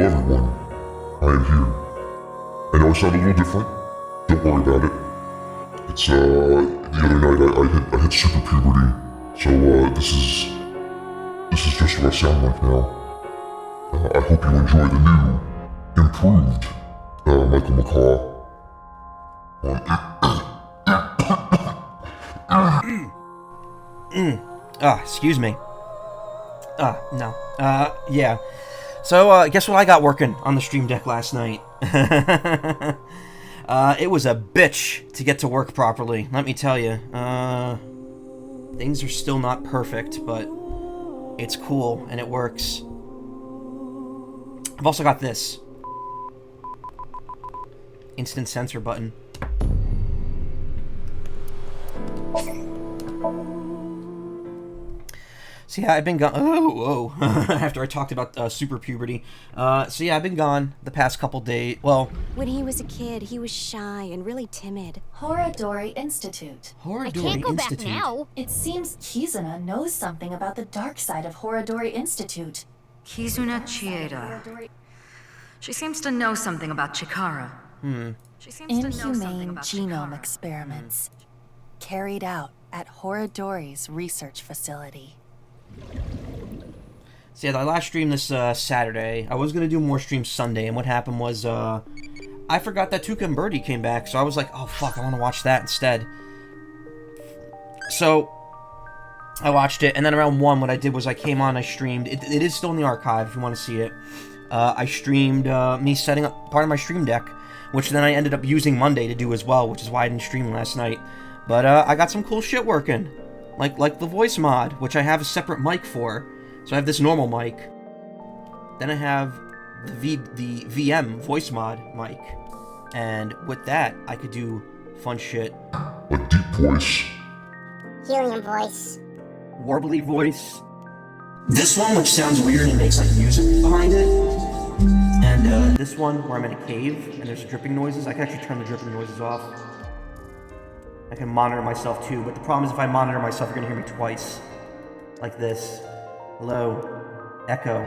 everyone. I am here. I know I sound a little different. Don't worry about it. It's, the other night I hit super puberty. So, this is just what I sound like now. I hope you enjoy the new, improved, Michael Macaw. Excuse me. No. Yeah. So, guess what I got working on the stream deck last night? It was a bitch to get to work properly, let me tell you. Things are still not perfect, but it's cool, and it works. I've also got this. Instant sensor button. So yeah, I've been gone. Oh, after I talked about super puberty. So yeah, I've been gone the past couple days. Well, when he was a kid, he was shy and really timid. Horadori Institute. Horadori I can't go Institute. back now. It seems Kizuna knows something about the dark side of Horadori Institute. Kizuna Chieda. She seems to know something about Chikara. She seems to know something Inhumane about genome Chikara. experiments carried out at Horadori's research facility. So yeah, I last streamed this Saturday. I was gonna do more streams Sunday, and what happened was I forgot that Tuca and Birdie came back, so I was like, oh fuck, I want to watch that instead. So I watched it, and then around 1, what I did was I came on, I streamed. It is still in the archive if you want to see it. I streamed me setting up part of my stream deck, which then I ended up using Monday to do as well, which is why I didn't stream last night. But I got some cool shit working. Like the voice mod, which I have a separate mic for. So I have this normal mic. Then I have the VM voice mod mic. And with that, I could do fun shit. A deep voice. Helium voice. Warbly voice. This one, which sounds weird and makes like music behind it. And this one, where I'm in a cave and there's dripping noises. I can actually turn the dripping noises off. I can monitor myself too, but the problem is if I monitor myself, you're gonna hear me twice. Like this. Low. Echo.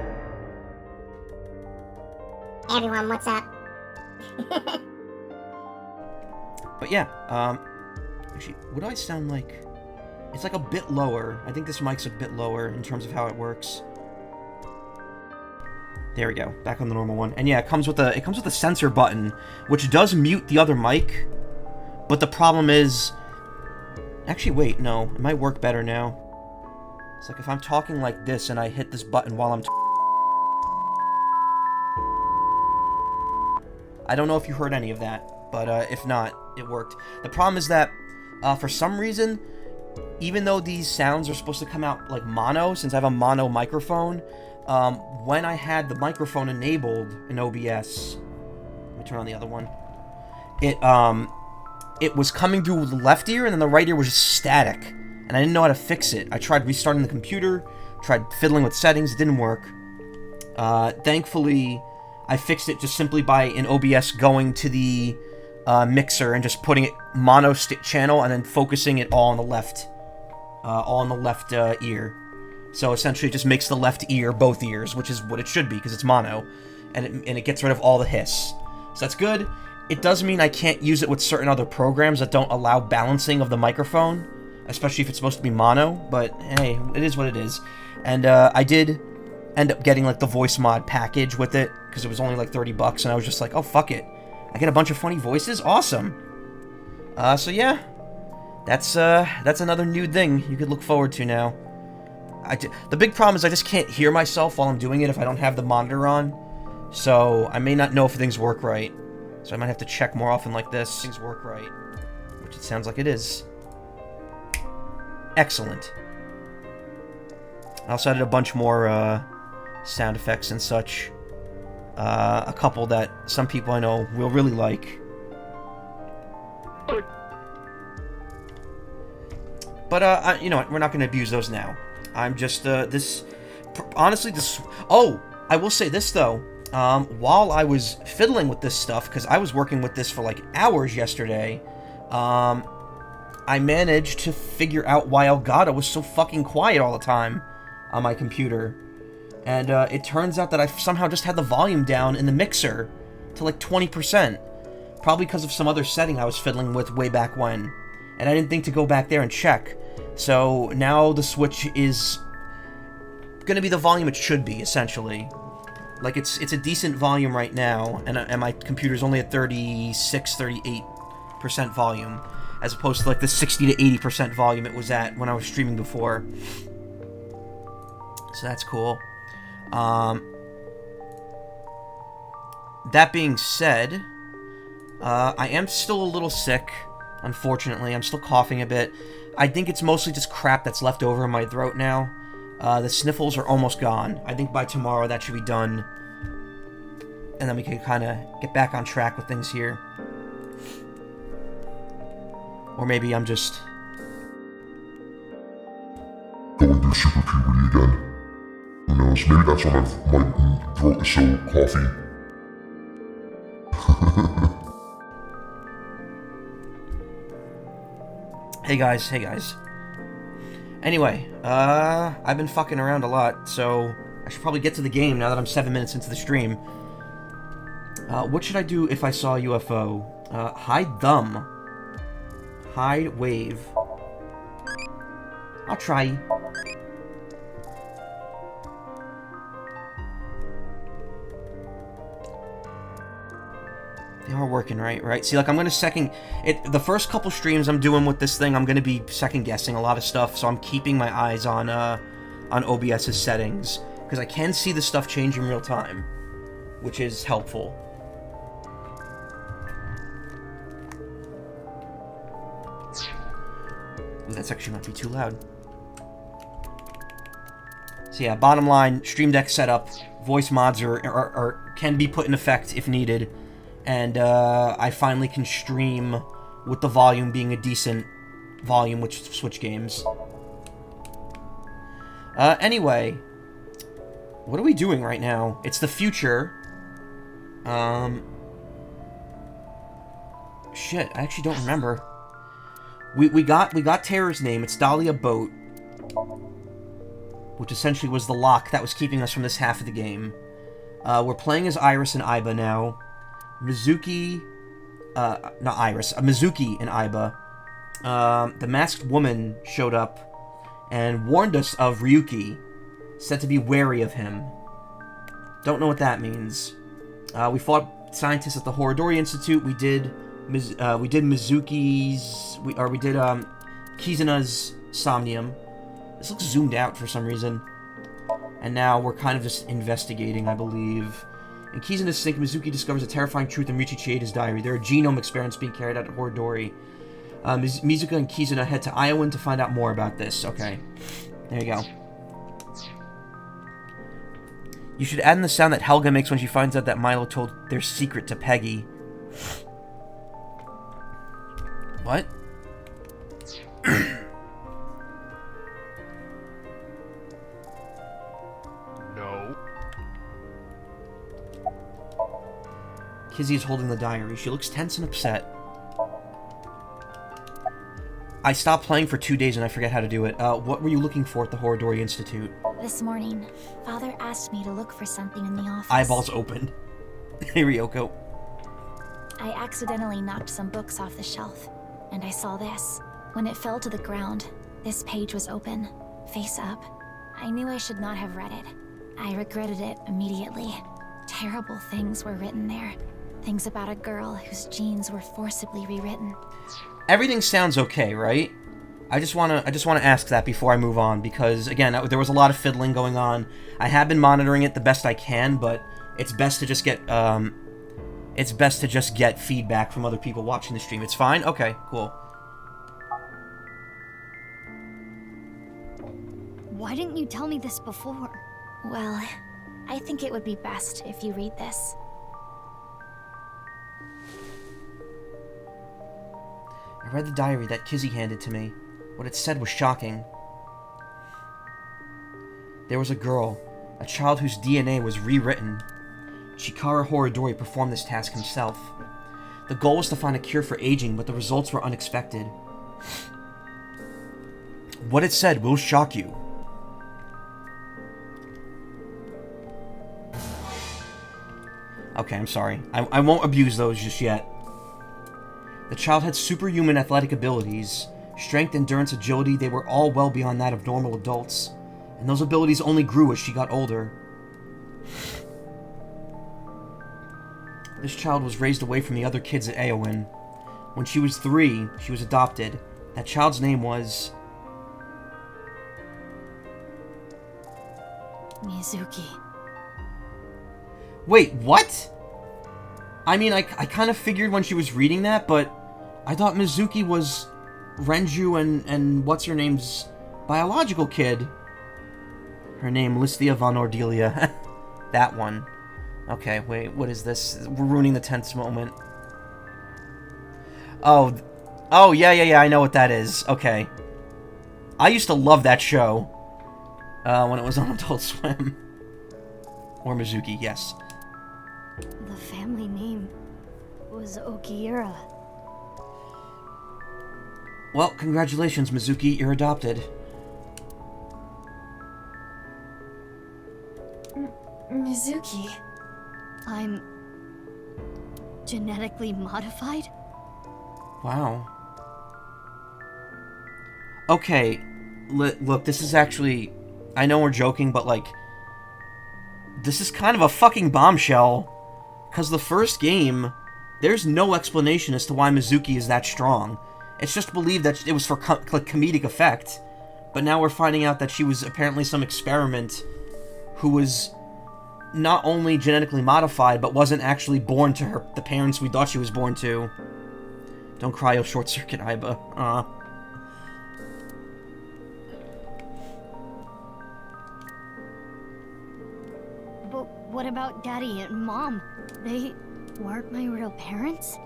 Hey everyone, what's up? But yeah, actually, what do I sound like? It's like a bit lower. I think this mic's a bit lower in terms of how it works. There we go, back on the normal one. And yeah, it comes with a sensor button, which does mute the other mic. But the problem is... Actually, wait, no. It might work better now. It's like if I'm talking like this and I hit this button while I'm... I don't know if you heard any of that, but if not, it worked. The problem is that, for some reason, even though these sounds are supposed to come out like mono, since I have a mono microphone, when I had the microphone enabled in OBS... Let me turn on the other one. It was coming through the left ear, and then the right ear was just static. And I didn't know how to fix it. I tried restarting the computer, tried fiddling with settings, it didn't work. Thankfully, I fixed it just simply by, in OBS, going to the mixer and just putting it mono channel and then focusing it all on the left. Ear. So essentially it just makes the left ear both ears, which is what it should be, because it's mono. And it gets rid of all the hiss. So that's good. It does mean I can't use it with certain other programs that don't allow balancing of the microphone, especially if it's supposed to be mono, but hey, it is what it is. And I did end up getting like the voice mod package with it, because it was only like $30, and I was just like, oh fuck it. I get a bunch of funny voices? Awesome. So yeah, that's another new thing you could look forward to now. The big problem is I just can't hear myself while I'm doing it if I don't have the monitor on, so I may not know if things work right. So I might have to check more often like this. Things work right. Which it sounds like it is. Excellent. I also added a bunch more sound effects and such. A couple that some people I know will really like. But, you know what? We're not going to abuse those now. I'm just, honestly, this... Oh! I will say this, though. While I was fiddling with this stuff, because I was working with this for like hours yesterday, I managed to figure out why Elgato was so fucking quiet all the time on my computer. And it turns out that I somehow just had the volume down in the mixer to like 20%. Probably because of some other setting I was fiddling with way back when. And I didn't think to go back there and check. So now the Switch is going to be the volume it should be, essentially. Like, it's a decent volume right now, and my computer's only at 36, 38% volume, as opposed to like the 60 to 80% volume it was at when I was streaming before. So that's cool. That being said, I am still a little sick, unfortunately. I'm still coughing a bit. I think it's mostly just crap that's left over in my throat now. The sniffles are almost gone. I think by tomorrow that should be done. And then we can kind of get back on track with things here. Or maybe I'm just... going through super puberty again. Who knows? Maybe that's why my throat is so coughy. Hey guys. Anyway, I've been fucking around a lot, so I should probably get to the game now that I'm 7 minutes into the stream. What should I do if I saw a UFO? Hide them. Hide wave. I'll try. They are working, right? See, like, I'm gonna the first couple streams I'm doing with this thing, I'm gonna be second-guessing a lot of stuff, so I'm keeping my eyes on OBS's settings, because I can see the stuff change in real time, which is helpful. Ooh, that's actually might be too loud. So yeah, bottom line, Stream Deck setup, voice mods can be put in effect if needed. And I finally can stream with the volume being a decent volume with Switch games. Anyway, what are we doing right now? It's the future. Shit, I actually don't remember. We got Terror's name. It's Dahlia Boat, which essentially was the lock that was keeping us from this half of the game. We're playing as Iris and Aiba now. Mizuki and Aiba. The masked woman showed up and warned us of Ryuki, said to be wary of him. Don't know what that means. We fought scientists at the Horodori Institute. We did Kizuna's Somnium. This looks zoomed out for some reason. And now we're kind of just investigating, I believe. In Kizuna's sink, Mizuki discovers a terrifying truth in Riichi Chieda's diary. There are genome experiments being carried out at Horodori. Mizuka and Kizuna head to Iowan to find out more about this. Okay. There you go. You should add in the sound that Helga makes when she finds out that Milo told their secret to Peggy. What? No. Kizzy is holding the diary. She looks tense and upset. I stopped playing for 2 days and I forget how to do it. What were you looking for at the Horodori Institute? This morning, Father asked me to look for something in the office. Eyeballs open. Hey, Ryoko. I accidentally knocked some books off the shelf, and I saw this. When it fell to the ground, this page was open, face up. I knew I should not have read it. I regretted it immediately. Terrible things were written there. Things about a girl whose genes were forcibly rewritten. Everything sounds okay, right? I just wanna ask that before I move on, because again, there was a lot of fiddling going on. I have been monitoring it the best I can, but it's best to just get feedback from other people watching the stream. It's fine? Okay, cool. Why didn't you tell me this before? Well, I think it would be best if you read this. I read the diary that Kizzy handed to me. What it said was shocking. There was a girl, a child whose DNA was rewritten. Chikara Horodori performed this task himself. The goal was to find a cure for aging, but the results were unexpected. What it said will shock you. Okay, I'm sorry. I won't abuse those just yet. The child had superhuman athletic abilities. Strength, endurance, agility, they were all well beyond that of normal adults. And those abilities only grew as she got older. This child was raised away from the other kids at Aowen. When she was 3, she was adopted. That child's name was... Mizuki. Wait, what? I mean, I kind of figured when she was reading that, but I thought Mizuki was Renju and what's-her-name's biological kid. Her name, Listia von Ordelia. That one. Okay, wait, what is this? We're ruining the tense moment. Oh, yeah, I know what that is. Okay. I used to love that show. When it was on Adult Swim. Or Mizuki, yes. The family name was Okiura. Well, congratulations, Mizuki, you're adopted. Mizuki. I'm genetically modified? Wow. Okay, look, this is actually... I know we're joking, but, like... This is kind of a fucking bombshell. Because the first game, there's no explanation as to why Mizuki is that strong. It's just believed that it was for comedic effect. But now we're finding out that she was apparently some experiment who was not only genetically modified, but wasn't actually born to the parents we thought she was born to. Don't cry, you'll short-circuit Aiba. But what about Daddy and Mom? They weren't my real parents?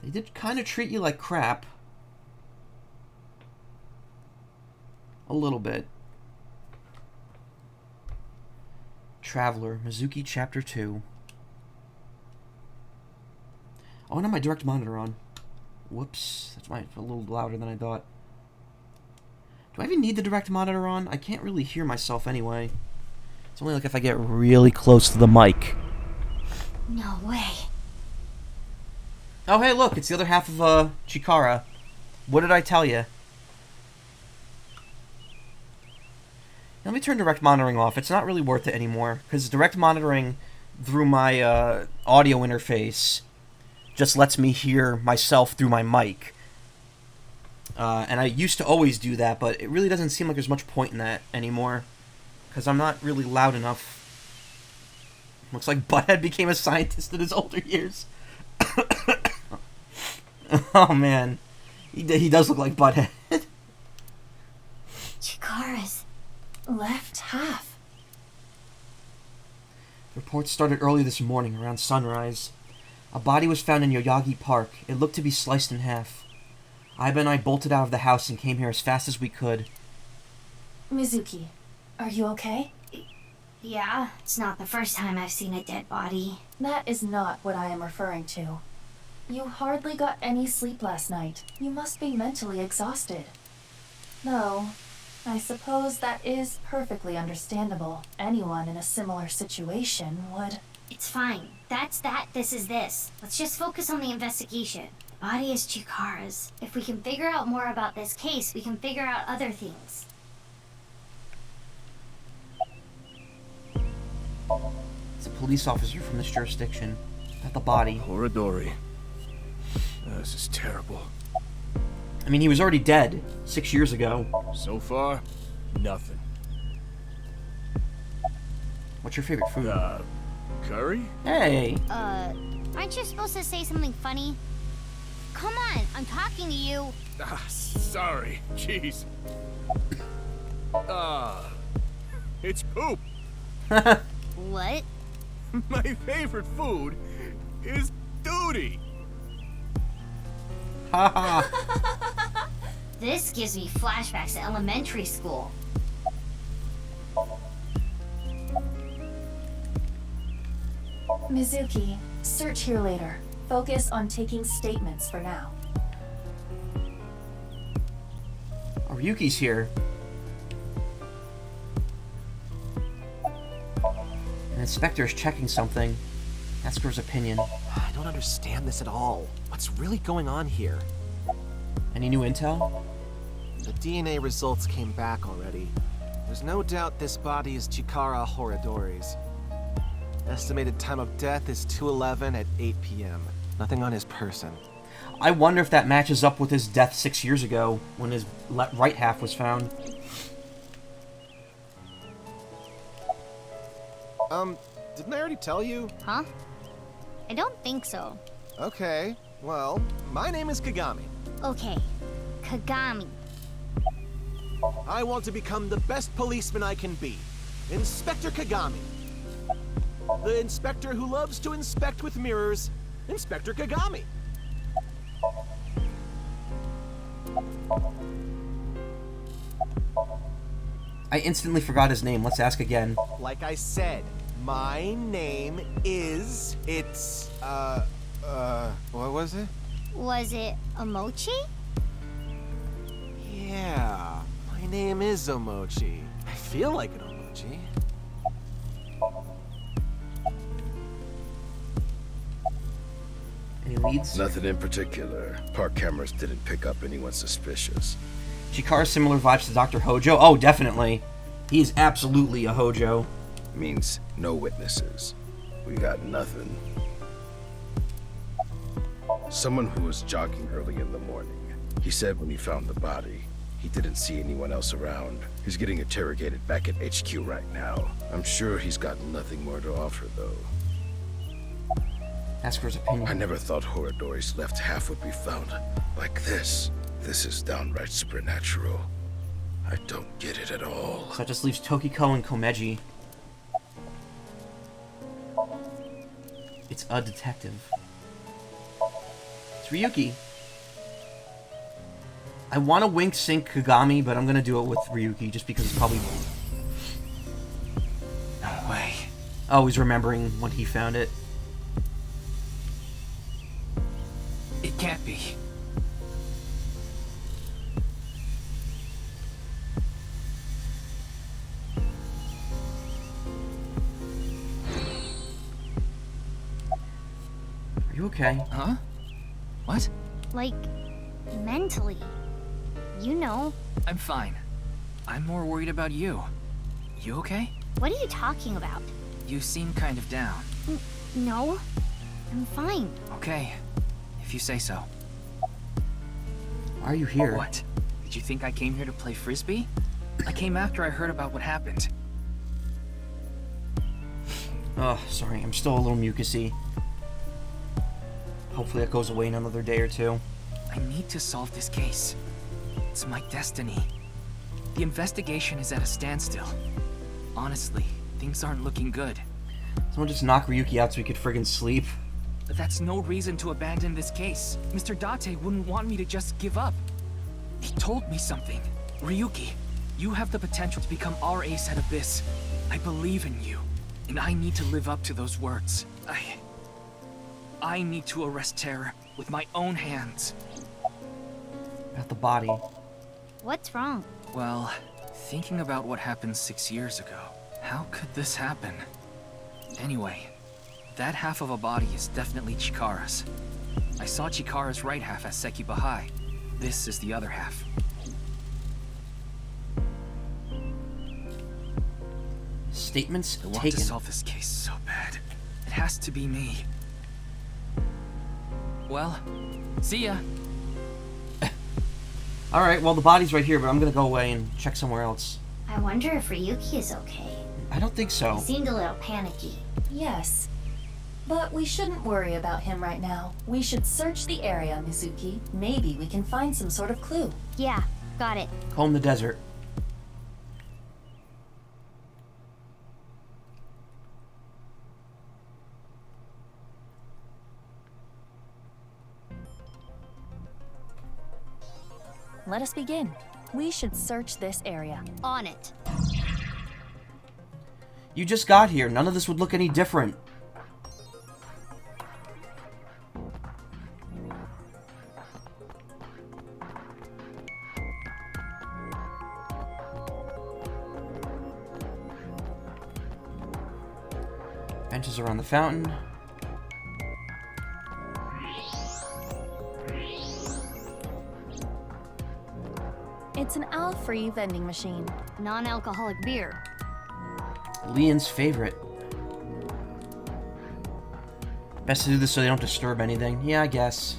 They did kind of treat you like crap. A little bit. Traveler, Mizuki Chapter 2. Oh, and I have my direct monitor on. Whoops. That's a little louder than I thought. Do I even need the direct monitor on? I can't really hear myself anyway. It's only like if I get really close to the mic. No way. Oh, hey, look. It's the other half of, Chikara. What did I tell you? Let me turn direct monitoring off. It's not really worth it anymore, because direct monitoring through my audio interface just lets me hear myself through my mic. And I used to always do that, but it really doesn't seem like there's much point in that anymore, because I'm not really loud enough. Looks like Butthead became a scientist in his older years. Oh, man. He does look like Butthead. Chikara's left half. Reports started early this morning, around sunrise. A body was found in Yoyagi Park. It looked to be sliced in half. Aiba and I bolted out of the house and came here as fast as we could. Mizuki, are you okay? Yeah, it's not the first time I've seen a dead body. That is not what I am referring to. You hardly got any sleep last night. You must be mentally exhausted. Though, I suppose that is perfectly understandable. Anyone in a similar situation would... It's fine. That's that, this is this. Let's just focus on the investigation. The body is Chikara's. If we can figure out more about this case, we can figure out other things. It's a police officer from this jurisdiction. At the body. Horadori. This is terrible. I mean, he was already dead 6 years ago. So far, nothing. What's your favorite food? Curry? Hey! Aren't you supposed to say something funny? Come on, I'm talking to you. Sorry. Jeez. It's poop. What? My favorite food is duty. Haha! This gives me flashbacks to elementary school. Mizuki, search here later. Focus on taking statements for now. Oh, Ryuki's here. inspector's checking something. Ask for his opinion. I don't understand this at all. What's really going on here? Any new intel? The DNA results came back already. There's no doubt this body is Chikara Horadori's. Estimated time of death is 2:11 at 8 p.m. Nothing on his person. I wonder if that matches up with his death 6 years ago, when his right half was found. Didn't I already tell you? Huh? I don't think so. Okay, well, my name is Kagami. Okay. Kagami. I want to become the best policeman I can be. Inspector Kagami. The inspector who loves to inspect with mirrors. Inspector Kagami. I instantly forgot his name. Let's ask again. Like I said, my name is... what was it? Was it a mochi? Yeah, my name is Omochi. I feel like an Omochi. Any leads? Nothing in particular. Park cameras didn't pick up anyone suspicious. Chikara's similar vibes to Dr. Hojo? Oh, definitely. He is absolutely a Hojo. Means no witnesses. We got nothing. Someone who was jogging early in the morning. He said when he found the body, he didn't see anyone else around. He's getting interrogated back at HQ right now. I'm sure he's got nothing more to offer, though. Ask for his opinion. I never thought Horadori's left half would be found like this. This is downright supernatural. I don't get it at all. So that just leaves Tokiko and Komeji. It's a detective. It's Ryuki. I want to wink sync Kagami, but I'm going to do it with Ryuki just because it's probably... No way. Oh, he's remembering when he found it. It can't be. Are you okay? Huh? What? Like, mentally. You know. I'm fine. I'm more worried about you. You okay? What are you talking about? You seem kind of down. No. I'm fine. Okay. If you say so. Why are you here? What? Did you think I came here to play frisbee? I came after I heard about what happened. Oh, sorry. I'm still a little mucusy. Hopefully that goes away in another day or two. I need to solve this case. It's my destiny. The investigation is at a standstill. Honestly, things aren't looking good. Someone just knock Ryuki out so he could friggin' sleep. But that's no reason to abandon this case. Mr. Date wouldn't want me to just give up. He told me something. Ryuki, you have the potential to become our ace at Abyss. I believe in you, and I need to live up to those words. I need to arrest terror with my own hands. At the body. What's wrong? Well, thinking about what happened 6 years ago, how could this happen? Anyway, that half of a body is definitely Chikara's. I saw Chikara's right half as Sekiba High. This is the other half. Statements I want taken. to solve this case so bad. It has to be me. Well, see ya. Alright, well the body's right here, but I'm gonna go away and check somewhere else. I wonder if Ryuki is okay. I don't think so. He seemed a little panicky. Yes. But we shouldn't worry about him right now. We should search the area, Mizuki. Maybe we can find some sort of clue. Yeah, got it. Comb the desert. Let us begin. We should search this area. On it. You just got here. None of this would look any different. Benches around the fountain. It's an owl-free vending machine. Non-alcoholic beer. Leon's favorite. Best to do this so they don't disturb anything. Yeah, I guess.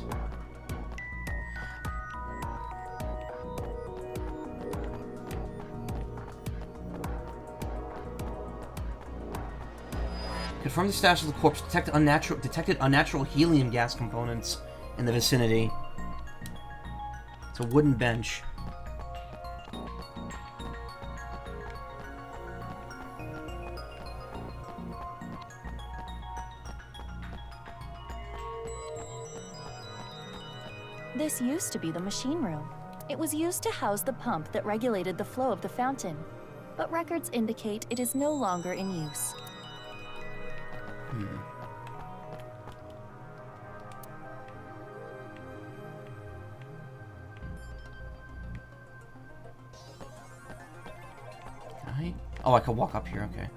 Confirm the status of the corpse. Detected unnatural helium gas components in the vicinity. It's a wooden bench. This used to be the machine room. It was used to house the pump that regulated the flow of the fountain, but records indicate it is no longer in use. Oh, I can walk up here, okay.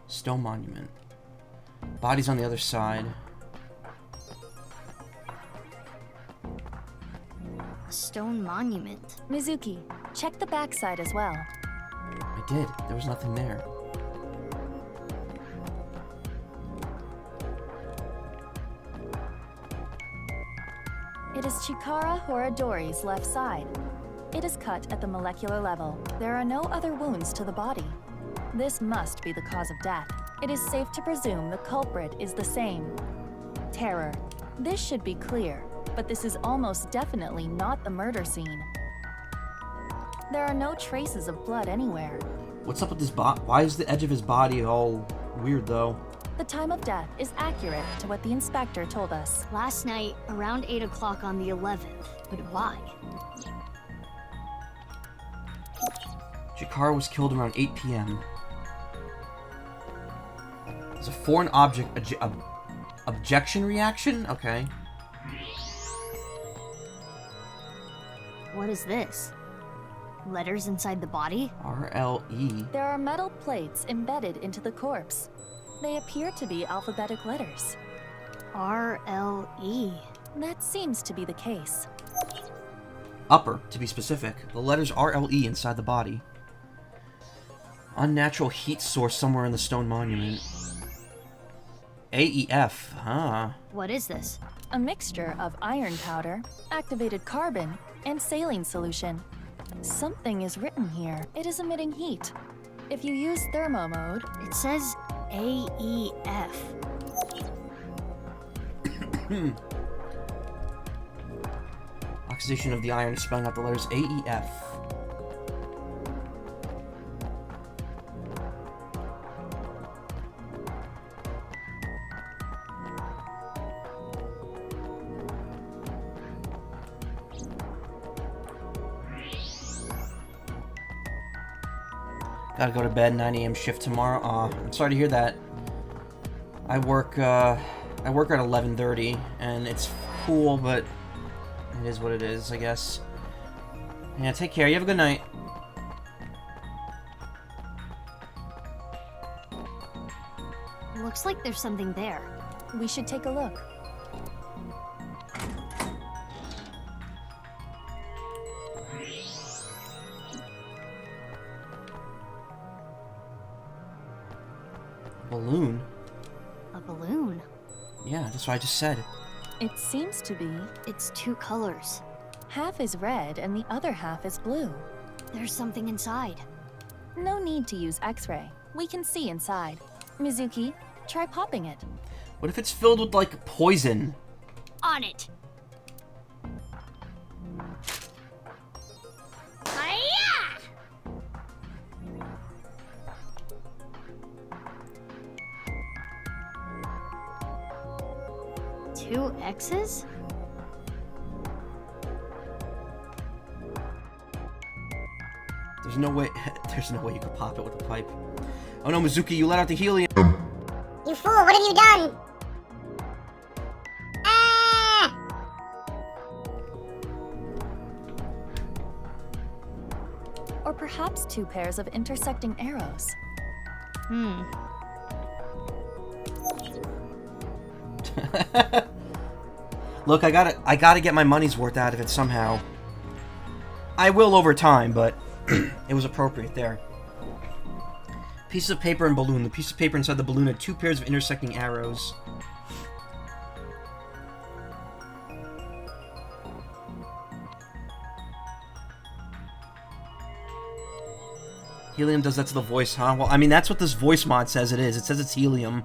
Stone monument. Body's on the other side. A stone monument. Mizuki, check the backside as well. I did. There was nothing there. It is Chikara Horadori's left side. It is cut at the molecular level. There are no other wounds to the body. This must be the cause of death. It is safe to presume the culprit is the same. Terror. This should be clear, but this is almost definitely not the murder scene. There are no traces of blood anywhere. What's up with this Why is the edge of his body all weird, though? The time of death is accurate to what the inspector told us. Last night, around 8 o'clock on the 11th. But why? Chikara was killed around 8 p.m. There's a foreign object objection reaction? Okay. What is this? Letters inside the body? R-L-E. There are metal plates embedded into the corpse. They appear to be alphabetic letters. R-L-E. That seems to be the case. Upper, to be specific. The letters R-L-E inside the body. Unnatural heat source somewhere in the stone monument. AEF, huh? What is this? A mixture of iron powder, activated carbon, and saline solution. Something is written here. It is emitting heat. If you use thermo mode... It says AEF. Oxidation of the iron is spelling out the letters AEF. Gotta go to bed, 9 a.m. shift tomorrow. Aw, I'm sorry to hear that. I work at 11:30, and it's cool, but it is what it is, I guess. Yeah, take care. You have a good night. Looks like there's something there. We should take a look. Balloon? A balloon? Yeah, that's what I just said. It seems to be. It's two colors. Half is red and the other half is blue. There's something inside. No need to use X-ray. We can see inside. Mizuki, try popping it. What if it's filled with, like, poison? On it! Hi-ya! 2 X's? There's no way you could pop it with a pipe. Oh no, Mizuki, you let out the helium! You fool, what have you done? Ah! Or perhaps 2 pairs of intersecting arrows. Look, I gotta get my money's worth out of it somehow. I will over time, but it was appropriate there. Piece of paper and balloon. The piece of paper inside the balloon had 2 pairs of intersecting arrows. Helium does that to the voice, huh? Well, I mean, that's what this voice mod says it is. It says it's helium.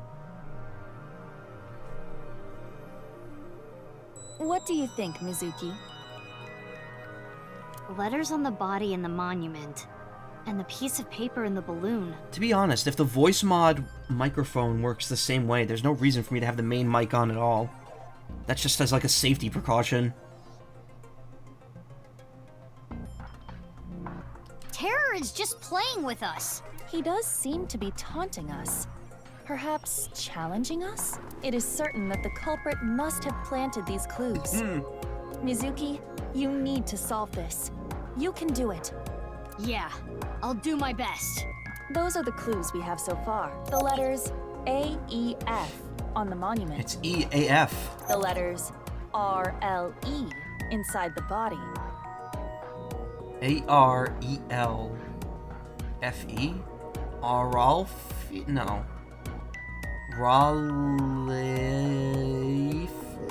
What do you think, Mizuki? Letters on the body in the monument, and the piece of paper in the balloon. To be honest, if the voice mod microphone works the same way, there's no reason for me to have the main mic on at all. That's just as like a safety precaution. Terror is just playing with us. He does seem to be taunting us. Perhaps challenging us? It is certain that the culprit must have planted these clues. Mizuki, you need to solve this. You can do it. Yeah, I'll do my best. Those are the clues we have so far. The letters A, E, F on the monument. It's E-A-F. The letters R, L, E inside the body. A-R-E-L-F-E? Aralf? No.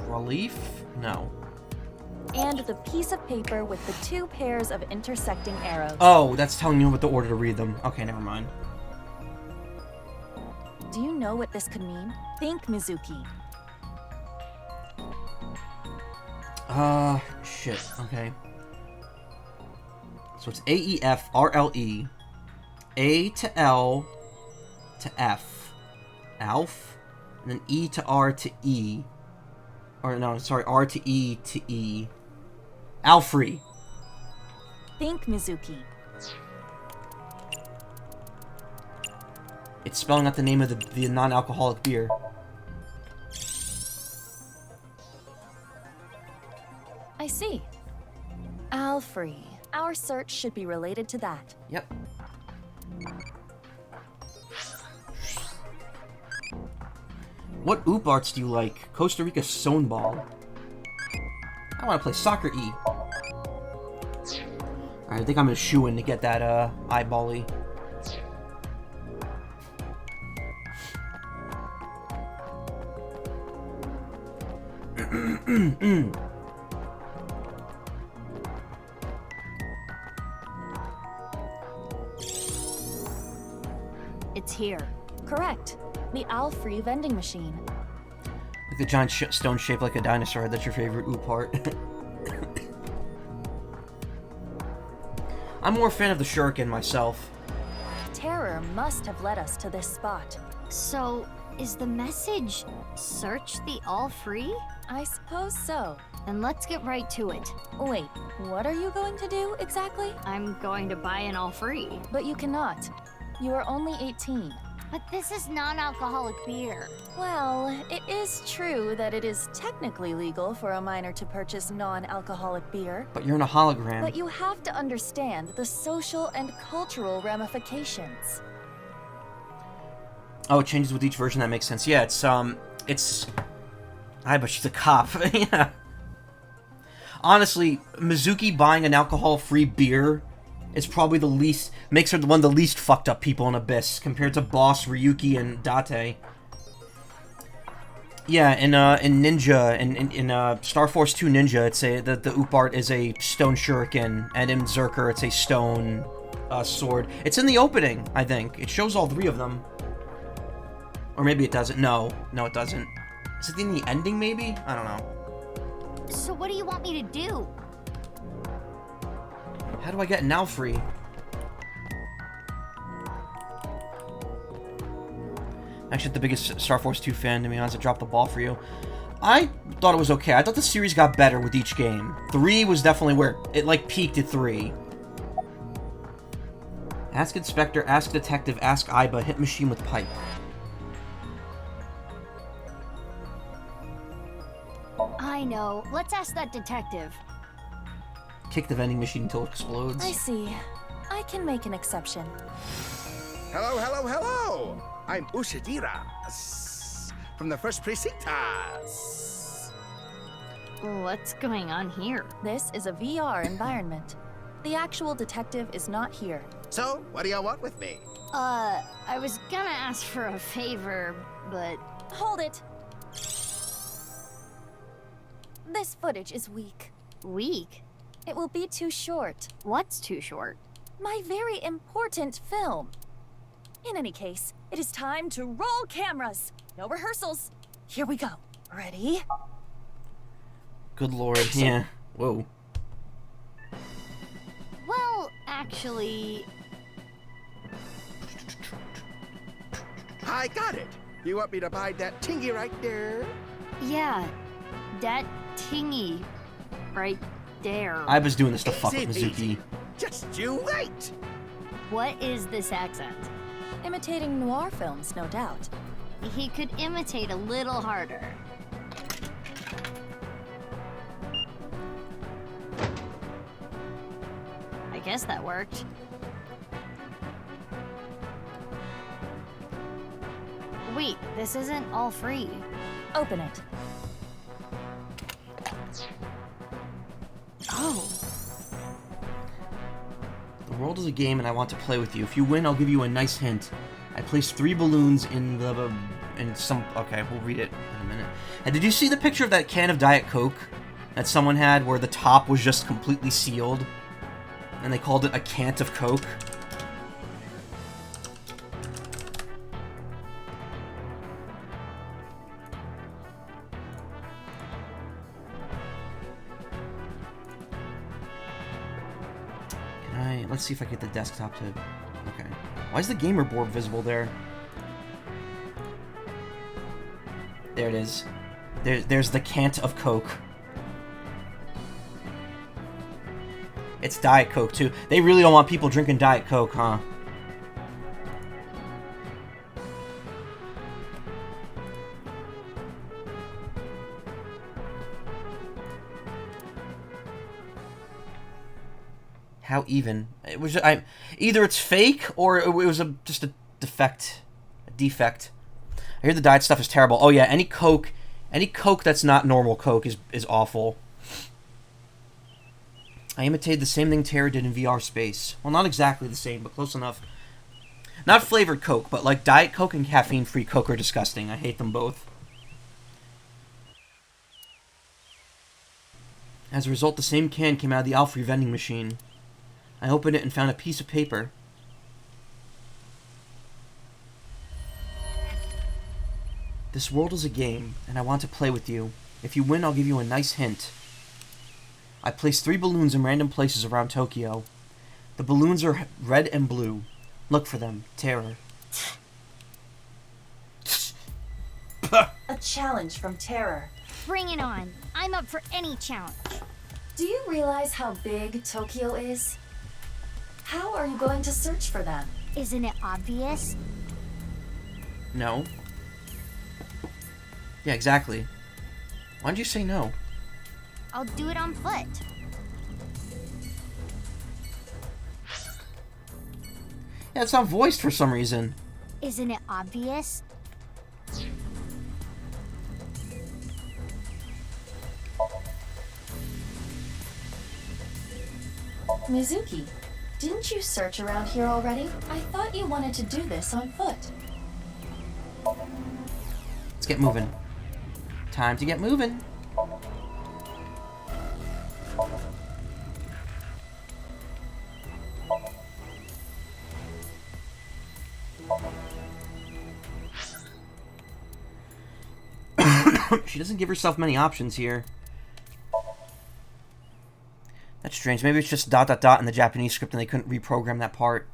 Relief? No. And the piece of paper with the 2 pairs of intersecting arrows. Oh, that's telling you what the order to read them. Okay, never mind. Do you know what this could mean? Think, Mizuki. Shit. Okay. So it's A-E-F-R-L-E. A to L to F. Alf. And then E to R to E. Or no, sorry, R to E to E. Alfrey. Think, Mizuki. It's spelling out the name of the non-alcoholic beer. I see. Alfrey. Our search should be related to that. Yep. What oop arts do you like? Costa Rica Stone Ball. I want to play Soccer E. Alright, I think I'm a shoo-in to get that, eyeball-y. It's here. Correct. The Alfrey vending machine. Like the giant stone shaped like a dinosaur. That's your favorite oop art. I'm more a fan of the shuriken myself. Terror must have led us to this spot. So, is the message search the all free? I suppose so. Then let's get right to it. Wait, what are you going to do exactly? I'm going to buy an all free. But you cannot. You are only 18. But this is non-alcoholic beer. Well, it is true that it is technically legal for a minor to purchase non-alcoholic beer. But you're in a hologram. But you have to understand the social and cultural ramifications. Oh, it changes with each version. That makes sense. Yeah, it's... but she's a cop. Yeah. Honestly, Mizuki buying an alcohol-free beer is probably the least... makes her one of the least fucked up people in Abyss, compared to Boss, Ryuki, and Date. Yeah, in Ninja, in Star Force 2 Ninja, it's the oop art is a stone shuriken, and in Zerker, it's a stone sword. It's in the opening, I think. It shows all 3 of them. Or maybe it doesn't. No, it doesn't. Is it in the ending, maybe? I don't know. So what do you want me to do? How do I get now free? Actually, the biggest Star Force 2 fan, to be honest, I dropped the ball for you. I thought it was okay. I thought the series got better with each game. 3 was definitely where it, like, peaked at 3. Ask Inspector, ask Detective, ask Aiba, hit machine with pipe. I know. Let's ask that detective. Kick the vending machine until it explodes. I see. I can make an exception. Hello, hello, hello! I'm Ushidira. from the first precinctas. What's going on here? This is a VR environment. The actual detective is not here. So, what do y'all want with me? I was gonna ask for a favor, but... Hold it! This footage is weak. Weak? It will be too short. What's too short? My very important film. In any case, it is time to roll cameras. No rehearsals. Here we go. Ready? Good lord, yeah. Whoa. Well, actually... I got it. You want me to buy that tingy right there? Yeah, that tingy right there. I was doing this to fuck with Easy Mizuki. peasy. Just you wait. What is this accent? Imitating noir films, no doubt. He could imitate a little harder. I guess that worked. Wait, this isn't all free. Open it. Oh. The world is a game and I want to play with you. If you win, I'll give you a nice hint. I placed 3 balloons in the... in some... Okay, we'll read it in a minute. And did you see the picture of that can of Diet Coke that someone had where the top was just completely sealed? And they called it a cant of Coke? Let's see if I get the desktop to... Okay. Why is the gamer board visible there? There it is. There's the cant of Coke. It's Diet Coke, too. They really don't want people drinking Diet Coke, huh? How even? It was either it's fake or it was just a defect. I hear the diet stuff is terrible. Oh yeah, any Coke that's not normal Coke is awful. I imitated the same thing Tara did in VR space. Well, not exactly the same, but close enough. Not flavored Coke, but like Diet Coke and caffeine-free Coke are disgusting. I hate them both. As a result, the same can came out of the Alfrey vending machine. I opened it and found a piece of paper. This world is a game, and I want to play with you. If you win, I'll give you a nice hint. I placed 3 balloons in random places around Tokyo. The balloons are red and blue. Look for them. Terror. A challenge from Terror. Bring it on. I'm up for any challenge. Do you realize how big Tokyo is? How are you going to search for them? Isn't it obvious? No. Yeah, exactly. Why'd you say no? I'll do it on foot. Yeah, it's not voiced for some reason. Isn't it obvious? Mizuki, didn't you search around here already? I thought you wanted to do this on foot. Let's get moving. Time to get moving. She doesn't give herself many options here. That's strange. Maybe it's just ... in the Japanese script and they couldn't reprogram that part.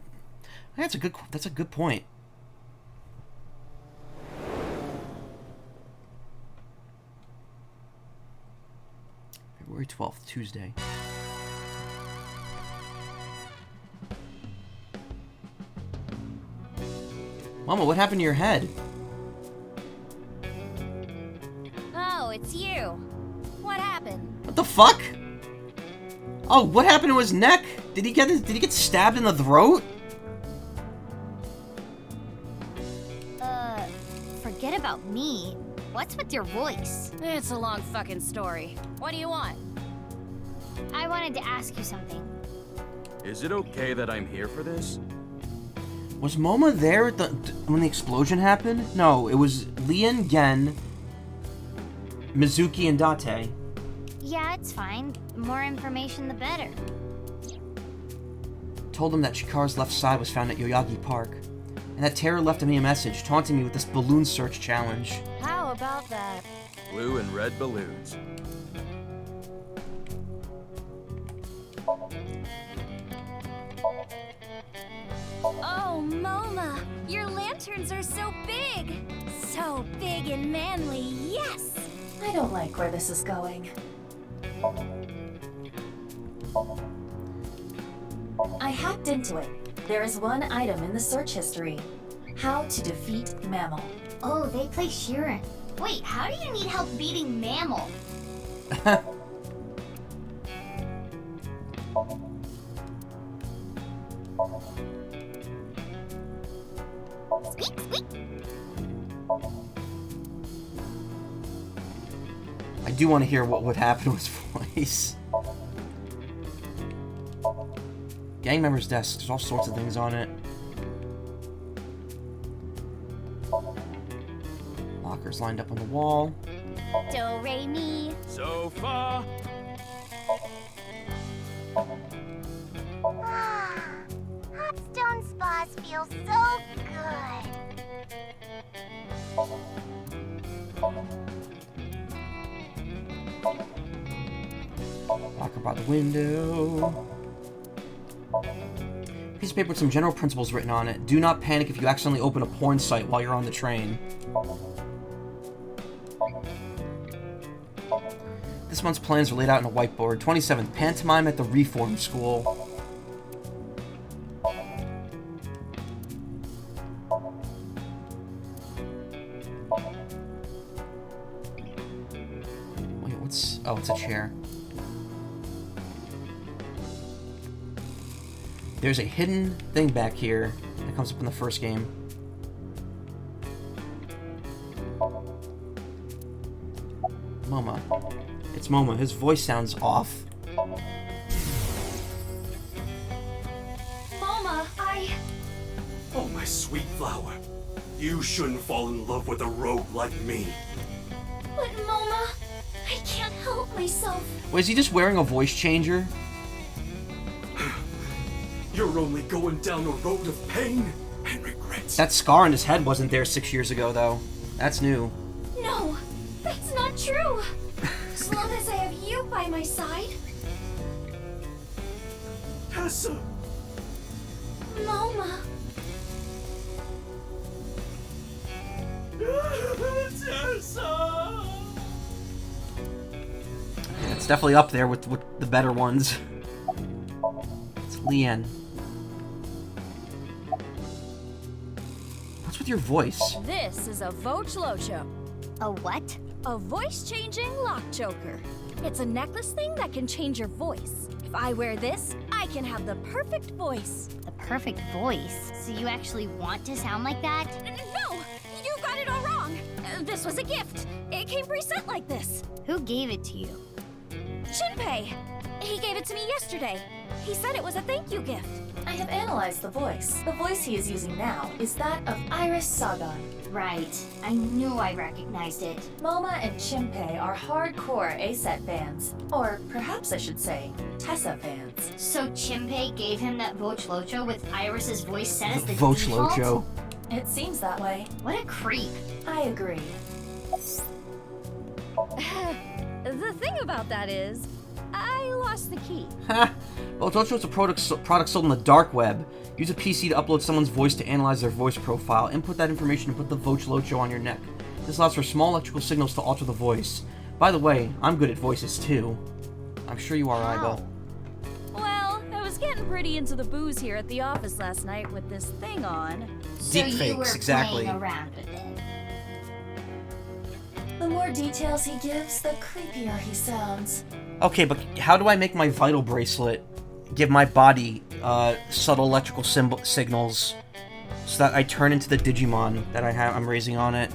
That's a good point. February 12th, Tuesday. Mama, what happened to your head? Oh, it's you. What happened? What the fuck? Oh, what happened to his neck? Did he get stabbed in the throat? Forget about me. What's with your voice? It's a long fucking story. What do you want? I wanted to ask you something. Is it okay that I'm here for this? Was Moma there at when the explosion happened? No, it was Lien, Gen, Mizuki, and Date. Yeah, it's fine. The more information, the better. Told him that Chikara's left side was found at Yoyagi Park, and that Terror left me a message taunting me with this balloon search challenge. How about that? Blue and red balloons. Oh, Moma, your lanterns are so big! So big and manly, yes! I don't like where this is going. I hacked into it. There is one item in the search history. How to defeat Mammal. Oh, they play Sheeran. Wait, how do you need help beating Mammal? Squeak, squeak! I do want to hear what would happen to his voice. Gang member's desk, there's all sorts of things on it. Lockers lined up on the wall. Do, re, mi. Sofa. Hot stone spas feel so good. Locker by the window. Piece of paper with some general principles written on it. Do not panic if you accidentally open a porn site while you're on the train. This month's plans are laid out on a whiteboard. 27th, pantomime at the Reform School. Wait, what's... Oh, it's a chair. There's a hidden thing back here that comes up in the first game. Moma. It's Moma. His voice sounds off. Moma, Oh, my sweet flower. You shouldn't fall in love with a rogue like me. But Moma, I can't help myself. Wait, is he just wearing a voice changer? You're only going down a road of pain and regrets. That scar on his head wasn't there 6 years ago, though. That's new. No, that's not true. As long as I have you by my side. Tessa! Moma. Tessa! Yeah, it's definitely up there with the better ones. It's Lien. What's with your voice? This is a Vochlocho. A what? A voice-changing lock choker. It's a necklace thing that can change your voice. If I wear this, I can have the perfect voice. The perfect voice? So you actually want to sound like that? No! You got it all wrong! This was a gift. It came preset like this. Who gave it to you? Shinpei. He gave it to me yesterday. He said it was a thank you gift. I have analyzed the voice. The voice he is using now is that of Iris Sagan. Right. I knew I recognized it. Moma and Shinpei are hardcore A-set fans. Or perhaps I should say, Tessa fans. So Shinpei gave him that Vochlocho with Iris's voice set as the Vochlocho. default? It seems that way. What a creep. I agree. The thing about that is, I lost the key. Ha! Well, Vochlocho is a product sold on the dark web. Use a PC to upload someone's voice to analyze their voice profile. Input that information and put the Vochlocho on your neck. This allows for small electrical signals to alter the voice. By the way, I'm good at voices too. I'm sure you are, Aiba. Well, I was getting pretty into the booze here at the office last night with this thing on. So you Deepfakes, were exactly. playing around with it. The more details he gives, the creepier he sounds. Okay, but how do I make my vital bracelet give my body subtle electrical signals so that I turn into the Digimon that I'm raising on it?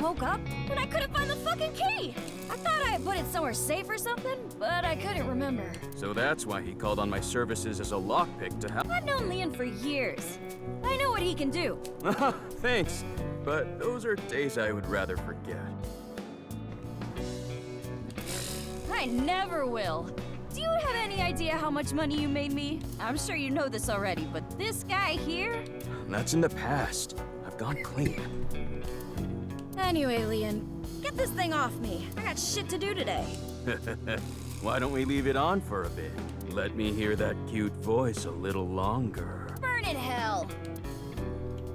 woke up and I couldn't find the fucking key. I thought I had put it somewhere safe or something, but I couldn't remember. So that's why he called on my services as a lockpick to help. I've known Leon for years. I know what he can do. Thanks, but those are days I would rather forget. I never will. Do you have any idea how much money you made me? I'm sure you know this already, but this guy here? That's in the past. I've gone clean. Anyway, Leon, get this thing off me. I got shit to do today. Why don't we leave it on for a bit? Let me hear that cute voice a little longer. Burn in hell.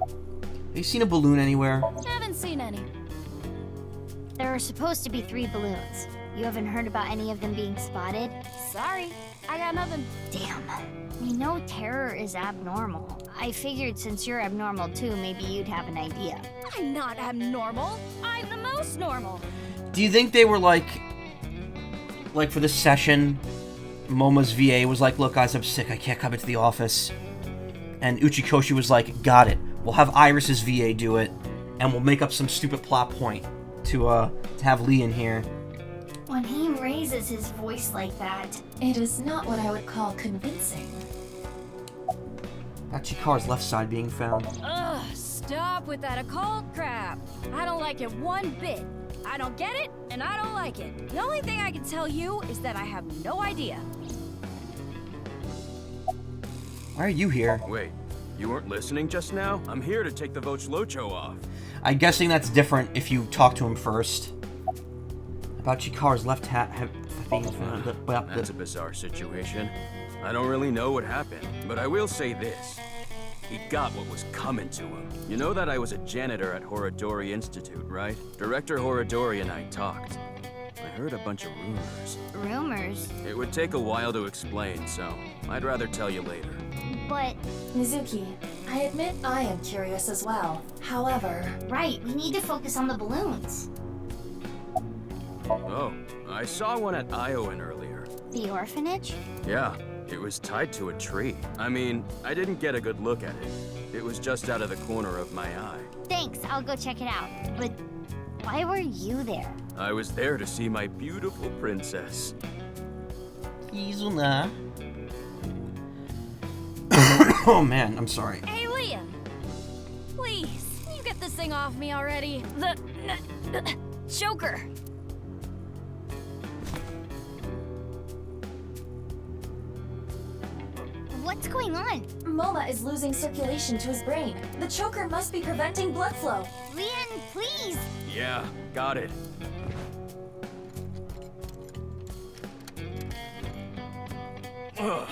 Have you seen a balloon anywhere? Haven't seen any. There are supposed to be 3 balloons. You haven't heard about any of them being spotted? Sorry, I got nothing. Damn. We know terror is abnormal. I figured since you're abnormal too, maybe you'd have an idea. I'm not abnormal. I'm the most normal. Do you think they were like for this session, Moma's VA was like, look guys, I'm sick, I can't come into the office. And Uchikoshi was like, got it. We'll have Iris's VA do it, and we'll make up some stupid plot point to have Lee in here. When he raises his voice like that, it is not what I would call convincing. That Chikara's left side being found. Ugh, stop with that occult crap. I don't like it one bit. I don't get it, and I don't like it. The only thing I can tell you is that I have no idea. Why are you here? Wait, you weren't listening just now? I'm here to take the Vochlocho off. I'm guessing that's different if you talk to him first. About Chikara's left hat being found. That's a bizarre situation. I don't really know what happened, but I will say this. He got what was coming to him. You know that I was a janitor at Horodori Institute, right? Director Horodori and I talked. I heard a bunch of rumors. Rumors? It would take a while to explain, so I'd rather tell you later. But... Mizuki, I admit I am curious as well. However... Right, we need to focus on the balloons. Oh, I saw one at Iowan earlier. The orphanage? Yeah, it was tied to a tree. I mean, I didn't get a good look at it. It was just out of the corner of my eye. Thanks, I'll go check it out. But why were you there? I was there to see my beautiful princess. Kizuna. Oh man, I'm sorry. Hey, Leon. Please, can you get this thing off me already? The choker. What's going on? Moma is losing circulation to his brain. The choker must be preventing blood flow. Leon, please! Yeah, got it. Ugh,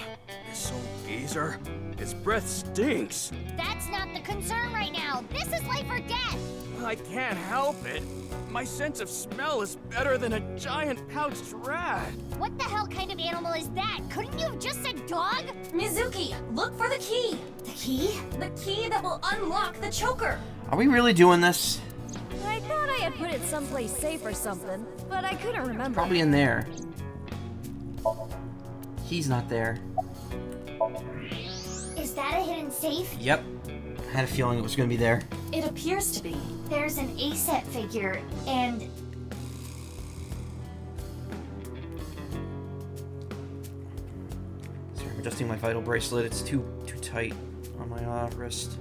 this old geezer. His breath stinks. That's not the concern right now. This is life or death. I can't help it. My sense of smell is better than a giant pouched rat. What the hell kind of animal is that? Couldn't you have just said dog? Mizuki, look for the key. The key? The key that will unlock the choker. Are we really doing this? I thought I had put it someplace safe or something, but I couldn't remember. Probably in there. He's not there. Is that a hidden safe? Yep. I had a feeling it was going to be there. It appears to be. There's an A-set figure, and... Sorry, I'm adjusting my vital bracelet. It's too tight on my wrist.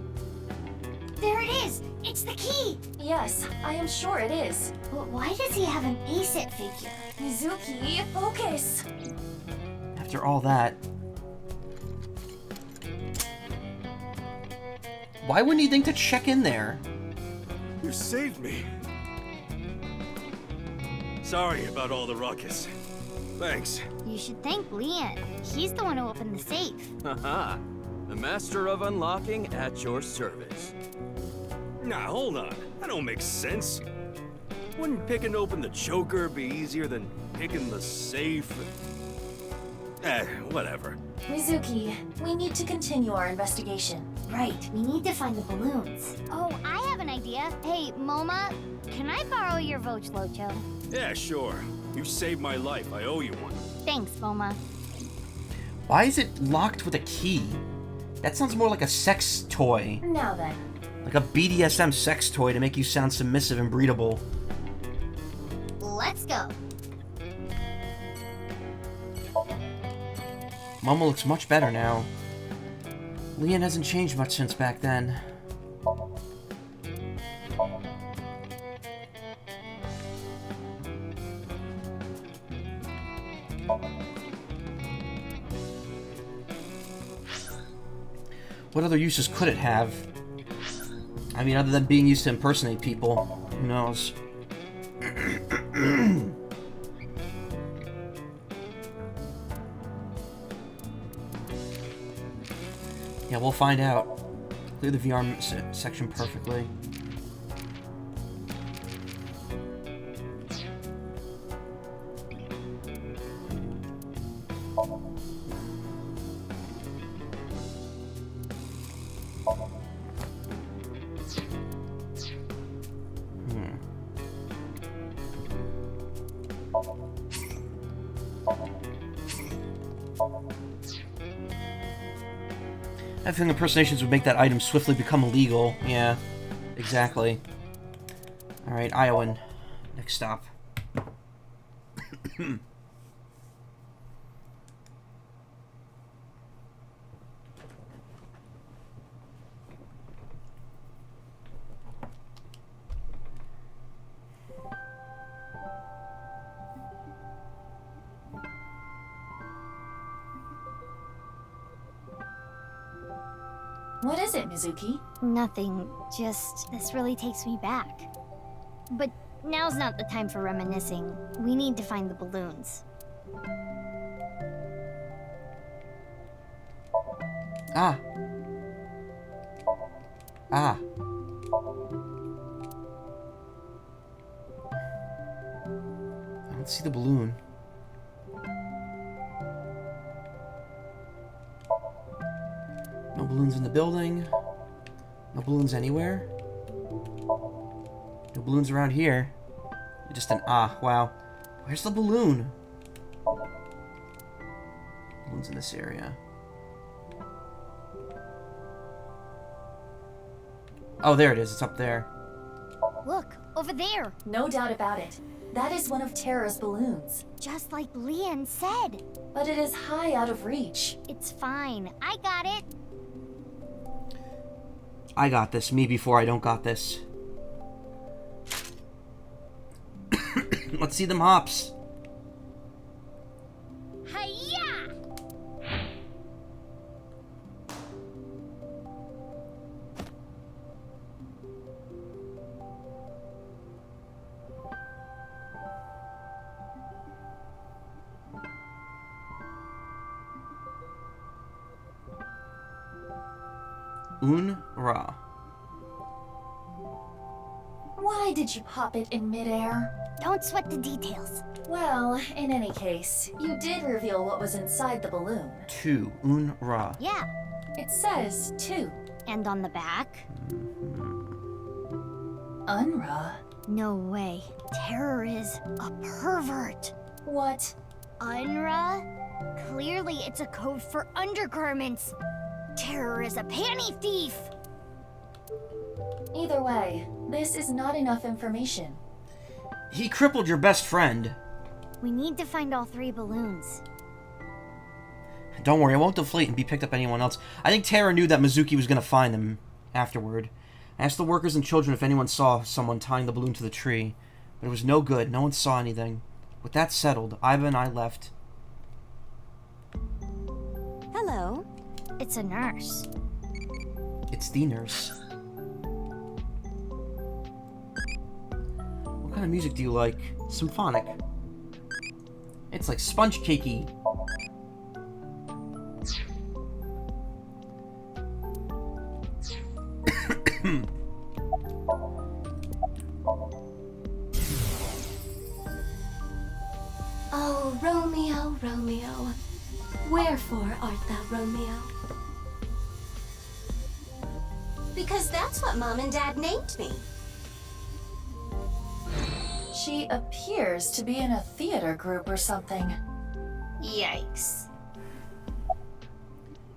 There it is! It's the key! Yes, I am sure it is. But why does he have an A-set figure? Mizuki, focus! After all that... Why wouldn't he think to check in there? You saved me. Sorry about all the ruckus. Thanks. You should thank Leon. He's the one who opened the safe. Haha. The master of unlocking at your service. Nah, hold on. That don't make sense. Wouldn't picking open the choker be easier than picking the safe? Whatever. Mizuki, we need to continue our investigation. Right, we need to find the balloons. Oh, I have an idea. Hey, Moma, can I borrow your Vochlocho? Yeah, sure. You saved my life. I owe you one. Thanks, Moma. Why is it locked with a key? That sounds more like a sex toy. Now then, Like a BDSM sex toy to make you sound submissive and breedable. Let's go. Momo looks much better now. Leon hasn't changed much since back then. What other uses could it have? I mean, other than being used to impersonate people. Who knows? Yeah, we'll find out. Clear the VR section perfectly. I think impersonations would make that item swiftly become illegal. Yeah, exactly. Alright, Iowan. Next stop. What is it, Mizuki? Nothing, just this really takes me back. But now's not the time for reminiscing. We need to find the balloons. Ah. Ah. I don't see the balloon. No balloons in the building. No balloons anywhere. No balloons around here. Just an ah, wow. Where's the balloon? Balloons in this area. Oh, there it is. It's up there. Look, over there. No doubt about it. That is one of Terra's balloons. Just like Leon said. But it is high out of reach. It's fine. I got it. I got this. Me before I don't got this. Let's see them hops. Hi-ya! Ra. Why did you pop it in midair? Don't sweat the details. Well, in any case, you did reveal what was inside the balloon. 2. Ra. Yeah. It says 2. And on the back? Unra? No way. Terror is a pervert. What? Unra? Clearly it's a code for undergarments. Terror is a panty thief! Either way, this is not enough information. He crippled your best friend. We need to find all 3 balloons. Don't worry, I won't deflate and be picked up by anyone else. I think Terra knew that Mizuki was going to find them afterward. I asked the workers and children if anyone saw someone tying the balloon to the tree, but it was no good. No one saw anything. With that settled, Iva and I left. Hello. It's a nurse. It's the nurse. What kind of music do you like? Symphonic. It's like sponge cakey. Oh, Romeo, Romeo. Wherefore art thou Romeo? Because that's what Mom and Dad named me. She appears to be in a theater group or something. Yikes.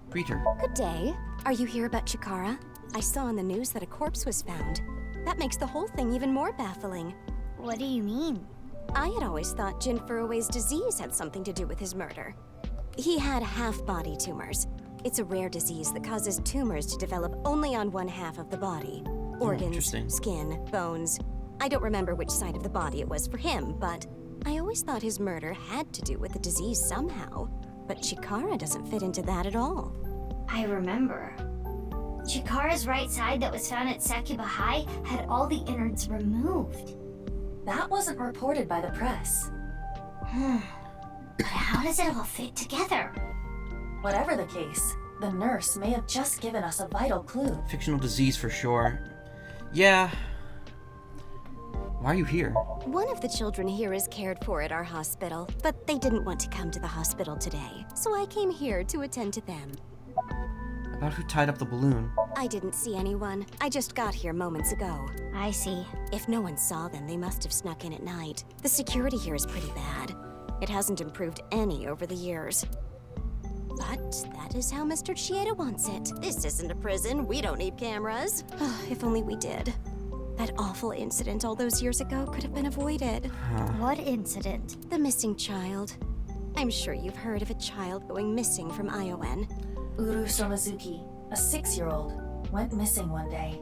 Preacher. Good day. Are you here about Chikara? I saw in the news that a corpse was found. That makes the whole thing even more baffling. What do you mean? I had always thought Jin Furue's disease had something to do with his murder. He had half-body tumors. It's a rare disease that causes tumors to develop only on one half of the body. Organs, skin, bones. I don't remember which side of the body it was for him, but I always thought his murder had to do with the disease somehow. But Chikara doesn't fit into that at all. I remember. Chikara's right side that was found at Sakuba High had all the innards removed. That wasn't reported by the press. But how does it all fit together? Whatever the case, the nurse may have just given us a vital clue. Fictional disease for sure. Yeah. Why are you here? One of the children here is cared for at our hospital, but they didn't want to come to the hospital today, so I came here to attend to them. About who tied up the balloon? I didn't see anyone. I just got here moments ago. I see. If no one saw them, they must have snuck in at night. The security here is pretty bad. It hasn't improved any over the years. But that is how Mr. Chieda wants it. This isn't a prison. We don't need cameras. If only we did. That awful incident all those years ago could have been avoided. What incident? The missing child. I'm sure you've heard of a child going missing from Iowan. Uru Somazuki, a 6-year-old, went missing one day.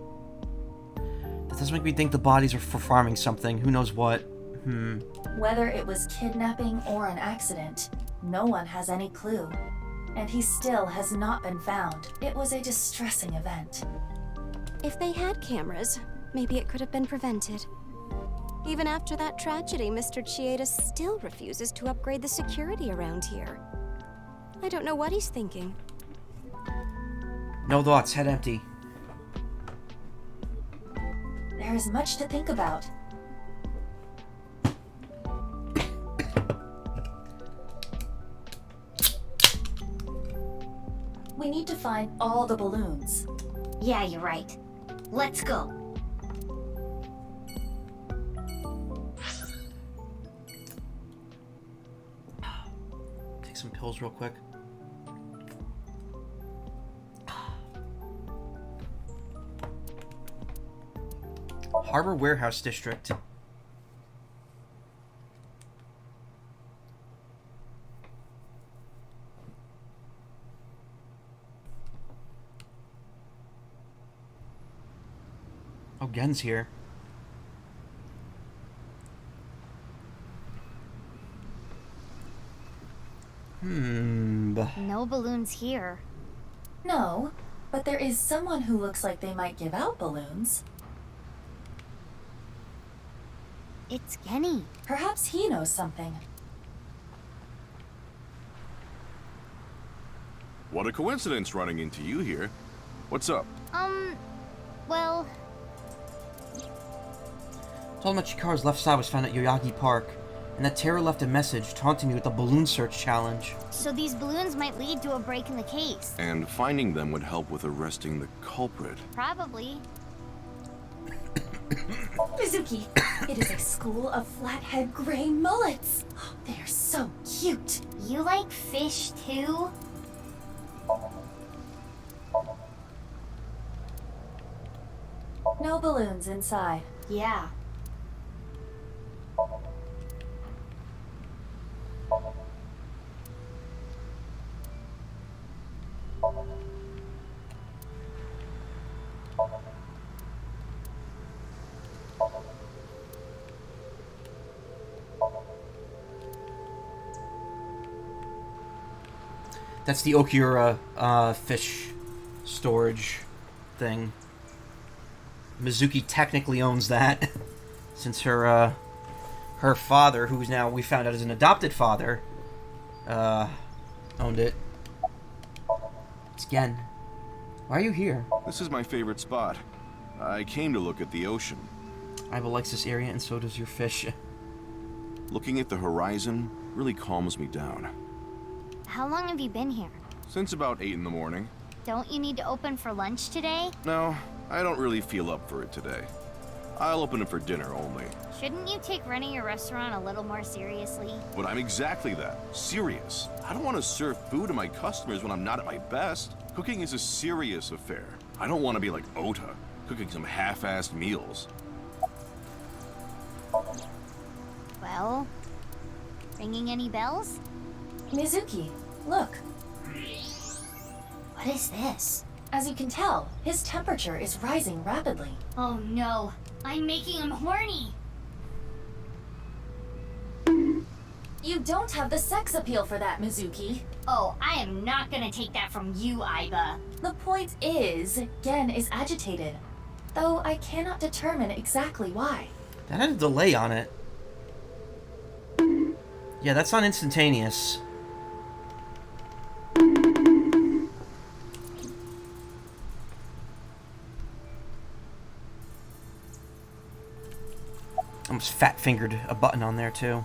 That does make me think the bodies are for farming something. Who knows what? Whether it was kidnapping or an accident, no one has any clue. And he still has not been found. It was a distressing event. If they had cameras, maybe it could have been prevented. Even after that tragedy, Mr. Chieda still refuses to upgrade the security around here. I don't know what he's thinking. No thoughts, head empty. There is much to think about. We need to find all the balloons. Yeah, you're right. Let's go. Take some pills real quick. Harbor Warehouse District. Oh, Gen's here. No balloons here. No, but there is someone who looks like they might give out balloons. It's Genny. Perhaps he knows something. What a coincidence running into you here. What's up? Well... Told him that Chikara's left side was found at Yoyagi Park, and that Terra left a message taunting me with the balloon search challenge. So these balloons might lead to a break in the case. And finding them would help with arresting the culprit. Probably. Mizuki, it is a school of flathead gray mullets. Oh, they are so cute. You like fish too? No balloons inside. Yeah. That's the Okiura fish storage thing. Mizuki technically owns that, since her father, who's now we found out is an adopted father, owned it. It's Gen. Why are you here? This is my favorite spot. I came to look at the ocean. Aiba likes this area, and so does your fish. Looking at the horizon really calms me down. How long have you been here? Since about 8 in the morning. Don't you need to open for lunch today? No, I don't really feel up for it today. I'll open it for dinner only. Shouldn't you take running your restaurant a little more seriously? But I'm exactly that. Serious. I don't want to serve food to my customers when I'm not at my best. Cooking is a serious affair. I don't want to be like Ota, cooking some half-assed meals. Well, ringing any bells? Mizuki, look. What is this? As you can tell, his temperature is rising rapidly. Oh no, I'm making him horny. You don't have the sex appeal for that, Mizuki. Oh, I am not gonna take that from you, Aiba. The point is, Gen is agitated, though I cannot determine exactly why. That had a delay on it. Yeah, that's not instantaneous. Almost fat-fingered a button on there, too.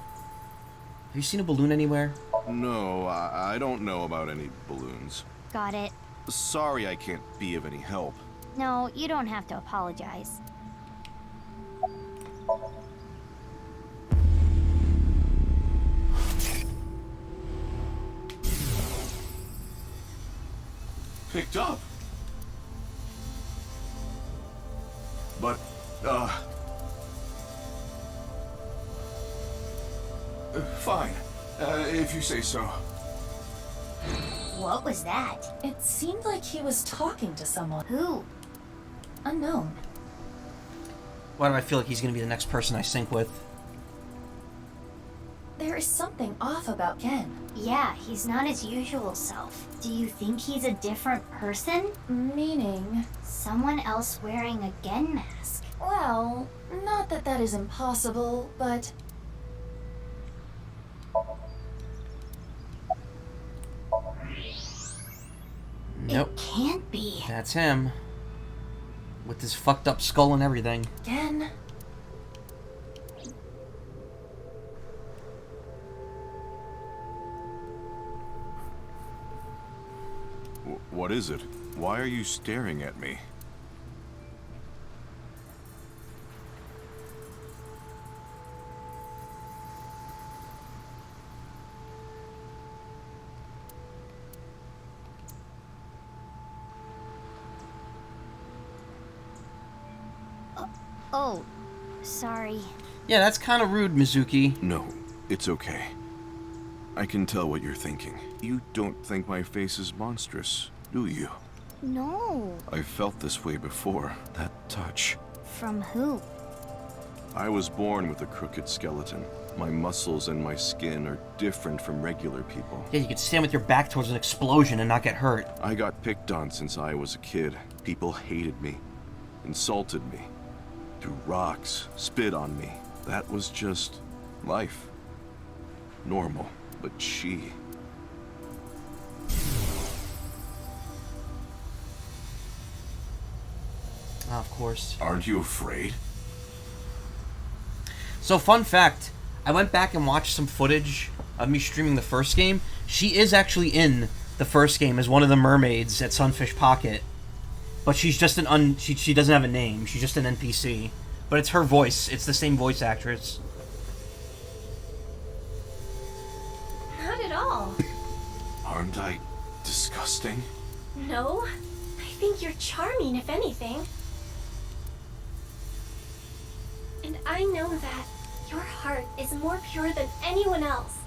Have you seen a balloon anywhere? No, I don't know about any balloons. Got it. Sorry I can't be of any help. No, you don't have to apologize. Picked up. But, fine. If you say so. What was that? It seemed like he was talking to someone. Who? Unknown. Why do I feel like he's gonna be the next person I sync with? There is something off about Gen. Yeah, he's not his usual self. Do you think he's a different person? Meaning? Someone else wearing a Gen mask. Well, not that that is impossible, but... Nope. It can't be. That's him. With his fucked up skull and everything. Gen... What is it? Why are you staring at me? Oh, sorry. Yeah, that's kind of rude, Mizuki. No, it's okay. I can tell what you're thinking. You don't think my face is monstrous, do you? No. I felt this way before. That touch. From who? I was born with a crooked skeleton. My muscles and my skin are different from regular people. Yeah, you could stand with your back towards an explosion and not get hurt. I got picked on since I was a kid. People hated me, insulted me, threw rocks, spit on me. That was just life. Normal. But she... Of course. Aren't you afraid? So, fun fact, I went back and watched some footage of me streaming the first game. She is actually in the first game as one of the mermaids at Sunfish Pocket. But she's just she doesn't have a name. She's just an NPC. But it's her voice. It's the same voice actress. Not at all. Aren't I disgusting? No, I think you're charming, if anything. And I know that your heart is more pure than anyone else.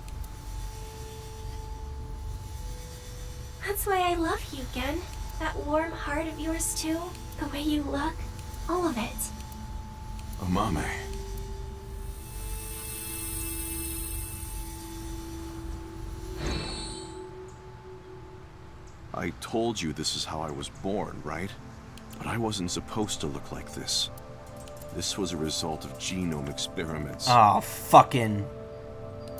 That's why I love you, Gen. That warm heart of yours too, the way you look, all of it. Amame. I told you this is how I was born, right? But I wasn't supposed to look like this. This was a result of genome experiments. Oh, fucking...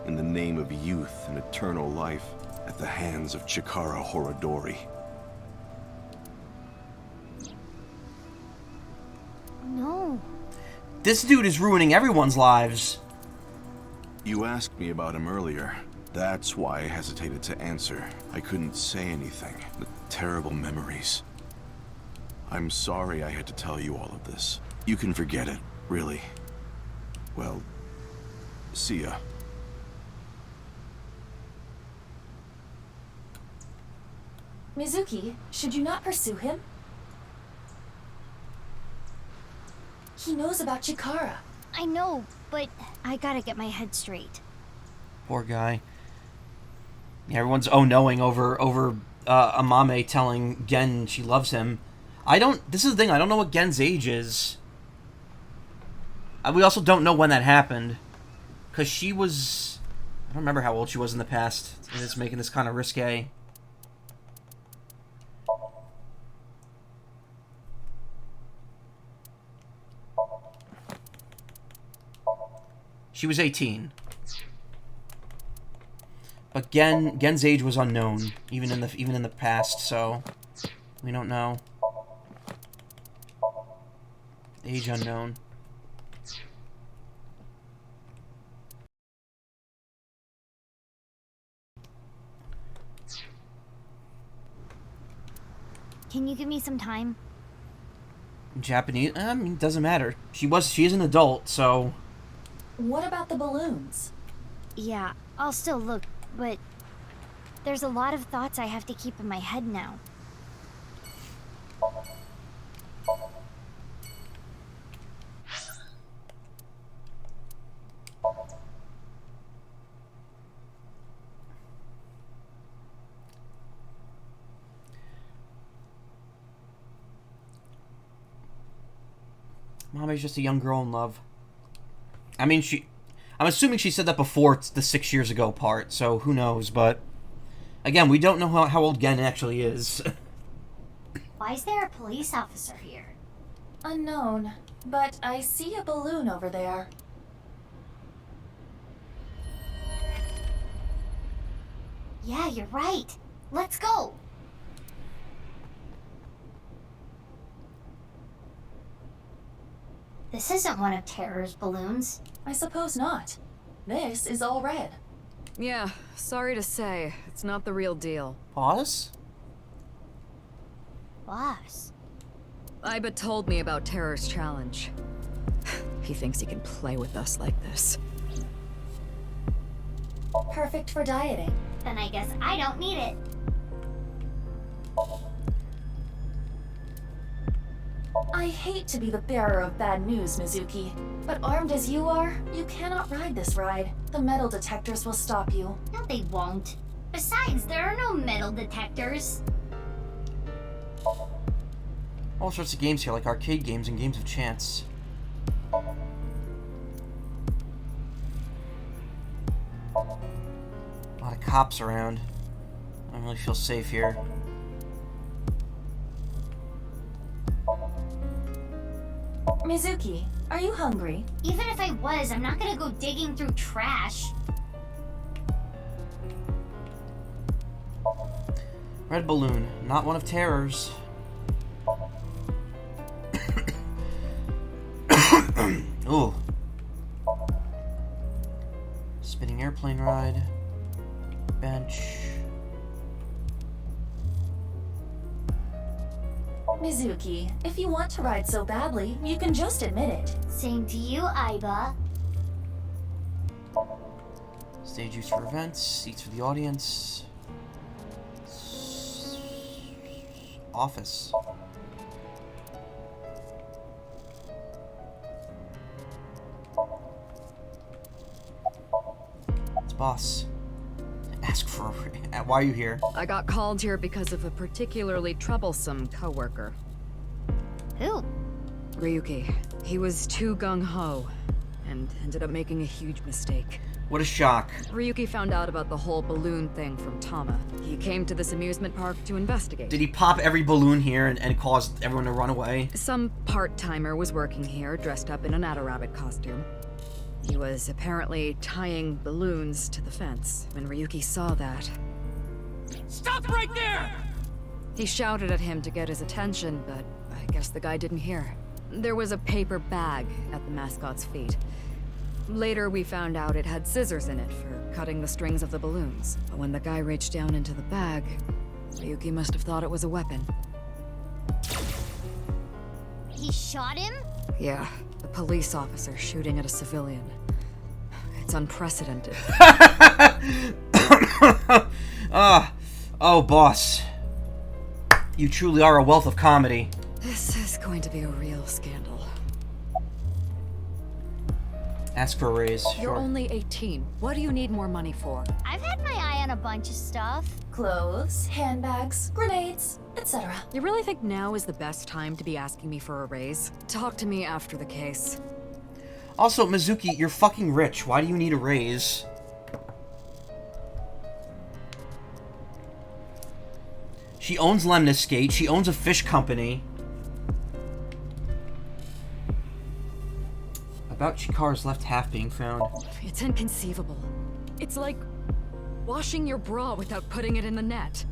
In the name of youth and eternal life, at the hands of Chikara Horodori. No. This dude is ruining everyone's lives. You asked me about him earlier. That's why I hesitated to answer. I couldn't say anything. The terrible memories. I'm sorry I had to tell you all of this. You can forget it, really. Well, see ya. Mizuki, should you not pursue him? He knows about Chikara. I know, but I gotta get my head straight. Poor guy. Yeah, everyone's oh-knowing over Amame telling Gen she loves him. This is the thing, I don't know what Gen's age is. We also don't know when that happened. Because she was... I don't remember how old she was in the past. And it's making this kind of risque. She was 18. But Gen's age was unknown, even in the past, so we don't know. Age unknown. Can you give me some time? Japanese? I mean, it doesn't matter. She is an adult, so... What about the balloons? Yeah, I'll still look, but there's a lot of thoughts I have to keep in my head now. Mommy's just a young girl in love. I mean, I'm assuming she said that before the 6 years ago part, so who knows, but... Again, we don't know how old Gen actually is. Why is there a police officer here? Unknown, but I see a balloon over there. Yeah, you're right. Let's go. This isn't one of Terror's balloons. I suppose not. This is all red. Yeah, sorry to say, it's not the real deal. Boss? Boss? Iba told me about Terror's challenge. He thinks he can play with us like this. Perfect for dieting. Then I guess I don't need it. I hate to be the bearer of bad news, Mizuki, but armed as you are, you cannot ride this ride. The metal detectors will stop you. No, they won't. Besides, there are no metal detectors. All sorts of games here, like arcade games and games of chance. A lot of cops around. I don't really feel safe here. Mizuki, are you hungry? Even if I was, I'm not gonna go digging through trash. Red balloon, not one of Terror's. Ooh. Spinning airplane ride. Bench. Mizuki, if you want to ride so badly, you can just admit it. Same to you, Iba. Stage used for events, seats for the audience. Office. It's boss. Ask for why are you here? I got called here because of a particularly troublesome coworker. Who? Ryuki. He was too gung-ho and ended up making a huge mistake. What a shock. Ryuki found out about the whole balloon thing from Tama. He came to this amusement park to investigate. Did he pop every balloon here and cause everyone to run away? Some part-timer was working here, dressed up in an Adarabbit costume. He was apparently tying balloons to the fence. When Ryuki saw that... Stop right there! He shouted at him to get his attention, but I guess the guy didn't hear. There was a paper bag at the mascot's feet. Later, we found out it had scissors in it for cutting the strings of the balloons. But when the guy reached down into the bag, Ryuki must have thought it was a weapon. He shot him? Yeah, a police officer shooting at a civilian. It's unprecedented. Oh, boss. You truly are a wealth of comedy. This is going to be a real scandal. Ask for a raise. You're Sure. only 18. What do you need more money for? I've had my eye on a bunch of stuff. Clothes, handbags, grenades, etc. You really think now is the best time to be asking me for a raise? Talk to me after the case. Also, Mizuki, you're fucking rich. Why do you need a raise? She owns Lemniscate. She owns a fish company. About Chikara's left half being found. It's inconceivable. It's like washing your bra without putting it in the net.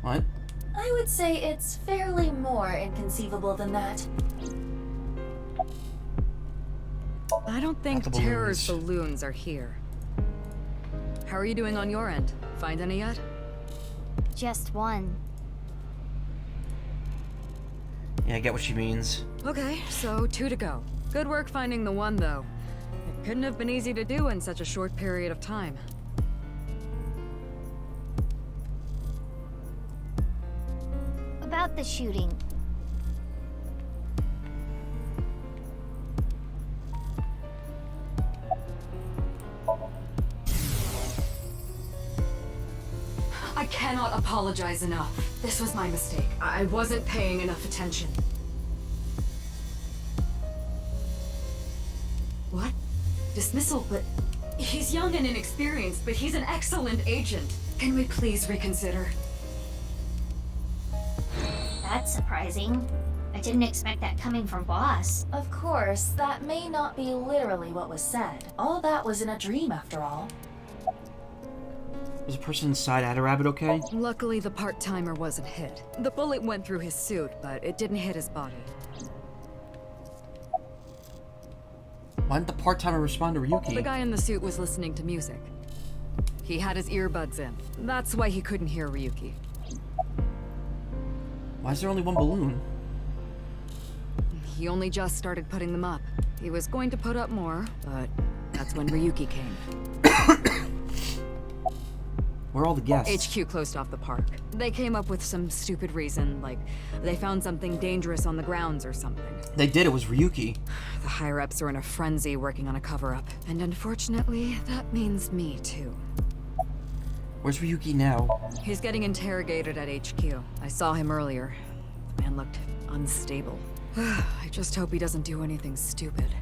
What? I would say it's fairly more inconceivable than that. I don't think Not the Terror's balloons are here. How are you doing on your end? Find any yet? Just one. Yeah, I get what she means. Okay, so 2 to go. Good work finding the one, though. It couldn't have been easy to do in such a short period of time. About the shooting. I cannot apologize enough. This was my mistake. I wasn't paying enough attention. What? Dismissal? But he's young and inexperienced, but he's an excellent agent. Can we please reconsider? That's surprising. I didn't expect that coming from Boss. Of course, that may not be literally what was said. All that was in a dream, after all. Was the person inside Adarabbit okay? Luckily, the part-timer wasn't hit. The bullet went through his suit, but it didn't hit his body. Why didn't the part-timer respond to Ryuki? The guy in the suit was listening to music. He had his earbuds in. That's why he couldn't hear Ryuki. Why is there only one balloon? He only just started putting them up. He was going to put up more, but that's when Ryuki came. Where are all the guests? HQ closed off the park. They came up with some stupid reason, like they found something dangerous on the grounds or something. They did, it was Ryuki. The higher-ups are in a frenzy working on a cover-up. And unfortunately, that means me too. Where's Ryuki now? He's getting interrogated at HQ. I saw him earlier. The man looked unstable. I just hope he doesn't do anything stupid.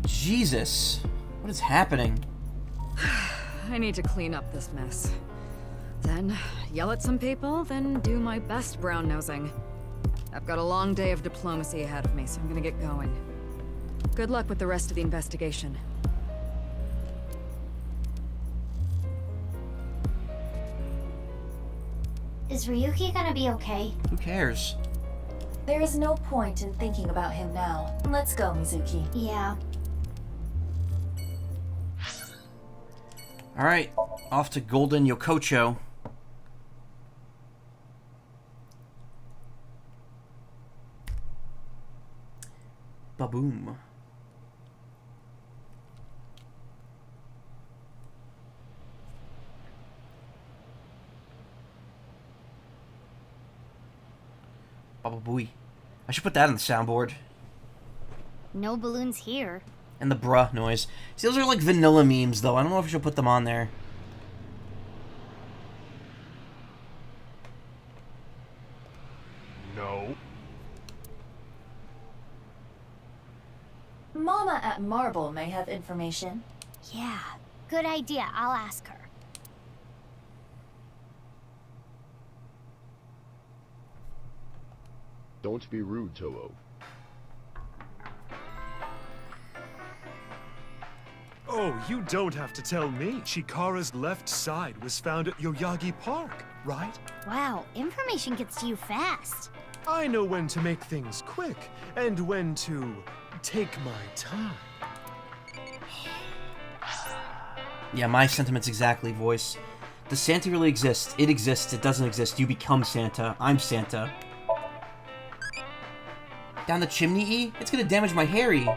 Jesus. What is happening? I need to clean up this mess. Then yell at some people, then do my best brown-nosing. I've got a long day of diplomacy ahead of me, so I'm gonna get going. Good luck with the rest of the investigation. Is Ryuki gonna be okay? Who cares? There is no point in thinking about him now. Let's go, Mizuki. Yeah. Alright, off to Golden Yokocho. Baboom. Baba Booey. I should put that on the soundboard. No balloons here. And the bruh noise. See, those are like vanilla memes, though. I don't know if I should put them on there. No. Mama at Marble may have information. Yeah, good idea. I'll ask her. Don't be rude, Toho. Oh, you don't have to tell me. Chikara's left side was found at Yoyagi Park, right? Wow, information gets to you fast. I know when to make things quick, and when to take my time. Yeah, my sentiments exactly, voice. Does Santa really exist? It exists, it doesn't exist. You become Santa. I'm Santa. Down the chimney, E? It's gonna damage my Harry.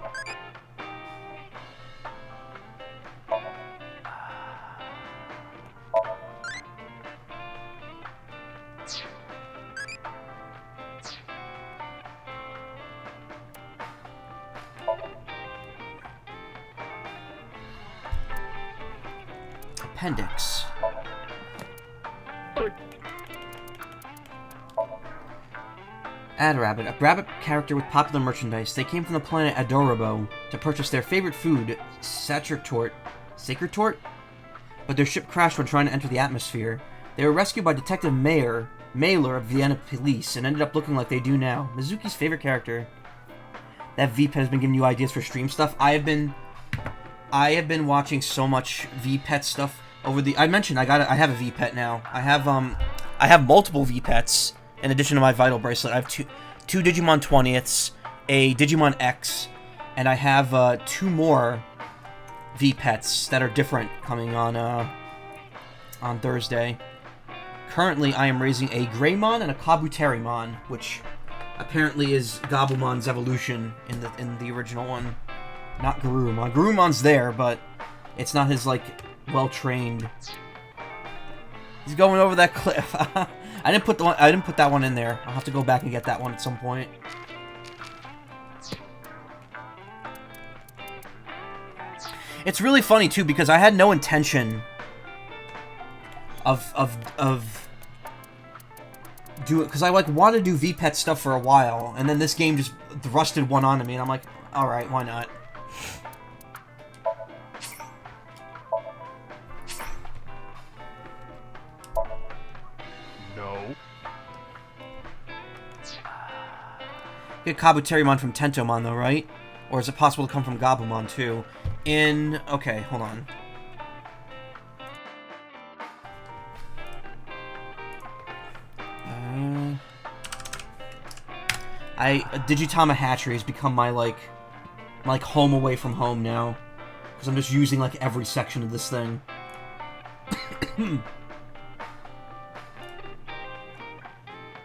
appendix. Ad Rabbit, a rabbit character with popular merchandise. They came from the planet Adorabo to purchase their favorite food, Sacred Tort, but their ship crashed when trying to enter the atmosphere. They were rescued by Detective Mailer of Vienna Police and ended up looking like they do now. Mizuki's favorite character. That VPET has been giving you ideas for stream stuff. I have been watching so much VPET stuff over the. I mentioned I have a VPET now. I have multiple VPETs in addition to my Vital bracelet. I have two Digimon 20ths, a Digimon X, and I have 2 more VPETs that are different coming on Thursday. Currently, I am raising a Greymon and a Kabuterimon, which apparently is Gabumon's evolution in the original one. Not Garurumon. Garurumon's there, but it's not his, like, well-trained. He's going over that cliff. I didn't put that one in there. I'll have to go back and get that one at some point. It's really funny too because I had no intention of do it because I like wanted to do VPET stuff for a while, and then this game just thrusted one onto me, and I'm like, all right, why not? No. Get Kabuterimon from Tentomon though, right? Or is it possible to come from Gabumon too? Okay, hold on. Digitama Hatchery has become my like home away from home now, because I'm just using like every section of this thing.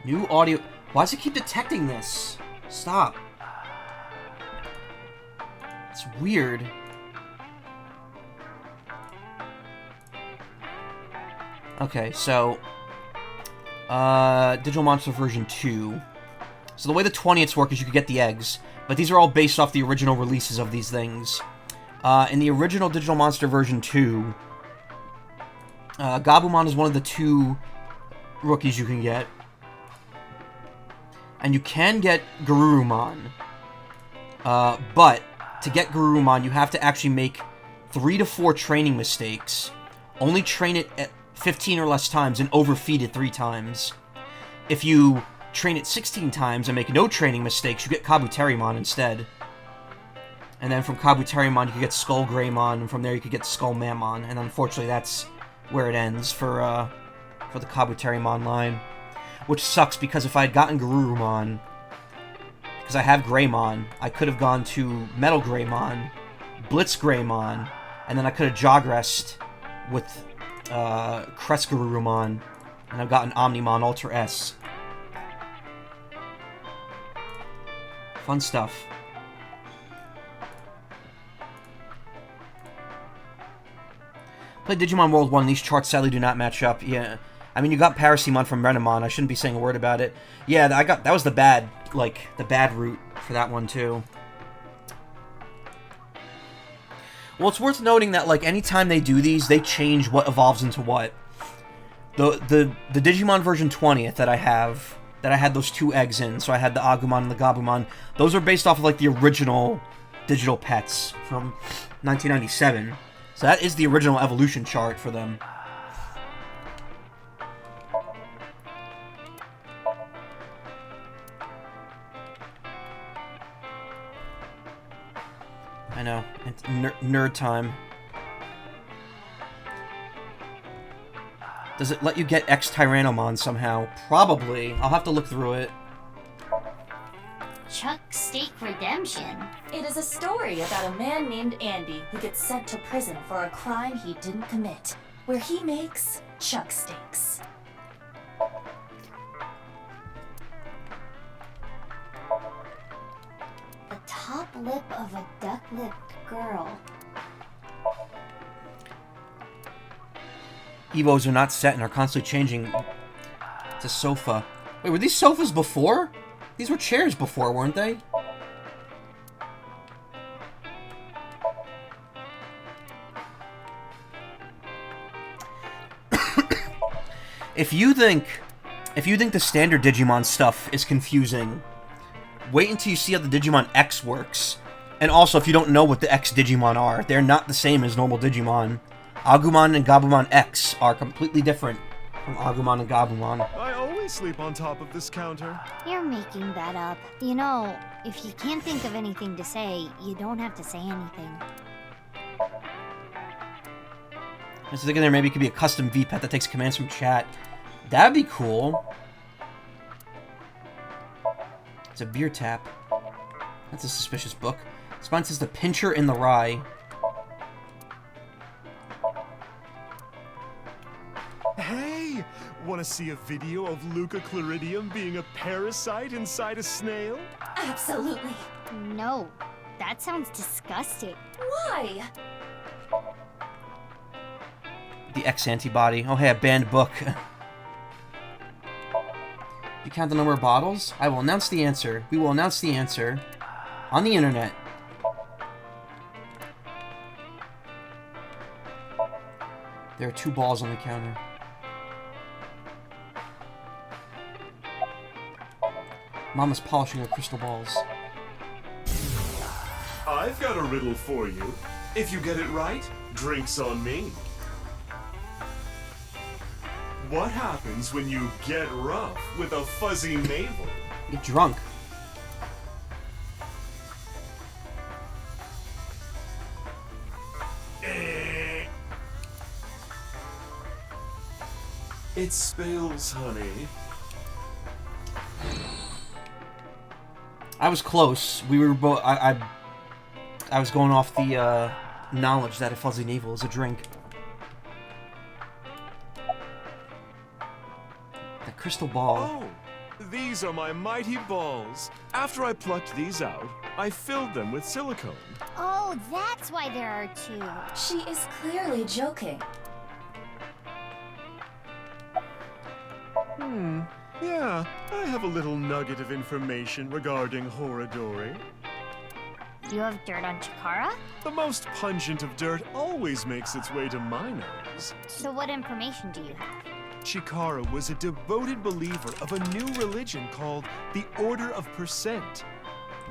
New audio. Why does it keep detecting this? Stop. It's weird. Okay, so Digital Monster version 2. So the way the 20ths work is you could get the eggs, but these are all based off the original releases of these things. In the original Digital Monster version 2, Gabumon is one of the 2 rookies you can get. And you can get Garurumon. But to get Garurumon, you have to actually make 3 to 4 training mistakes. Only train it at 15 or less times and overfeed it 3 times. If you train it 16 times and make no training mistakes, you get Kabuterimon instead. And then from Kabuterimon, you can get Skull Greymon, and from there you could get Skull Mammon. And unfortunately, that's where it ends for the Kabuterimon line. Which sucks, because if I had gotten Garurumon, because I have Greymon, I could have gone to Metal Greymon, Blitz Greymon, and then I could have Jogressed with Crest Garurumon, and I've gotten Omnimon Ultra S. Fun stuff. Played Digimon World 1, these charts sadly do not match up. Yeah. I mean, you got Parasimon from Renamon. I shouldn't be saying a word about it. Yeah, that was the bad route for that one too. Well, it's worth noting that like anytime they do these, they change what evolves into what. The Digimon version 20th that I had those 2 eggs in, so I had the Agumon and the Gabumon. Those are based off of like the original digital pets from 1997. So that is the original evolution chart for them. I know, it's nerd time. Does it let you get X-Tyrannomon somehow? Probably. I'll have to look through it. Chuck Steak Redemption. It is a story about a man named Andy who gets sent to prison for a crime he didn't commit, where he makes chuck steaks. The top lip of a duck-lipped girl. Evos are not set and are constantly changing to sofa. Wait, were these sofas before? These were chairs before, weren't they? If you think the standard Digimon stuff is confusing, wait until you see how the Digimon X works. And also, if you don't know what the X Digimon are, they're not the same as normal Digimon. Agumon and Gabumon X are completely different from Agumon and Gabumon. I always sleep on top of this counter. You're making that up. You know, if you can't think of anything to say, you don't have to say anything. I was thinking there maybe could be a custom VPet that takes commands from chat. That'd be cool. It's a beer tap. That's a suspicious book. Spine says the pincher in the rye. Hey! Want to see a video of Luca Claridium being a parasite inside a snail? Absolutely. No, that sounds disgusting. Why? The X antibody. Oh, hey, a banned book. You count the number of bottles? I will announce the answer. We will announce the answer on the internet. There are 2 balls on the counter. Mama's polishing her crystal balls. I've got a riddle for you. If you get it right, drinks on me. What happens when you get rough with a fuzzy navel? Get drunk. It spills, honey. I was close. We were both. I was going off the knowledge that a fuzzy navel is a drink. The crystal ball. Oh, these are my mighty balls. After I plucked these out, I filled them with silicone. Oh, that's why there are 2. She is clearly joking. Yeah, I have a little nugget of information regarding Horadori. You have dirt on Chikara? The most pungent of dirt always makes its way to my nose. So what information do you have? Chikara was a devoted believer of a new religion called the Order of Percent.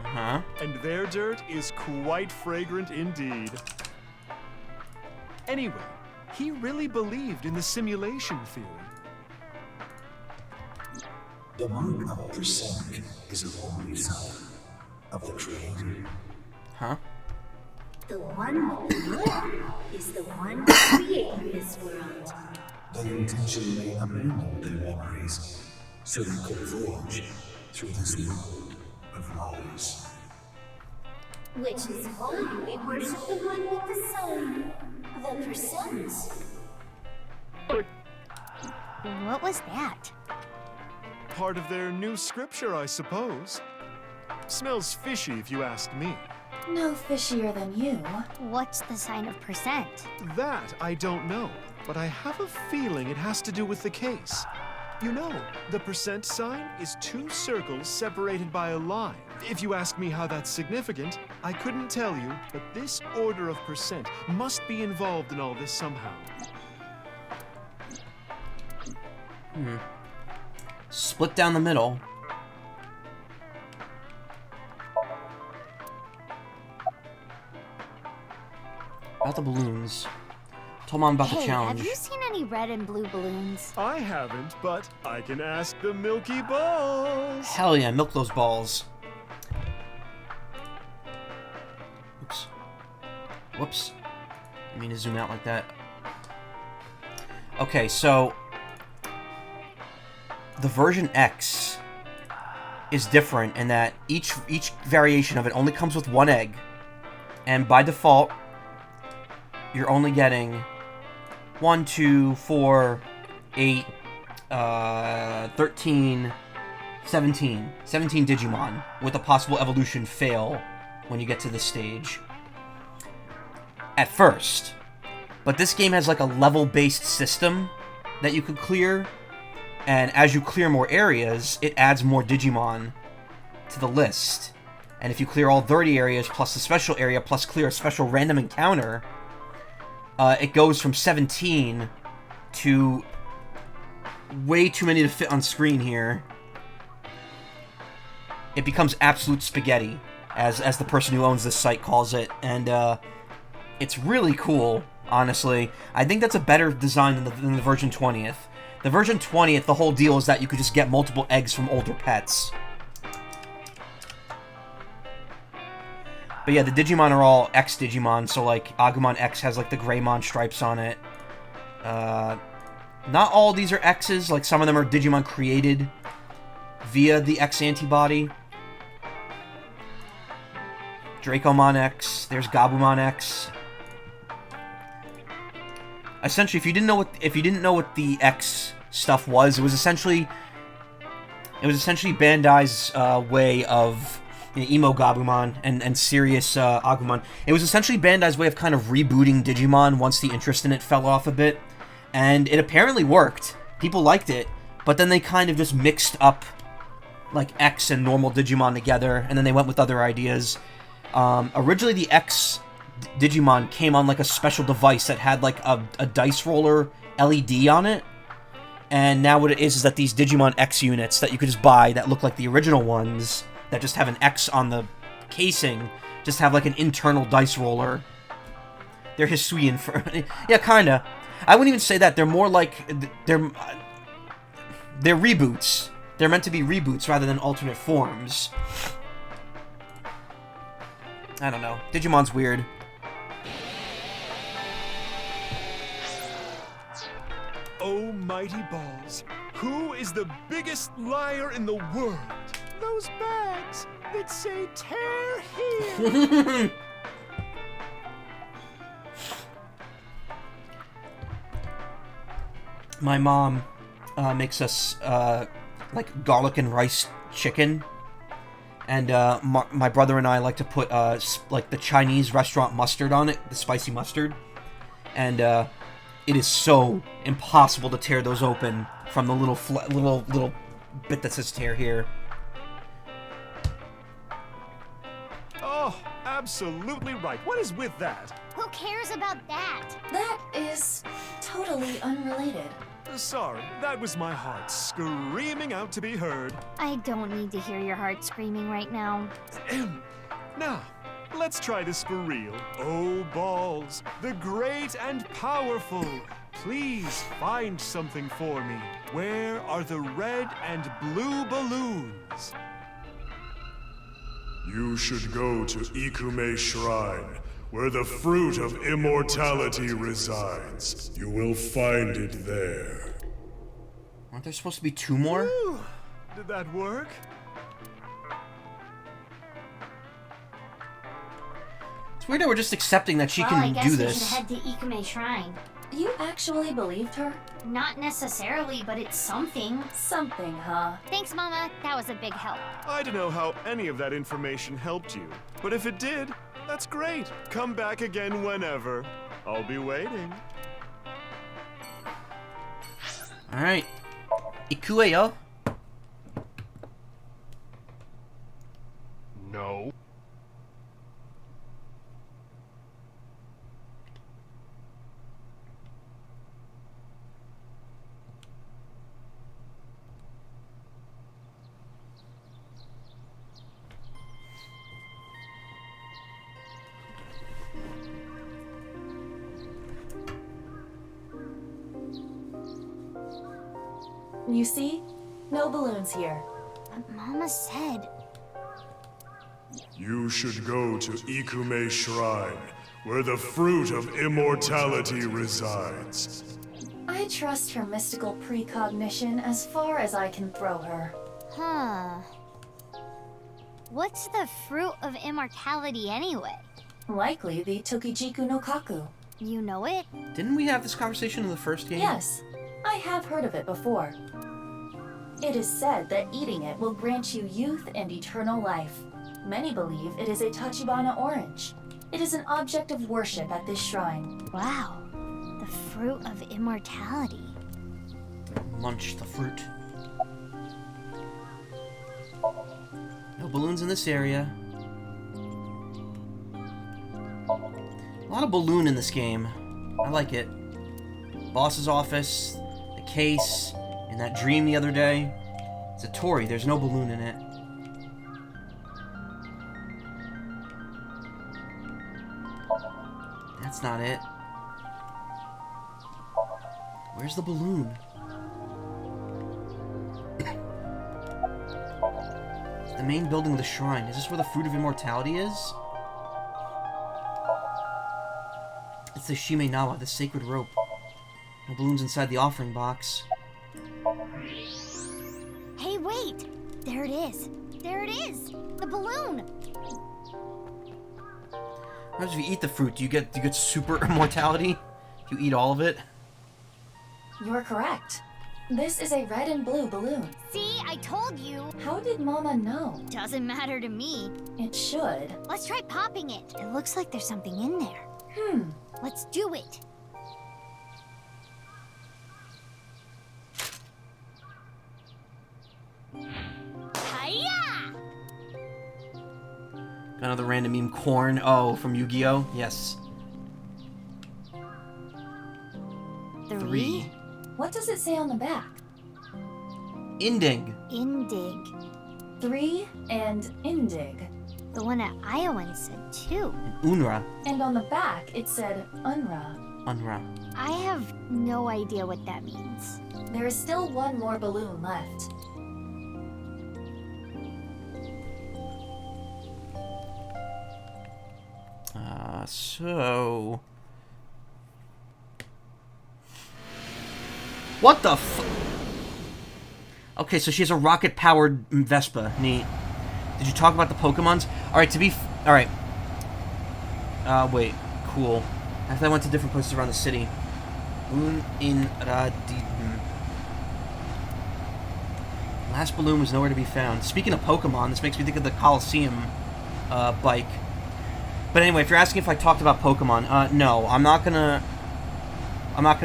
Uh-huh. And their dirt is quite fragrant indeed. Anyway, he really believed in the simulation theory. The 1% is the only son of the Creator. Huh? The one is the one who created this world. They intentionally abandoned their memories so they could voyage through this world of lies. Which is why we worship the one with the sun, the percent. What was that? Part of their new scripture, I suppose. Smells fishy if you ask me. No fishier than you. What's the sign of percent? That I don't know, but I have a feeling it has to do with the case. You know, the percent sign is 2 circles separated by a line. If you ask me how that's significant, I couldn't tell you, but this order of percent must be involved in all this somehow. Split down the middle. About the balloons. Told Mom about the challenge. Have you seen any red and blue balloons? I haven't, but I can ask the Milky Balls. Hell yeah, milk those balls. Oops. Whoops. I mean to zoom out like that. Okay, so the version X is different in that each variation of it only comes with 1 egg, and by default you're only getting 1, 2, 4, 8, 13, 17 Digimon, with a possible evolution fail when you get to this stage at first. But this game has like a level-based system that you could clear, and as you clear more areas, it adds more Digimon to the list. And if you clear all 30 areas plus the special area plus clear a special random encounter, it goes from 17 to way too many to fit on screen here. It becomes absolute spaghetti, as the person who owns this site calls it, and it's really cool, honestly. I think that's a better design than the version 20th. The version 20th, the whole deal is that you could just get multiple eggs from older pets. But yeah, the Digimon are all X Digimon, so like Agumon X has like the Greymon stripes on it. Not all of these are X's, like some of them are Digimon created via the X antibody. Dracomon X, there's Gabumon X. Essentially, if you didn't know what the X stuff was, it was essentially Bandai's way of Emo Gabumon and Serious Agumon. It was essentially Bandai's way of kind of rebooting Digimon once the interest in it fell off a bit, and it apparently worked. People liked it, but then they kind of just mixed up like X and normal Digimon together, and then they went with other ideas. Originally, the X Digimon came on like a special device that had like a dice roller LED on it, and now what it is that these Digimon X units that you could just buy that look like the original ones that just have an X on the casing just have like an internal dice roller. They're Hisuian for yeah, kinda. I wouldn't even say that. They're more like they're reboots. They're meant to be reboots rather than alternate forms. I don't know. Digimon's weird. Oh, mighty balls. Who is the biggest liar in the world? Those bags that say tear here. My mom makes us like garlic and rice chicken, and my brother and I like to put like the Chinese restaurant mustard on it, the spicy mustard, and it is so impossible to tear those open from the little bit that says tear here. Oh, absolutely right. What is with that? Who cares about that? That is totally unrelated. Sorry, that was my heart screaming out to be heard. I don't need to hear your heart screaming right now. Now, let's try this for real. Oh, balls, the great and powerful, please find something for me. Where are the red and blue balloons? You should go to Ikume Shrine, where the fruit of immortality resides. You will find it there. Aren't there supposed to be two more? Ooh, did that work? It's weird that we're just accepting that she well, can I guess do we this. should head to Ikume Shrine. You actually believed her? Not necessarily, but it's something. Something, huh? Thanks, Mama. That was a big help. I don't know how any of that information helped you, but if it did, that's great. Come back again whenever. I'll be waiting. Alright. Ikue yo. No. You see? No balloons here. But Mama said... You should go to Ikume Shrine, where the fruit of immortality resides. I trust her mystical precognition as far as I can throw her. Huh. What's the fruit of immortality anyway? Likely the Tokijiku no Kaku. You know it? Didn't we have this conversation in the first game? Yes, I have heard of it before. It is said that eating it will grant you youth and eternal life. Many believe it is a Tachibana orange. It is an object of worship at this shrine. Wow. The fruit of immortality. Munch the fruit. No balloons in this area. A lot of balloon in this game. I like it. Boss's office, the case, In that dream the other day, it's a Tori. There's no balloon in it. That's not it. Where's the balloon? The main building of the shrine. Is this where the Fruit of Immortality is? It's the Shimenawa, the sacred rope. No balloons inside the offering box. Hey, wait! There it is. There it is! The balloon! What happens if you eat the fruit? Do you get super immortality? If you eat all of it? You're correct. This is a red and blue balloon. See, I told you! How did Mama know? Doesn't matter to me. It should. Let's try popping it. It looks like there's something in there. Let's do it. Hiya! Got another random meme. Corn. Oh, from Yu-Gi-Oh? Yes. 3. What does it say on the back? Indig. Indig. 3 and Indig. The one at Iowan said 2. Unra. And on the back, it said Unra. Unra. I have no idea what that means. There is still one more balloon left. So... What the f... Okay, so she has a rocket-powered Vespa. Neat. Did you talk about the Pokemons? Alright, to be... Alright. Wait. Cool. After I went to different places around the city. Last balloon was nowhere to be found. Speaking of Pokemon, this makes me think of the Coliseum bike. But anyway, if you're asking if I talked about Pokemon, no, I'm not gonna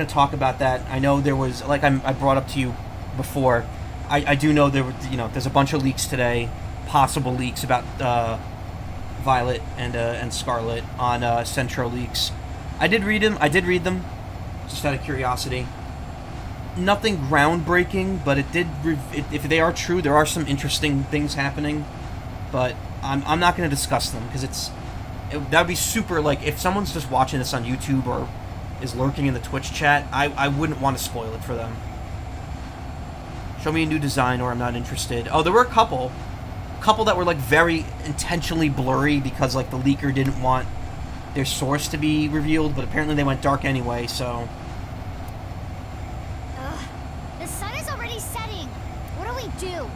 talk about that. I know there was, like I brought up to you before, I do know there were, there's a bunch of leaks today, possible leaks about Violet and Scarlet on Centro Leaks. I did read them, just out of curiosity. Nothing groundbreaking, but it did. If they are true, there are some interesting things happening. But I'm not going to discuss them because that would be super. Like if someone's just watching this on YouTube or is lurking in the Twitch chat, I wouldn't want to spoil it for them. Show me a new design or I'm not interested. Oh, there were a couple that were like very intentionally blurry because like the leaker didn't want their source to be revealed, but apparently they went dark anyway, so... Ugh. The sun is already setting. What do we do?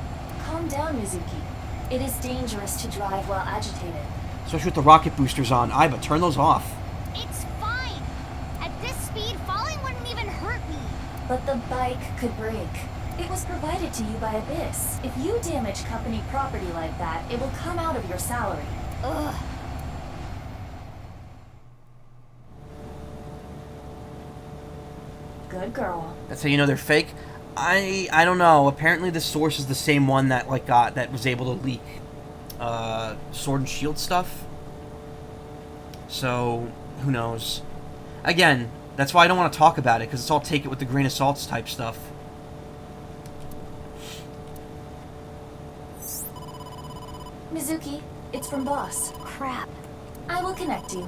Calm down, Mizuki. It is dangerous to drive while agitated. Especially with the rocket boosters on. Aiba, turn those off. It's fine. At this speed, falling wouldn't even hurt me. But the bike could break. It was provided to you by Abyss. If you damage company property like that, it will come out of your salary. Ugh. Good girl. That's how you know they're fake? I don't know. Apparently the source is the same one that that was able to leak Sword and Shield stuff. So, who knows? Again, that's why I don't want to talk about it, because it's all take it with the grain of salt type stuff. Mizuki, it's from Boss. Crap. I will connect you.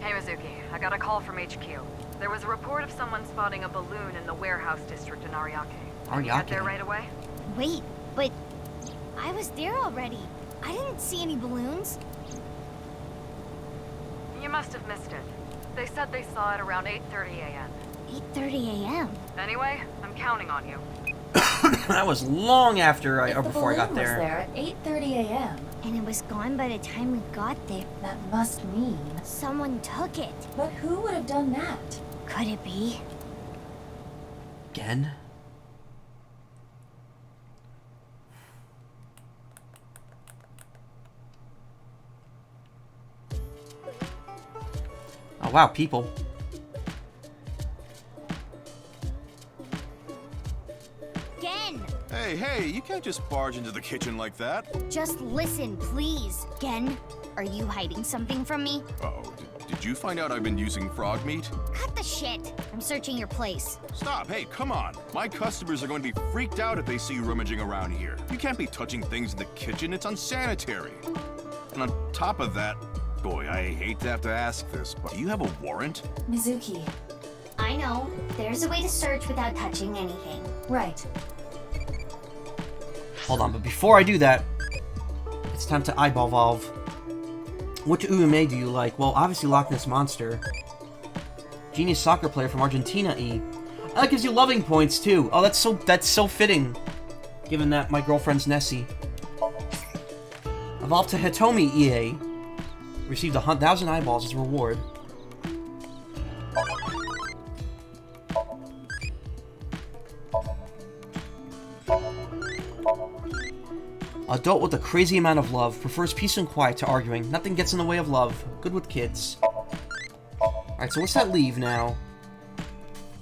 Hey Mizuki, I got a call from HQ. There was a report of someone spotting a balloon in the warehouse district in Ariake. Can you get there right away? Wait, but I was there already. I didn't see any balloons. You must have missed it. They said they saw it around 8:30 a.m. 8:30 a.m. Anyway, I'm counting on you. That was long after before I got there. The balloon was there at 8:30 a.m. And it was gone by the time we got there. That must mean someone took it. But who would have done that? Could it be? Again? Oh wow, people. Gen! Hey, you can't just barge into the kitchen like that. Just listen, please. Gen, are you hiding something from me? Uh-oh, Did you find out I've been using frog meat? Cut the shit. I'm searching your place. Stop, hey, come on. My customers are going to be freaked out if they see you rummaging around here. You can't be touching things in the kitchen, it's unsanitary. And on top of that, boy, I hate to have to ask this, but do you have a warrant? Mizuki. I know. There's a way to search without touching anything. Right. Hold on, but before I do that, it's time to eyeball volve. Which Ume do you like? Well, obviously Loch Ness Monster. Genius soccer player from Argentina, E. Oh, that gives you loving points, too. Oh, that's so fitting, given that my girlfriend's Nessie. Evolved to Hitomi, EA. Received 1,000 eyeballs as a reward. Adult with a crazy amount of love. Prefers peace and quiet to arguing. Nothing gets in the way of love. Good with kids. Alright, so what's that leave now?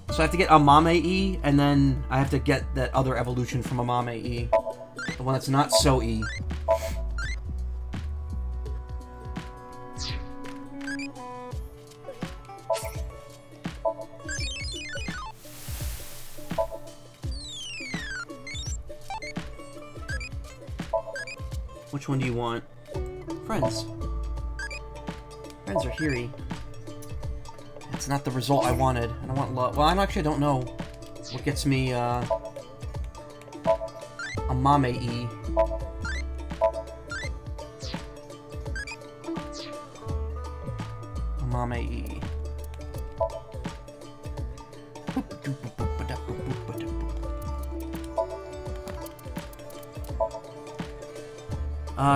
So I have to get Amame E, and then I have to get that other evolution from Amame E. The one that's not so E. Which one do you want? Friends. Friends are here. It's not the result I wanted. I don't want love. Well, I don't know what gets me, Amame E. Amame E.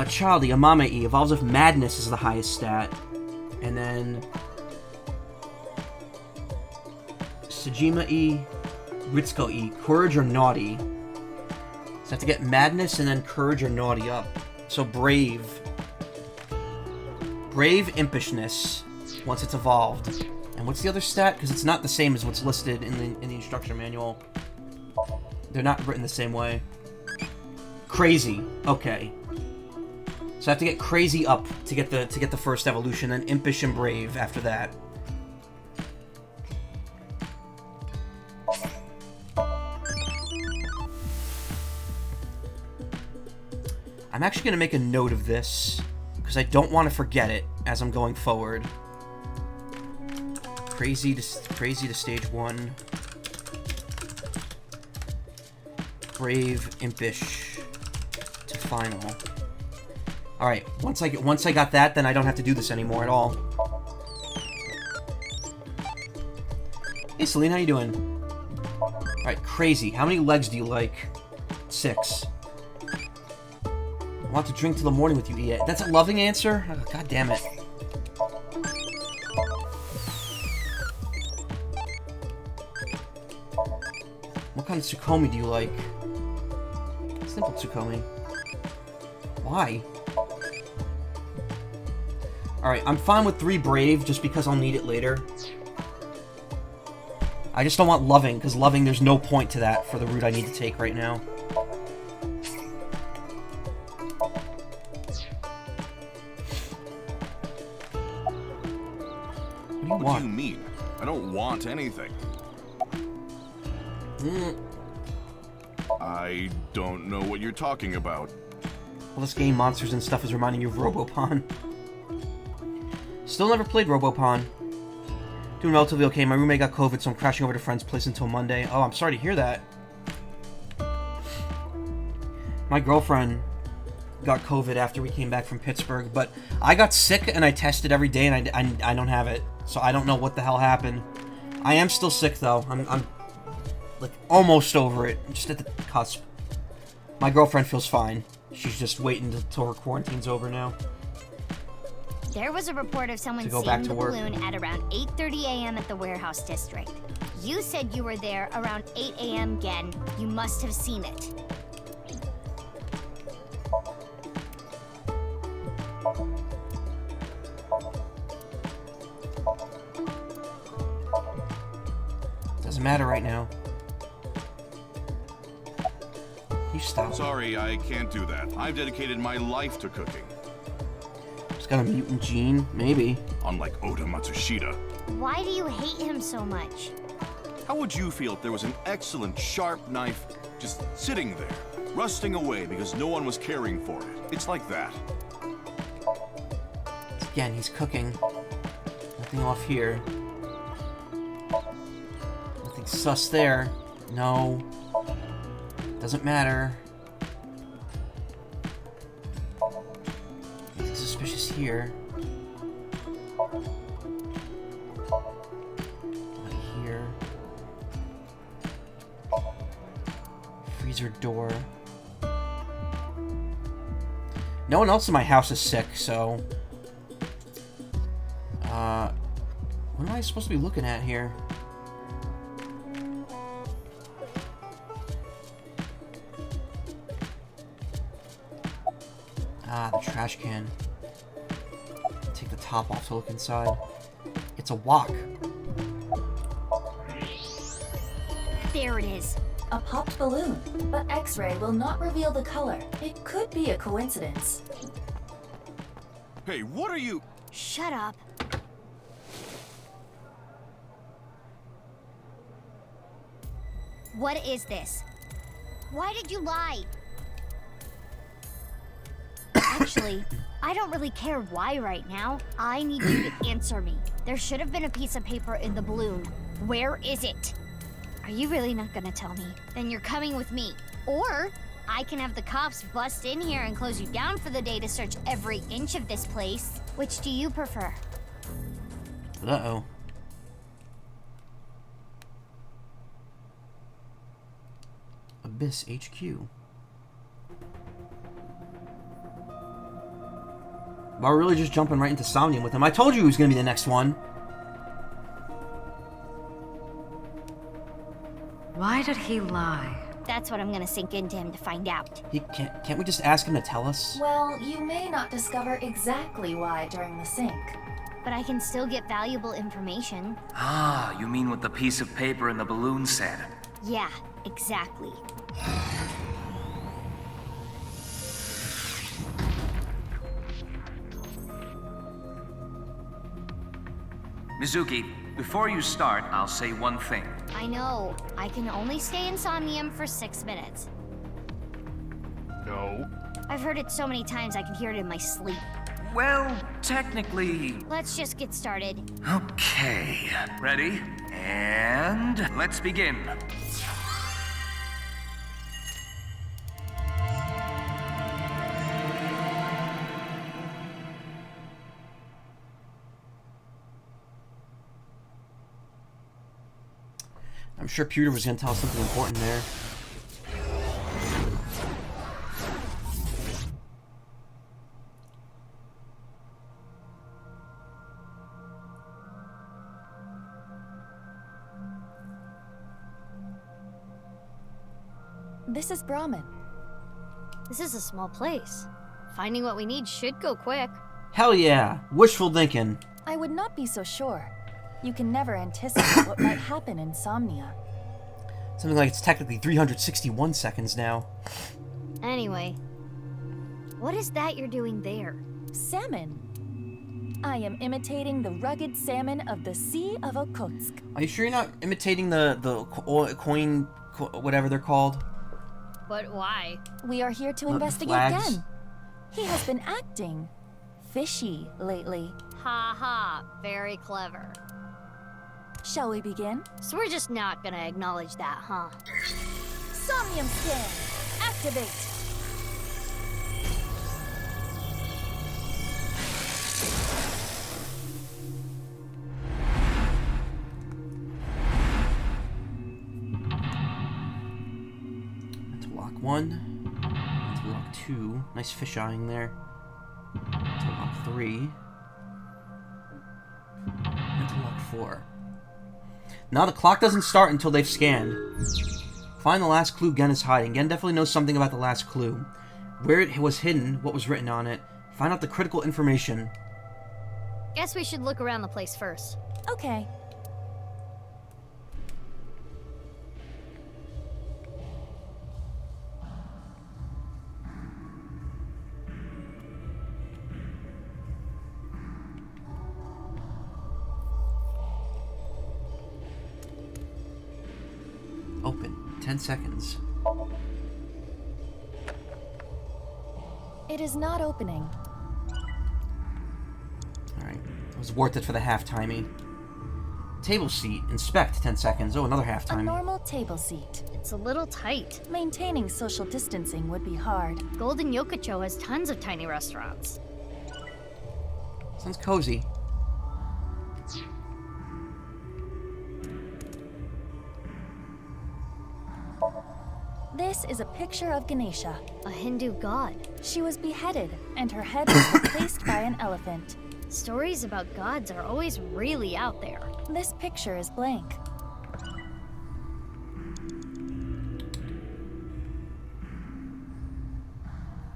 Childy, Amame E. Evolves with Madness is the highest stat. And then... Sajima E. Ritsuko E. Courage or Naughty. So I have to get Madness and then Courage or Naughty up. So Brave. Brave Impishness, once it's evolved. And what's the other stat? Because it's not the same as what's listed in the instruction manual. They're not written the same way. Crazy. Okay. So I have to get Crazy up to get the first evolution, then Impish and Brave after that. I'm actually going to make a note of this, because I don't want to forget it as I'm going forward. Crazy to stage 1. Brave, Impish to final. Alright, once I got that, then I don't have to do this anymore at all. Hey Celine, how you doing? Alright, Crazy. How many legs do you like? 6. I want to drink till the morning with you, EA. That's a loving answer? Oh, God damn it. What kind of Tsukomi do you like? Simple Tsukomi. Why? Alright, I'm fine with 3 Brave, just because I'll need it later. I just don't want Loving, because Loving, there's no point to that for the route I need to take right now. What do you mean? I don't want anything. I don't know what you're talking about. Well, this game, Monsters and Stuff, is reminding you of Robopon. Still never played Robopon. Doing relatively okay. My roommate got COVID, so I'm crashing over to a friend's place until Monday. Oh, I'm sorry to hear that. My girlfriend got COVID after we came back from Pittsburgh, but I got sick and I tested every day and I don't have it. So I don't know what the hell happened. I am still sick though. I'm like almost over it. Just at the cusp. My girlfriend feels fine. She's just waiting until her quarantine's over now. There was a report of someone seeing the balloon at around 8:30 a.m. at the warehouse district. You said you were there around 8 a.m. Gen. You must have seen it. Doesn't matter right now. You stop. Sorry, I can't do that. I've dedicated my life to cooking. He's got a mutant gene, maybe. Unlike Oda Matsushita. Why do you hate him so much? How would you feel if there was an excellent sharp knife just sitting there, rusting away because no one was caring for it? It's like that. Again, he's cooking. Nothing off here. Nothing sus there. No. Doesn't matter. Nothing suspicious here. Not here. Freezer door. No one else in my house is sick, so... what am I supposed to be looking at here? Ah, the trash can. Take the top off to look inside. It's a wok. There it is. A popped balloon, but X-ray will not reveal the color. It could be a coincidence. Hey, what are you... Shut up. What is this? Why did you lie? Actually, I don't really care why right now. I need you to answer me. There should have been a piece of paper in the balloon. Where is it? Are you really not gonna tell me? Then you're coming with me. Or I can have the cops bust in here and close you down for the day to search every inch of this place. Which do you prefer? Uh-oh. Abyss HQ. But we're really just jumping right into Somnium with him. I told you he was going to be the next one. Why did he lie? That's what I'm gonna sink into him to find out. Can't we just ask him to tell us? Well, you may not discover exactly why during the sync. But I can still get valuable information. Ah, you mean what the piece of paper in the balloon said? Yeah, exactly. Mizuki, before you start, I'll say one thing. I know. I can only stay in Somnium for 6 minutes. No. I've heard it so many times I can hear it in my sleep. Well, technically... Let's just get started. Okay. Ready? And... let's begin. I'm sure Pewter was going to tell us something important there. This is Brahmin. This is a small place. Finding what we need should go quick. Hell yeah! Wishful thinking. I would not be so sure. You can never anticipate what might happen in Somnia. Something like it's technically 361 seconds now. Anyway, what is that you're doing there? Salmon. I am imitating the rugged salmon of the Sea of Okotsk. Are you sure you're not imitating the coin, whatever they're called? But why? We are here to The investigate flags? again. He has been acting fishy lately. Ha ha, very clever. Shall we begin? So we're just not gonna acknowledge that, huh? Somnium scan. Activate. Mental lock 1. Mental lock 2. Nice fish-eyeing there. Mental lock 3. Mental lock 4. Now the clock doesn't start until they've scanned. Find the last clue Gen is hiding. Gen definitely knows something about the last clue. Where it was hidden, what was written on it. Find out the critical information. Guess we should look around the place first. Okay. 10 seconds. It is not opening. Alright. It was worth it for the half-timey. Table seat. Inspect. 10 seconds. Oh, another A half-timey. normal table seat. It's a little tight. Maintaining social distancing would be hard. Golden Yokocho has tons of tiny restaurants. Sounds cozy. This is a picture of Ganesha, a Hindu god. She was beheaded, and her head was replaced by an elephant. Stories about gods are always really out there. This picture is blank.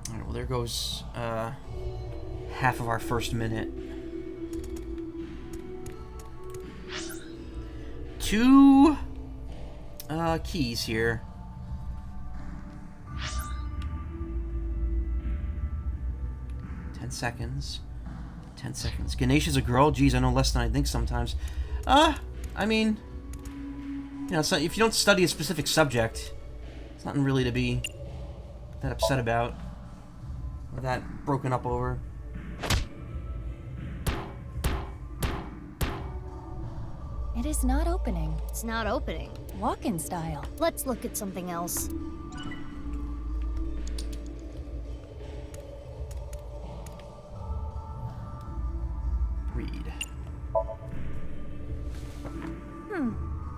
Alright, well there goes half of our first minute. 2 keys here. Seconds. 10 seconds. Ganesha's a girl? Geez, I know less than I think sometimes. I mean, you know, it's not, if you don't study a specific subject, it's nothing really to be that upset about or that broken up over. It is not opening. It's not opening. Walk-in style. Let's look at something else.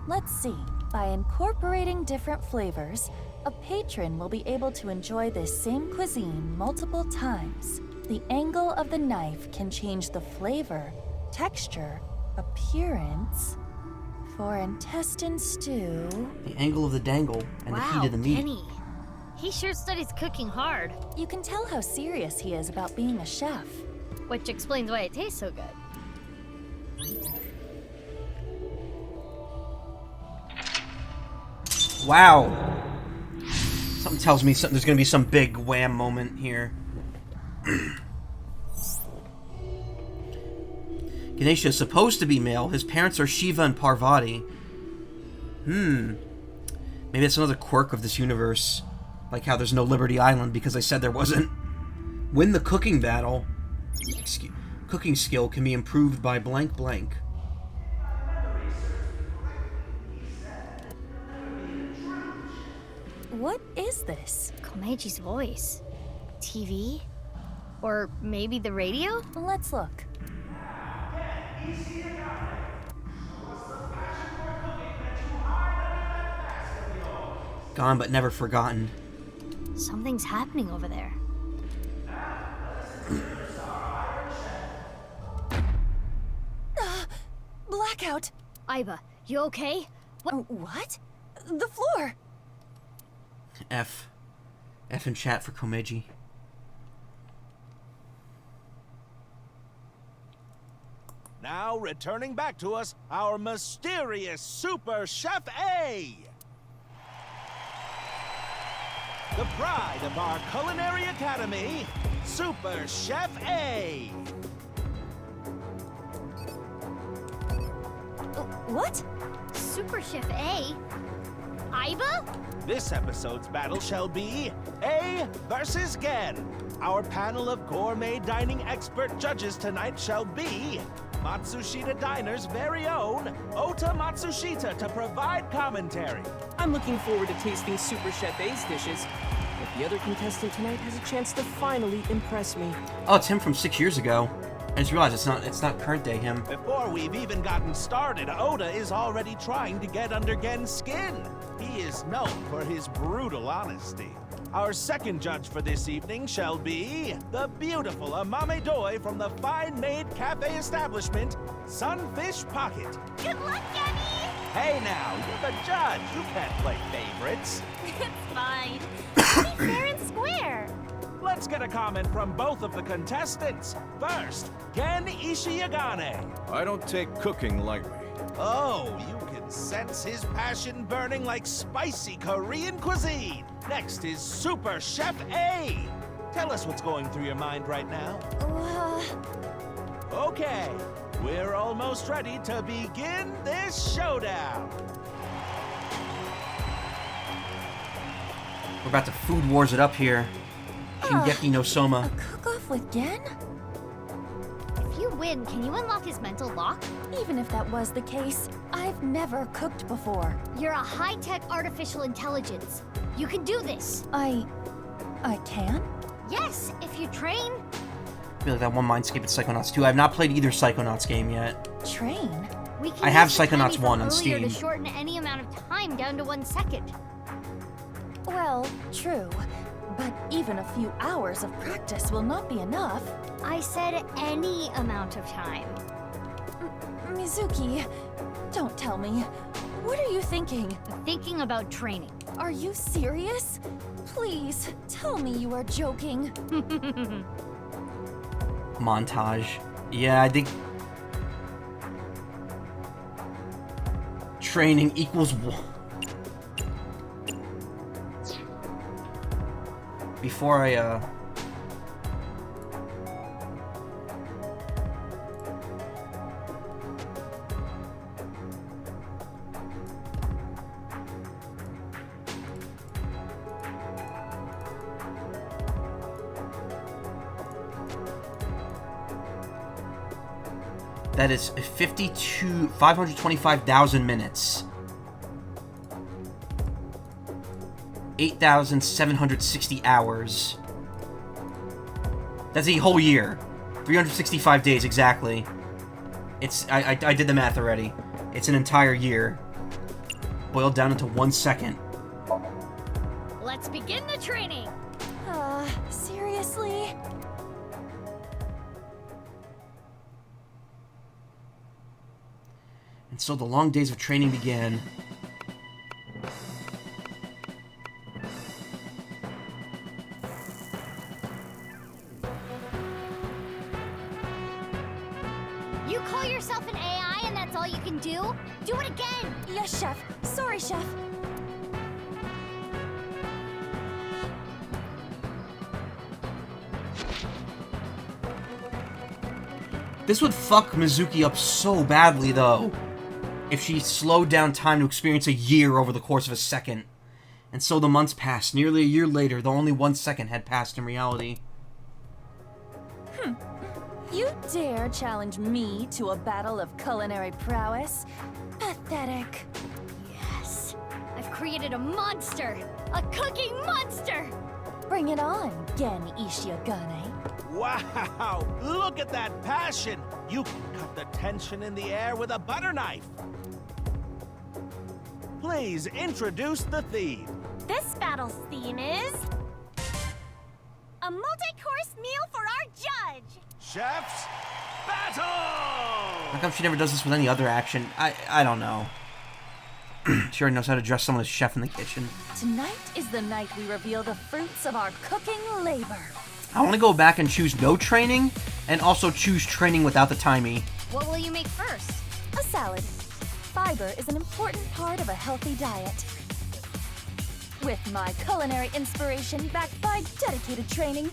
Let's see. By incorporating different flavors, a patron will be able to enjoy this same cuisine multiple times. The angle of the knife can change the flavor, texture, appearance. For intestine stew... The angle of the dangle and the heat of the meat. Kenny. He sure studies cooking hard. You can tell how serious he is about being a chef. Which explains why it tastes so good. Wow. Something tells me there's going to be some big wham moment here. Ganesha is supposed to be male. His parents are Shiva and Parvati. Maybe it's another quirk of this universe. Like how there's no Liberty Island because I said there wasn't. Win the cooking battle. Cooking skill can be improved by blank blank. What is this? Komeji's voice. TV? Or maybe the radio? Let's look. Gone but never forgotten. Something's happening over there. Blackout! Aiba, you okay? What? The floor! F in chat for Komeji. Now returning back to us, our mysterious Super Chef A! The pride of our Culinary Academy, Super Chef A! What? Super Chef A? Aiba? This episode's battle shall be A versus Gen. Our panel of gourmet dining expert judges tonight shall be Matsushita Diner's very own Ota Matsushita to provide commentary. I'm looking forward to tasting Super Chef A's dishes, but the other contestant tonight has a chance to finally impress me. Oh, it's him from 6 years ago. I just realized it's not current day him. Before we've even gotten started, Oda is already trying to get under Gen's skin. He is known for his brutal honesty. Our second judge for this evening shall be the beautiful Amame Doi from the fine-made cafe establishment, Sunfish Pocket. Good luck, Jenny! Hey now, you're the judge. You can't play favorites. It's fine. Be fair and square. Let's get a comment from both of the contestants. First, Gen Ishiyagane. I don't take cooking lightly. Oh, you can sense his passion burning like spicy Korean cuisine. Next is Super Chef A. Tell us what's going through your mind right now. Okay, we're almost ready to begin this showdown. We're about to food wars it up here. Shingeki no Soma. A cook-off with Gen? If you win, can you unlock his mental lock? Even if that was the case, I've never cooked before. You're a high-tech artificial intelligence. You can do this. I can? Yes, if you train. I feel like that one Mindscape at Psychonauts 2. I have not played either Psychonauts game yet. Train? We can I have use the Psychonauts timing 1 from on earlier Steam. to shorten any amount of time down to 1 second. Well, true. But even a few hours of practice will not be enough. I said any amount of time. Mizuki, don't tell me. What are you thinking? I'm thinking about training. Are you serious? Please, tell me you are joking. Montage. Yeah, I think... Training equals 1. Before I, That is 525,000 minutes. 8,760 hours. That's a whole year. 365 days exactly. I did the math already. It's an entire year. Boiled down into 1 second. Let's begin the training. Seriously? And so the long days of training began. You call yourself an AI and that's all you can do? Do it again! Yes, Chef. Sorry, Chef. This would fuck Mizuki up so badly, though, if she slowed down time to experience a year over the course of a second. And so the months passed. Nearly a year later, though only 1 second had passed in reality. You dare challenge me to a battle of culinary prowess? Pathetic. Yes. I've created a monster! A cooking monster! Bring it on, Gen Ishiogane. Wow! Look at that passion! You can cut the tension in the air with a butter knife! Please introduce the theme. This battle's theme is... a multi-course meal for our judge! Chef's Battle! How come she never does this with any other action? I don't know. She already knows how to dress someone as chef in the kitchen. Tonight is the night we reveal the fruits of our cooking labor. I want to go back and choose no training, and also choose training without the timey. What will you make first? A salad. Fiber is an important part of a healthy diet. With my culinary inspiration backed by dedicated training,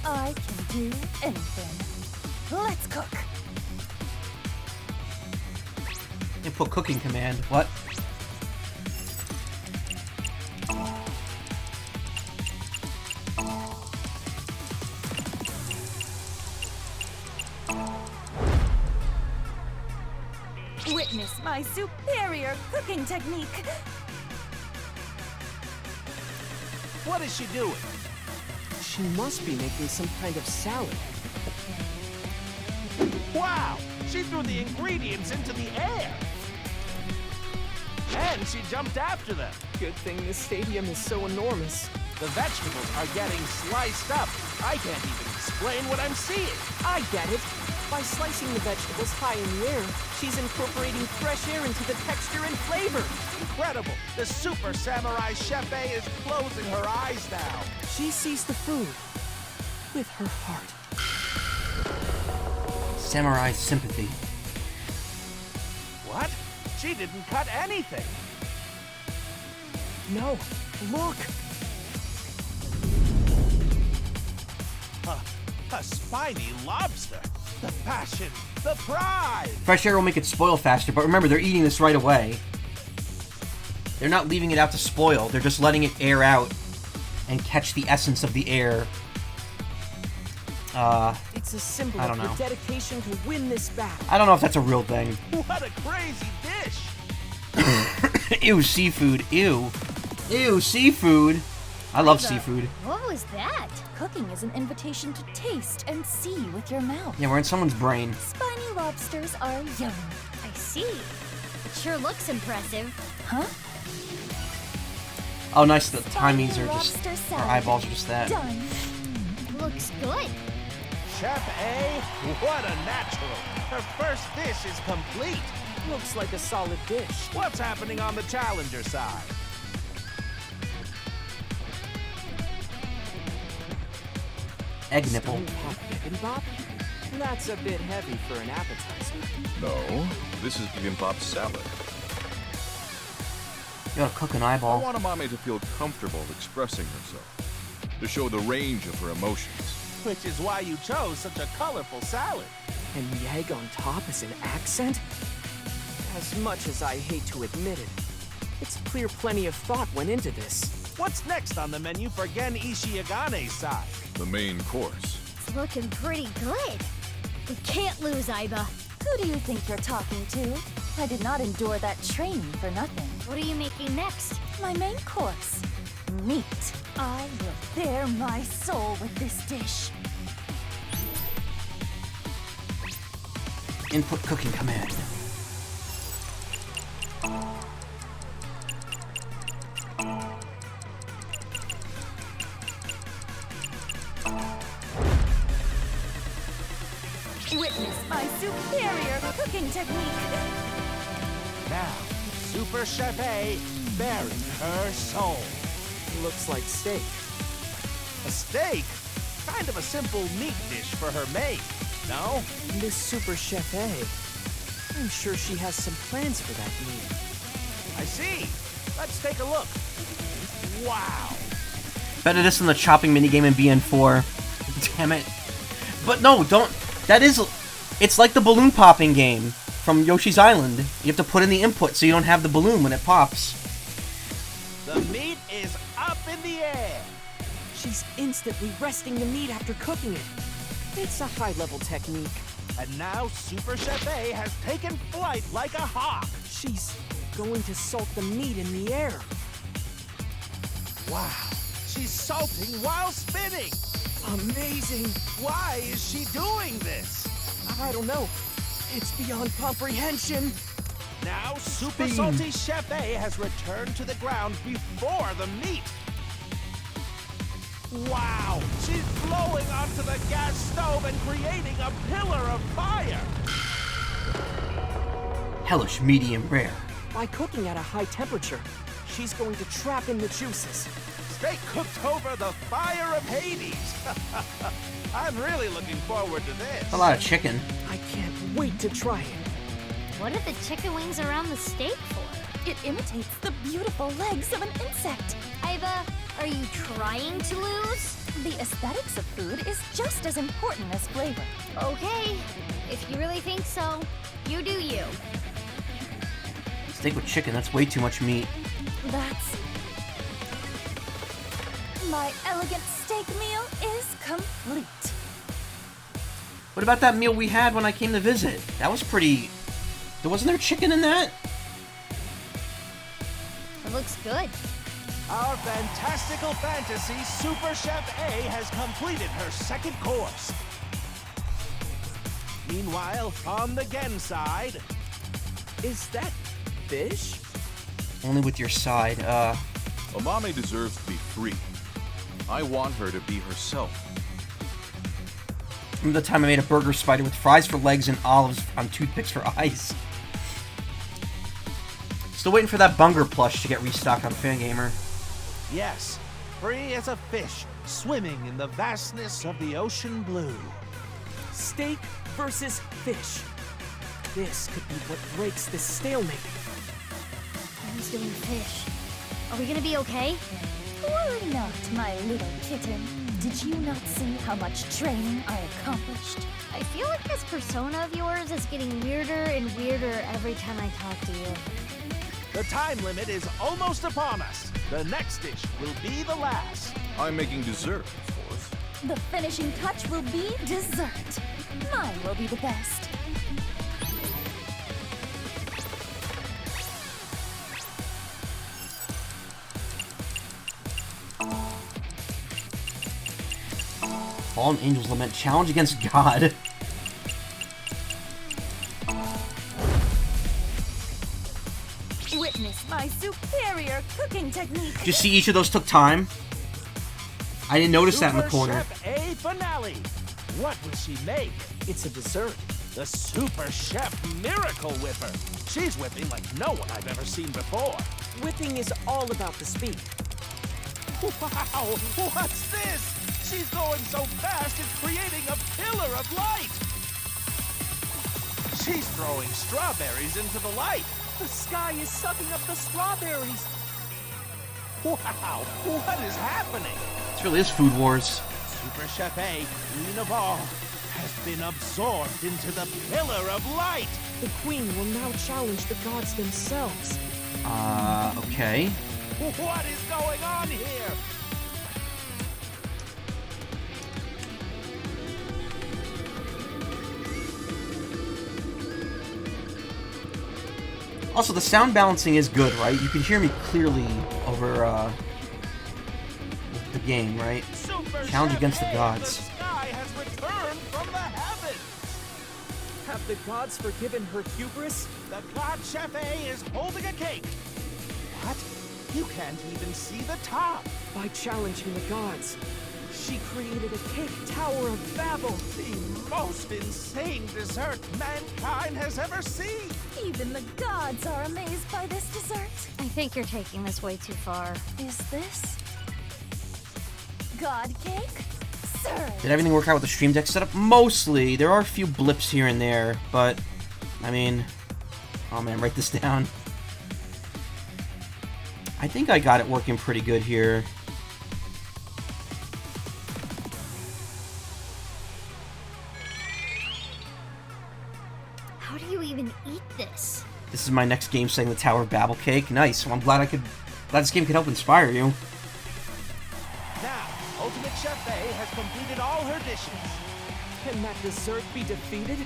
I can do anything. Let's cook. Input cooking command. What? Witness my superior cooking technique. What is she doing? She must be making some kind of salad. Wow! She threw the ingredients into the air! And she jumped after them! Good thing this stadium is so enormous. The vegetables are getting sliced up. I can't even explain what I'm seeing. I get it. By slicing the vegetables high in the air, she's incorporating fresh air into the texture and flavor. Incredible! The super samurai chef is closing her eyes now. She sees the food with her heart. Samurai sympathy. What? She didn't cut anything. No, look. A spiny lobster. The passion, the pride. Fresh air will make it spoil faster, but remember, they're eating this right away. They're not leaving it out to spoil, they're just letting it air out. and catch the essence of the air. It's a symbol I don't of know. your dedication to win this battle. I don't know if that's a real thing. What a crazy dish! Ew, seafood. Ew. Ew, seafood. I love seafood. What was that? Cooking is an invitation to taste and see with your mouth. Yeah, we're in someone's brain. Spiny lobsters are yummy. I see. It sure looks impressive. Huh? Oh, nice. The Spiny timies are just... lobster Our salad. eyeballs are just that. Done. Looks good. Chef A, what a natural. Her first dish is complete. Looks like a solid dish. What's happening on the challenger side? Egg nipple. Stone-top bibimbap? That's a bit heavy for an appetizer. No, this is bibimbap salad. You gotta cook an I eyeball. want Amame to feel comfortable expressing herself, to show the range of her emotions. Which is why you chose such a colorful salad. And the egg on top is an accent? As much as I hate to admit it, it's clear plenty of thought went into this. What's next on the menu for Gen Ishiagane's side? The main course. It's looking pretty good. We can't lose, Aiba. Who do you think you're talking to? I did not endure that training for nothing. What are you making next? My main course. Meat. I will bare my soul with this dish. Input cooking command. Witness my superior cooking technique. Now, Super Chef A bearing her soul. Looks like steak. A steak? Kind of a simple meat dish for her maid, no? This Super Chef A, I'm sure she has some plans for that meal. I see. Let's take a look. Wow. Better this than the chopping minigame in BN4. Damn it. But no, don't. That is. It's like the balloon popping game from Yoshi's Island. You have to put in the input so you don't have the balloon when it pops. The meat is up in the air. She's instantly resting the meat after cooking it. It's a high-level technique. And now Super Chef A has taken flight like a hawk. She's going to salt the meat in the air. Wow. She's salting while spinning. Amazing. Why is she doing this? I don't know. It's beyond comprehension. Now Super Salty Chef A has returned to the ground before the meat. Wow! She's blowing onto the gas stove and creating a pillar of fire! Hellish medium rare. By cooking at a high temperature, she's going to trap in the juices. Stay cooked over the fire of Hades! I'm really looking forward to this. A lot of chicken. I can't wait to try it. What are the chicken wings around the steak for? It imitates the beautiful legs of an insect. Aiba, are you trying to lose? The aesthetics of food is just as important as flavor. Okay, if you really think so, you do you. Steak with chicken, that's way too much meat. That's... My elegant steak meal is complete. What about that meal we had when I came to visit? That was pretty... Wasn't there chicken in that? It looks good. Our fantastical fantasy Super Chef A has completed her second course. Meanwhile, on the Gen side... Is that fish? Only with your side, Amame deserves to be free. I want her to be herself. Remember the time I made a burger spider with fries for legs and olives on toothpicks for eyes? Still waiting for that Bunger plush to get restocked on Fangamer. Yes, free as a fish, swimming in the vastness of the ocean blue. Steak versus fish. This could be what breaks this stalemate. Who's doing fish? Are we gonna be okay? Worry not, my little kitten. Did you not see how much training I accomplished? I feel like this persona of yours is getting weirder and weirder every time I talk to you. The time limit is almost upon us. The next dish will be the last. I'm making dessert, of course. The finishing touch will be dessert. Mine will be the best. Fallen Angels Lament. Challenge against God. Witness my superior cooking technique. Did you see each of those took time? I didn't notice that in the corner. Super Chef A finale. What will she make? It's a dessert. The Super Chef Miracle Whipper. She's whipping like no one I've ever seen before. Whipping is all about the speed. Wow! What's this? She's going so fast it's creating a pillar of light. She's throwing strawberries into the light. The sky is sucking up the strawberries. Wow! What is happening? This really is Food Wars. Super Chef A, queen of all, has been absorbed into the pillar of light. The queen will now challenge the gods themselves. Okay. What is going on here? Also, the sound balancing is good, right? You can hear me clearly over the game, right? Challenge against the gods. The sky has returned from the heavens. Have the gods forgiven her hubris? The god Chef A is holding a cake. What? You can't even see the top. By challenging the gods, she created a cake tower of Babel. The most insane dessert mankind has ever seen. Even the gods are amazed by this dessert. I think you're taking this way too far. Is this God cake? Sir. Did everything work out with the stream deck setup? Mostly. There are a few blips here and there, but I mean, oh man, write this down. I think I got it working pretty good here. How do you even eat this? This is my next game saying the Tower of Babel cake. Nice. Well, I'm glad this game could help inspire you. Now, Ultimate Chef A has completed all her dishes. Can that dessert be defeated?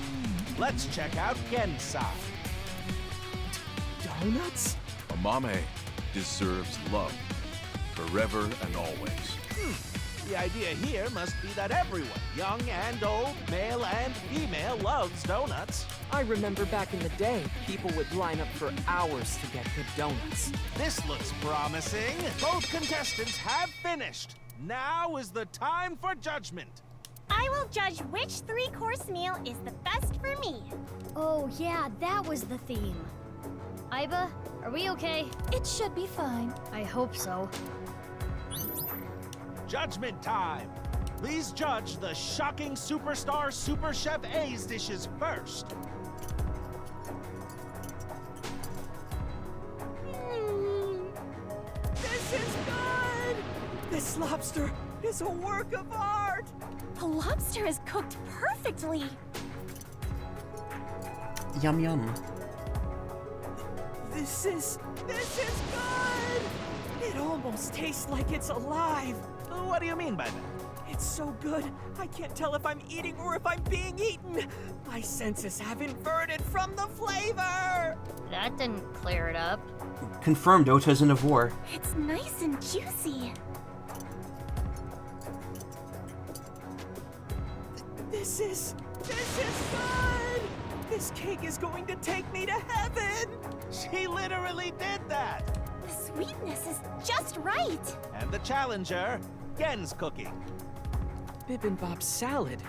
Let's check out Gen's side. Donuts? Amame deserves love, forever and always. The idea here must be that everyone, young and old, male and female, loves donuts. I remember back in the day, people would line up for hours to get good donuts. This looks promising. Both contestants have finished. Now is the time for judgment. I will judge which 3-course meal is the best for me. Oh yeah, that was the theme. Iba, are we okay? It should be fine. I hope so. Judgment time. Please judge the shocking superstar Super Chef A's dishes first. This is good! This lobster is a work of art! The lobster is cooked perfectly. Yum yum. This is good! It almost tastes like it's alive. What do you mean by that? It's so good, I can't tell if I'm eating or if I'm being eaten. My senses have inverted from the flavor. That didn't clear it up. Confirmed, Ota's a Navor. It's nice and juicy. This is good! This cake is going to take me to heaven! She literally did that! The sweetness is just right. And the challenger, Gen's cooking. Bibimbap salad.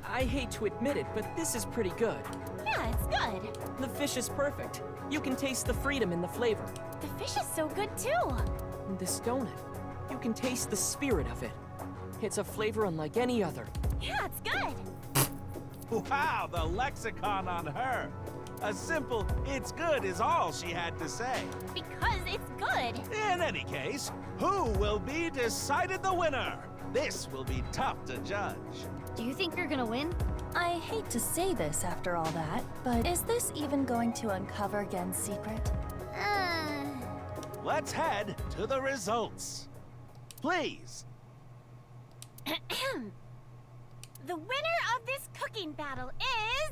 I hate to admit it, but this is pretty good. Yeah, it's good. The fish is perfect. You can taste the freedom in the flavor. The fish is so good too. And this donut, you can taste the spirit of it. It's a flavor unlike any other. Yeah, it's good. Wow, the lexicon on her. A simple, it's good is all she had to say. Because it's good. In any case, who will be decided the winner? This will be tough to judge. Do you think you're gonna win? I hate to say this after all that, but is this even going to uncover Gen's secret? let's head to the results. Please. The winner of this cooking battle is...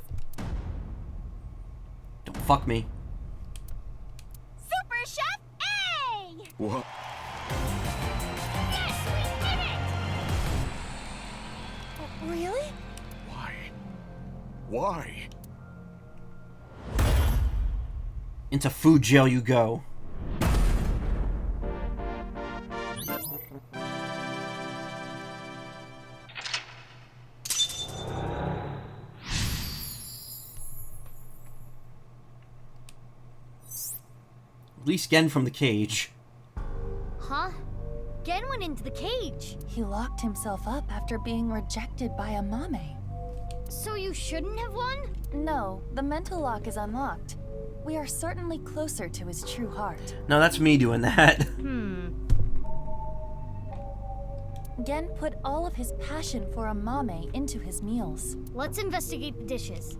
Don't fuck me. Super Chef A! What? Yes, we did it! Really? Why? Into food jail you go. Release Gen from the cage. Huh? Gen went into the cage. He locked himself up after being rejected by a mame. So you shouldn't have won? No, the mental lock is unlocked. We are certainly closer to his true heart. No, that's me doing that. Gen put all of his passion for a mame into his meals. Let's investigate the dishes.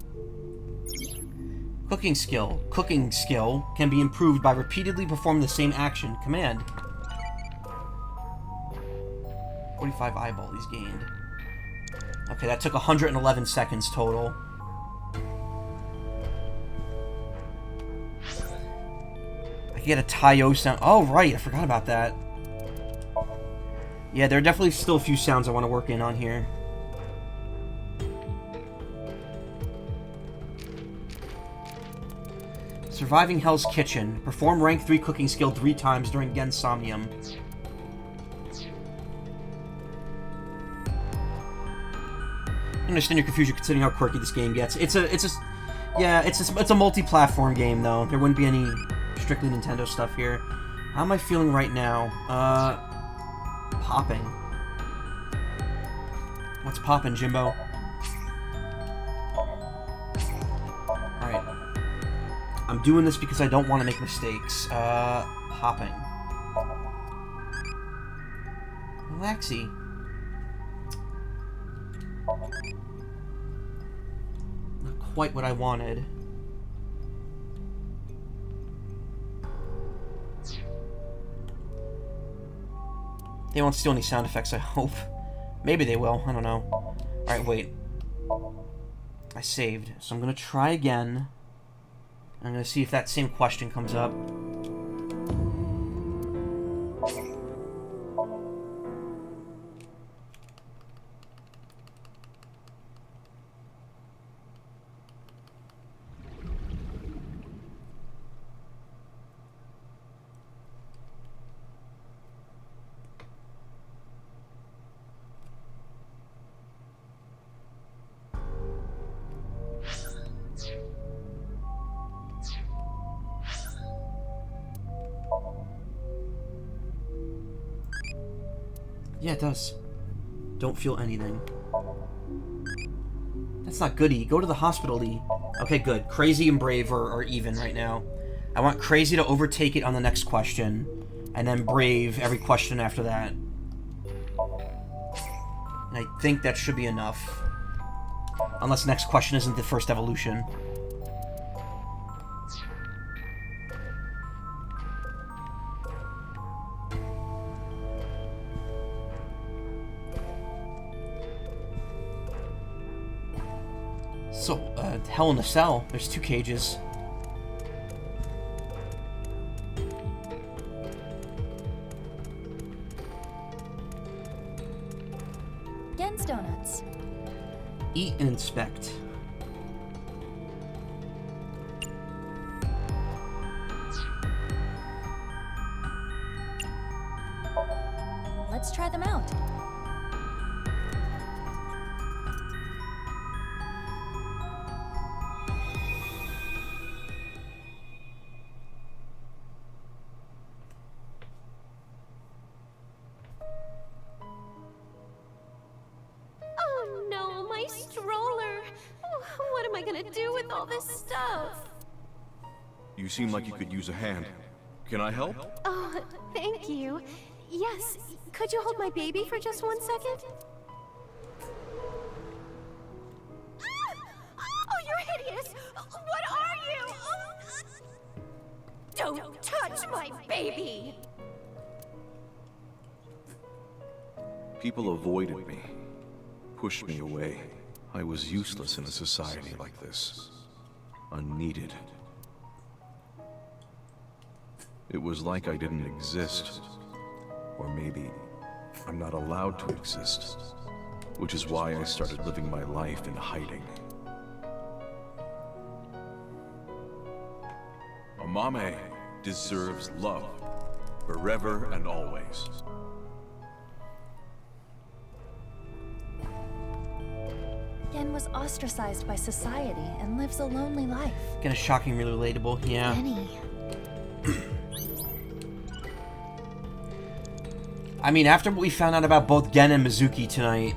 Cooking skill. Cooking skill can be improved by repeatedly performing the same action. Command. 45 eyeballs gained. Okay, that took 111 seconds total. I can get a Tayo sound. Oh, right, I forgot about that. Yeah, there are definitely still a few sounds I want to work in on here. Surviving Hell's Kitchen. Perform rank 3 cooking skill 3 times during Gen's Somnium. I understand your confusion considering how quirky this game gets. It's a multi-platform game though. There wouldn't be any strictly Nintendo stuff here. How am I feeling right now? Popping. What's popping, Jimbo? Alright. I'm doing this because I don't want to make mistakes. Popping. Relaxy. Not quite what I wanted. They won't steal any sound effects, I hope. Maybe they will, I don't know. Alright, wait. I saved, so I'm gonna try again. I'm gonna see if that same question comes up. Yeah, it does. Don't feel anything. That's not goody. Go to the hospital, Lee. Okay, good. Crazy and Brave are even right now. I want Crazy to overtake it on the next question, and then Brave every question after that. And I think that should be enough. Unless next question isn't the first evolution. So, Hell in the Cell. There's 2 cages. Gen's donuts. Eat and inspect. Let's try them out. Oh no, my stroller! What am I gonna do with all this stuff? You seem like you could use a hand. Can I help? Oh, thank you. Yes, could you hold my baby for just 1 second? Oh, you're hideous! What are you? Don't touch my baby! People avoided me, pushed me away. I was useless in a society like this. Unneeded. It was like I didn't exist. Or maybe I'm not allowed to exist. Which is why I started living my life in hiding. Amame deserves love, forever and always. Gen was ostracized by society and lives a lonely life. Kind of shockingly relatable, yeah. Benny. I mean, after what we found out about both Gen and Mizuki tonight,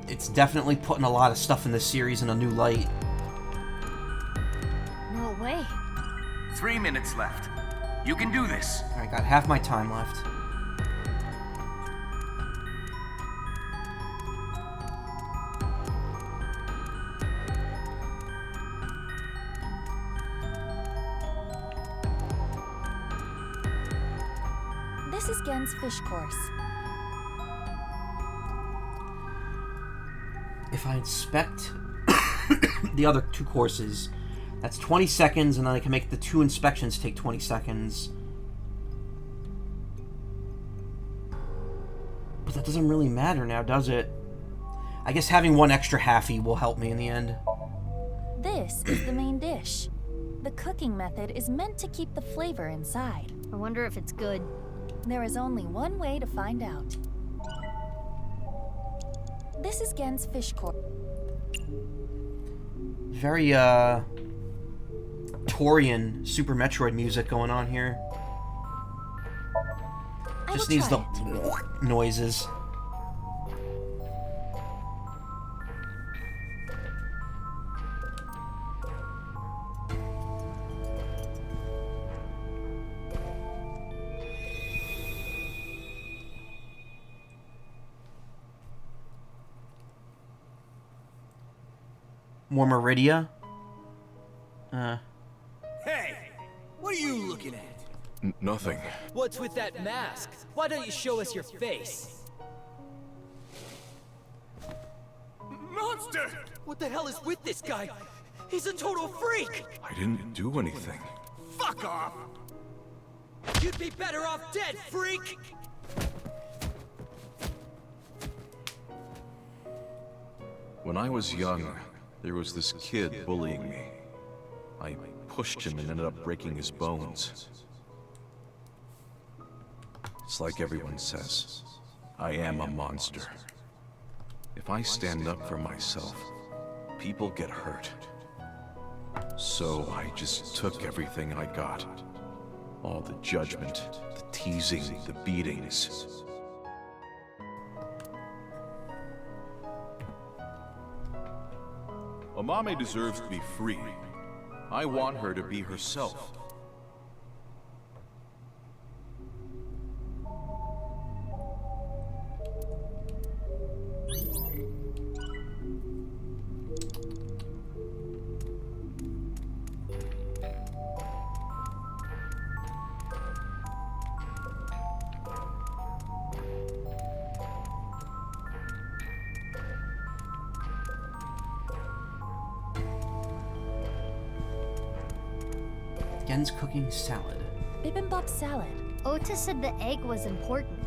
it's definitely putting a lot of stuff in this series in a new light. No way. 3 minutes left. You can do this. I got half my time left. This is Gen's fish course. If I inspect the other 2 courses, that's 20 seconds, and then I can make the 2 inspections take 20 seconds. But that doesn't really matter now, does it? I guess having 1 extra halfie will help me in the end. This is the main dish. The cooking method is meant to keep the flavor inside. I wonder if it's good. There is only one way to find out. This is Gen's fish course. Very, Torian Super Metroid music going on here. Just needs the noises. More Meridia. Hey! What are you looking at? Nothing. What's with that mask? Why don't you show us your face? Monster! What the hell is with this guy? He's a total freak! I didn't do anything. Fuck off! You'd be better off dead, freak! When I was young, there was this kid bullying me. I pushed him and ended up breaking his bones. It's like everyone says, I am a monster. If I stand up for myself, people get hurt. So I just took everything I got. All the judgment, the teasing, the beatings. Amame deserves to be free. I want her to be herself. Gen's cooking salad. Bibimbap salad. Ota said the egg was important.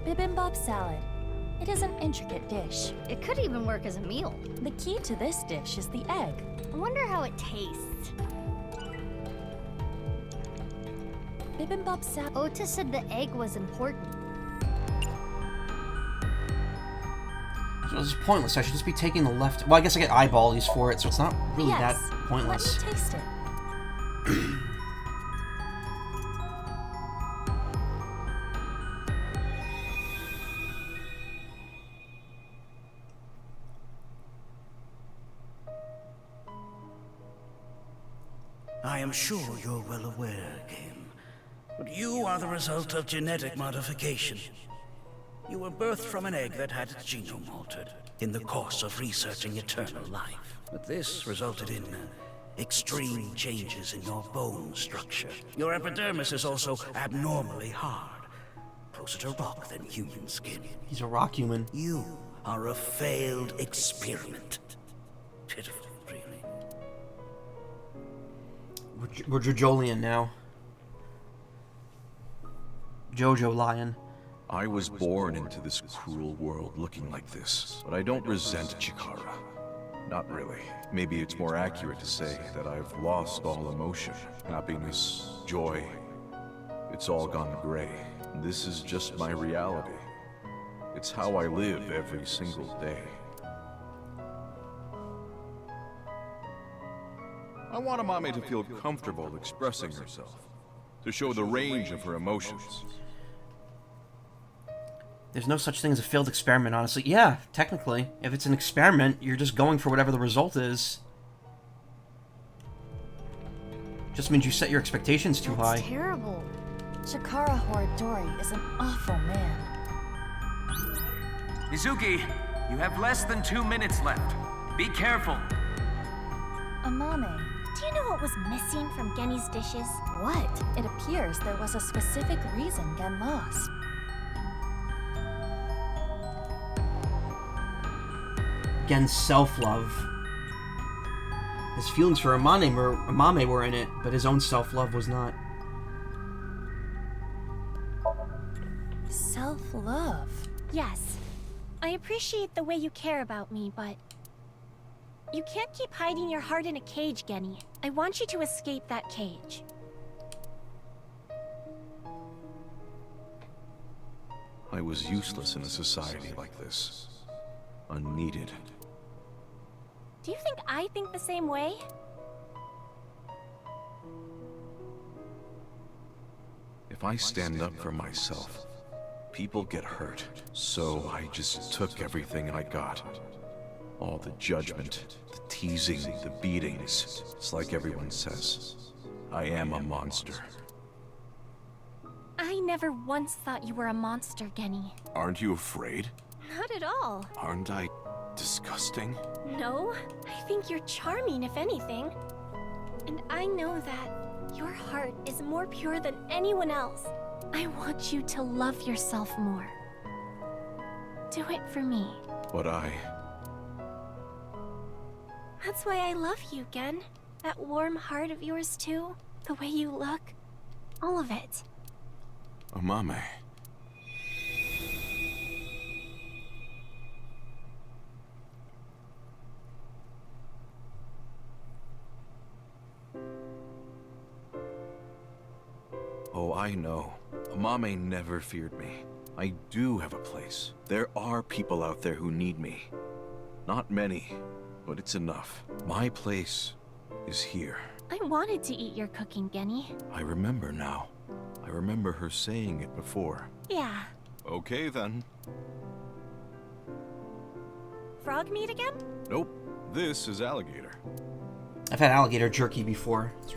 Bibimbap salad. It is an intricate dish. It could even work as a meal. The key to this dish is the egg. I wonder how it tastes. Bibimbap salad. Ota said the egg was important. So this is pointless. I should just be taking the left. Well, I guess I get eyeballies for it, so it's not really that pointless. Let me taste it. I am sure you're well aware, Game, but you are the result of genetic modification. You were birthed from an egg that had its genome altered in the course of researching eternal life. But this resulted in extreme changes in your bone structure. Your epidermis is also abnormally hard, closer to rock than human skin. He's a rock human. You are a failed experiment. Pitiful, really. We're Jojolian now. Jojo Lion. I was born into this cruel world looking like this, but I don't resent Chikara. Not really. Maybe it's more accurate to say that I've lost all emotion, happiness, joy. It's all gone gray. This is just my reality. It's how I live every single day. I want Amame to feel comfortable expressing herself, to show the range of her emotions. There's no such thing as a failed experiment, honestly. Yeah, technically. If it's an experiment, you're just going for whatever the result is. Just means you set your expectations too high. That's terrible. Chikara Horadori is an awful man. Mizuki, you have less than 2 minutes left. Be careful. Amame. Do you know what was missing from Genny's dishes? What? It appears there was a specific reason Gen lost. Gen's self-love. His feelings for Amame were in it, but his own self-love was not. Self-love? Yes. I appreciate the way you care about me, but... you can't keep hiding your heart in a cage, Genny. I want you to escape that cage. I was useless in a society like this. Unneeded. Do you think I think the same way? If I stand up for myself, people get hurt. So I just took everything I got. All the judgment, the teasing, the beatings. It's like everyone says, I am a monster. I never once thought you were a monster, Genny. Aren't you afraid? Not at all. Aren't I disgusting? No, I think you're charming, if anything. And I know that your heart is more pure than anyone else. I want you to love yourself more. Do it for me. But That's why I love you, Gen. That warm heart of yours, too. The way you look. All of it. Amame. Oh, I know. Amame never feared me. I do have a place. There are people out there who need me. Not many, but it's enough. My place is here. I wanted to eat your cooking, Genny. I remember now. I remember her saying it before. Yeah. Okay, then. Frog meat again? Nope. This is alligator. I've had alligator jerky before. It's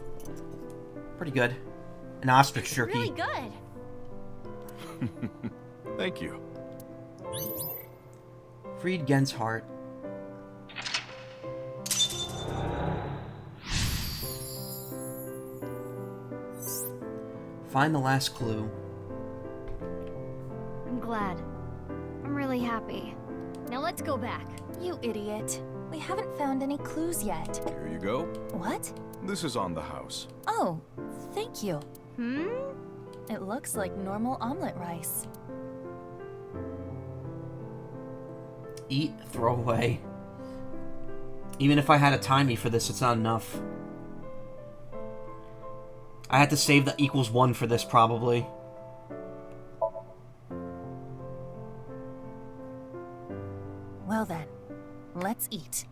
pretty good. And ostrich jerky. Really good. Thank you. Freed Gen's heart. Find the last clue. I'm glad. I'm really happy. Now let's go back. You idiot. We haven't found any clues yet. Here you go. What? This is on the house. Oh, thank you. It looks like normal omelet rice. Eat, throw away. Even if I had a timey for this, it's not enough. I had to save the =1 for this, probably. Well then, let's eat.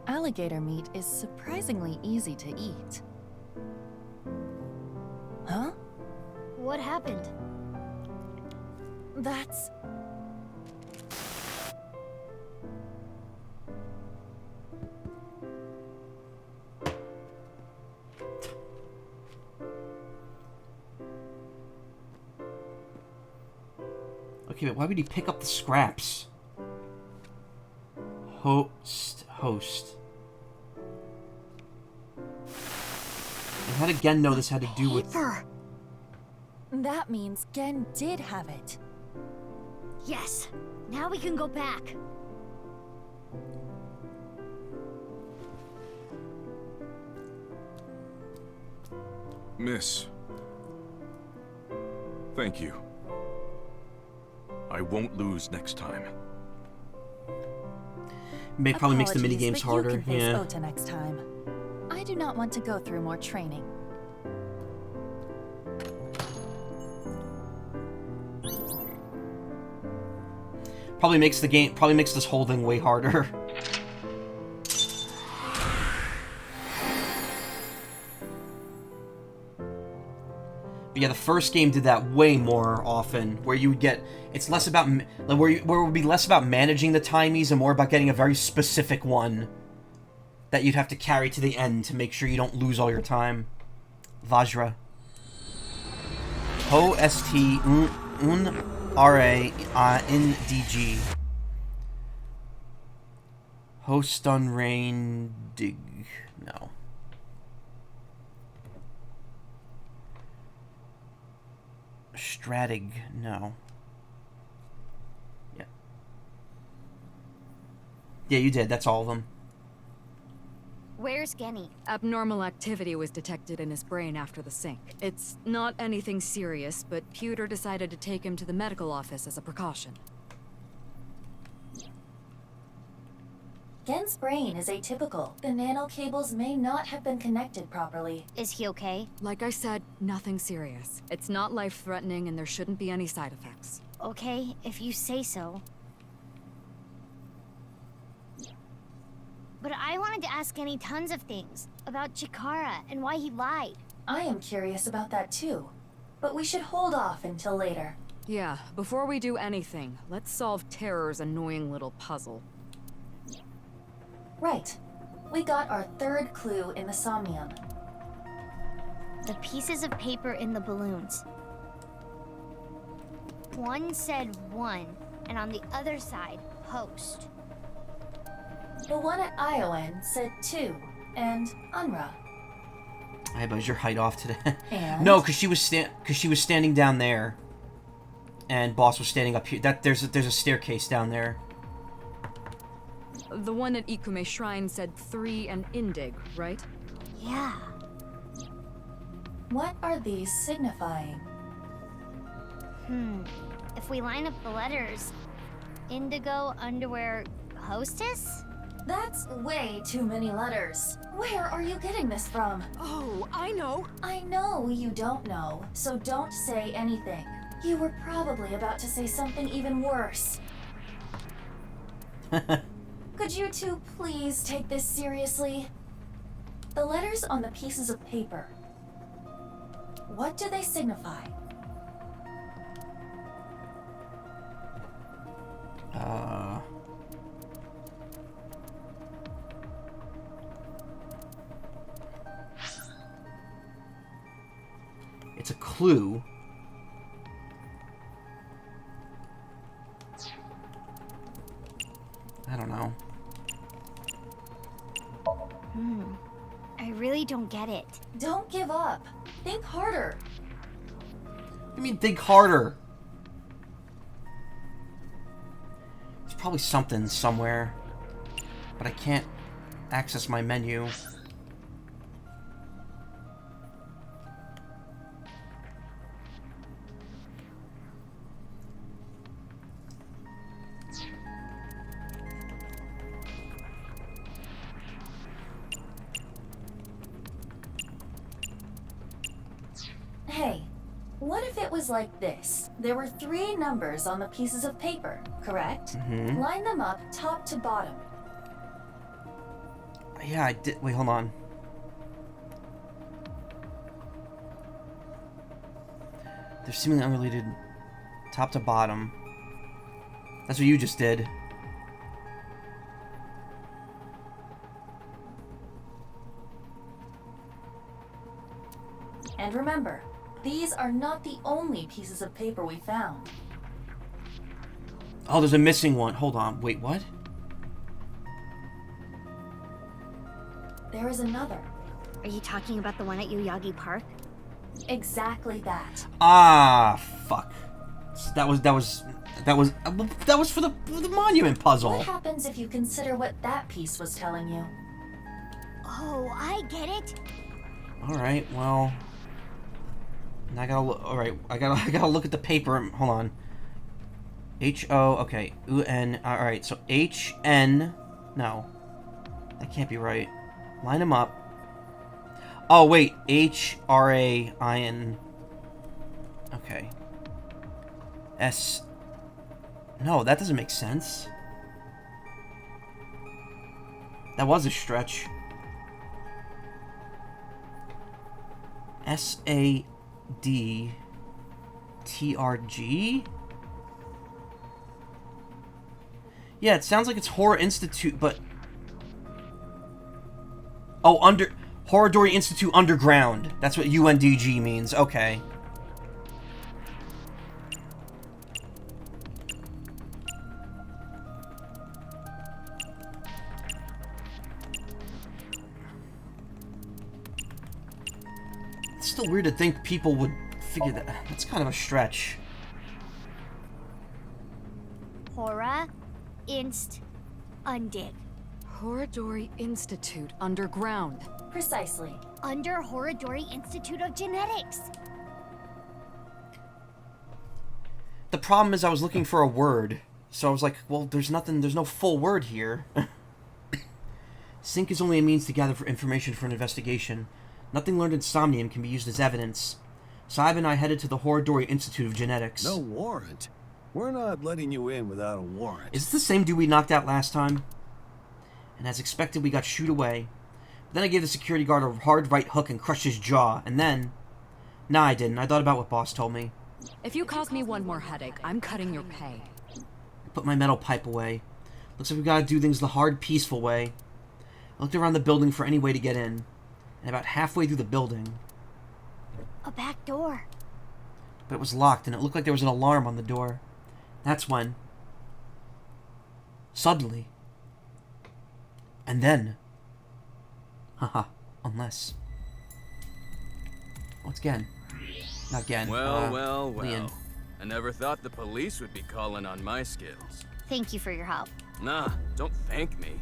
Alligator meat is surprisingly easy to eat. Huh? What happened? That's... Okay, but why would he pick up the scraps? Host. And how did Gen know this had to do with... That means Gen did have it. Yes. Now we can go back. Miss. Thank you. I won't lose next time. Probably makes the Apologies, minigames but harder. You can face Yeah. Ota next time. I do not want to go through more training. Probably makes this whole thing way harder. But yeah, the first game did that way more often, where you would get, it's less about, where it would be less about managing the timies and more about getting a very specific one that you'd have to carry to the end to make sure you don't lose all your time. Vajra. O-S-T R-A-N-D-G. Hostun Rain Dig. No. Stratig. No. Yeah. Yeah, you did. That's all of them. Where's Genny? Abnormal activity was detected in his brain after the sync. It's not anything serious, but Pewter decided to take him to the medical office as a precaution. Gen's brain is atypical. The nano cables may not have been connected properly. Is he okay? Like I said, nothing serious. It's not life-threatening and there shouldn't be any side effects. Okay, if you say so. But I wanted to ask Genny tons of things. About Chikara and why he lied. I am curious about that too. But we should hold off until later. Yeah, before we do anything, let's solve Terror's annoying little puzzle. Right. We got our third clue in the Somnium. The pieces of paper in the balloons. One said 1, and on the other side, host. The one at Ion said 2, and Unra. I buzz your height off today. And? No, because she was standing down there, and Boss was standing up here. There's a staircase down there. The one at Ikume Shrine said 3 and Indig, right? Yeah. What are these signifying? If we line up the letters, indigo, underwear, hostess? That's way too many letters. Where are you getting this from? Oh, I know. I know you don't know, so don't say anything. You were probably about to say something even worse. Could you two please take this seriously? The letters on the pieces of paper. What do they signify? It's a clue. I don't know. I really don't get it. Don't give up. Think harder. I mean, think harder. There's probably something somewhere, but I can't access my menu. Hey, what if it was like this? There were 3 numbers on the pieces of paper, correct? Line them up top to bottom. Yeah, I did. Wait, hold on. They're seemingly unrelated, top to bottom. That's what you just did. And remember, these are not the only pieces of paper we found. Oh, there's a missing one. Hold on. Wait, what? There is another. Are you talking about the one at Yoyagi Park? Exactly that. Ah, fuck. That was for the monument puzzle. What happens if you consider what that piece was telling you? Oh, I get it. All right, well, I gotta look. All right, I gotta look at the paper. Hold on. H-O. Okay. U-N. All right. So H-N. No, that can't be right. Line them up. Oh wait, H-R-A-I-N. Okay. S. No, that doesn't make sense. That was a stretch. S-A-D-T-R-G? Yeah, it sounds like it's Horror Institute, but... Oh, Horror Institute Underground. That's what UNDG means. Okay. It's still weird to think people would figure that. That's kind of a stretch. Horror Inst Undig. Horadori Institute Underground. Precisely. Under Horadori Institute of Genetics. The problem is I was looking for a word. So I was like, well, there's no full word here. Sync is only a means to gather information for an investigation. Nothing learned in Somnium can be used as evidence. Saib and I headed to the Horadori Institute of Genetics. No warrant? We're not letting you in without a warrant. Is this the same dude we knocked out last time? And as expected, we got shooed away. But then I gave the security guard a hard right hook and crushed his jaw, and then... Nah, I didn't. I thought about what boss told me. If you cause me one more headache, I'm cutting your pay. I put my metal pipe away. Looks like we gotta do things the hard, peaceful way. I looked around the building for any way to get in. And about halfway through the building... A back door. But it was locked, and it looked like there was an alarm on the door. That's when... Suddenly... And then... Haha, unless... Once again. Not again. Well. Leon. I never thought the police would be calling on my skills. Thank you for your help. Nah, don't thank me.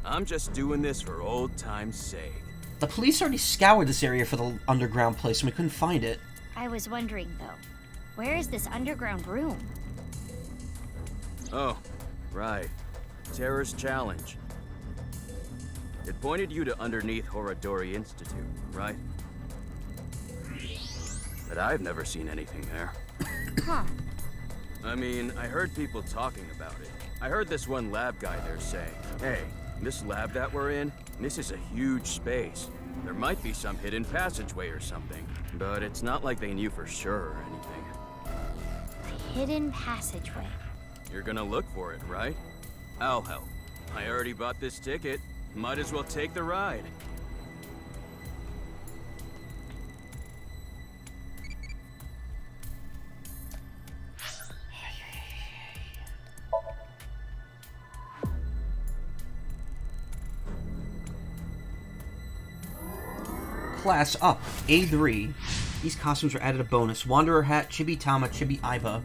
I'm just doing this for old time's sake. The police already scoured this area for the underground place, and we couldn't find it. I was wondering, though, where is this underground room? Oh, right. Terror's Challenge. It pointed you to underneath Horadori Institute, right? But I've never seen anything there. Huh. I mean, I heard people talking about it. I heard this one lab guy there say, hey, this lab that we're in, this is a huge space. There might be some hidden passageway or something, but it's not like they knew for sure or anything. A hidden passageway. You're gonna look for it, right? I'll help. I already bought this ticket. Might as well take the ride. Class up. A3. These costumes are added a bonus. Wanderer hat, Chibi Tama, Chibi Aiba.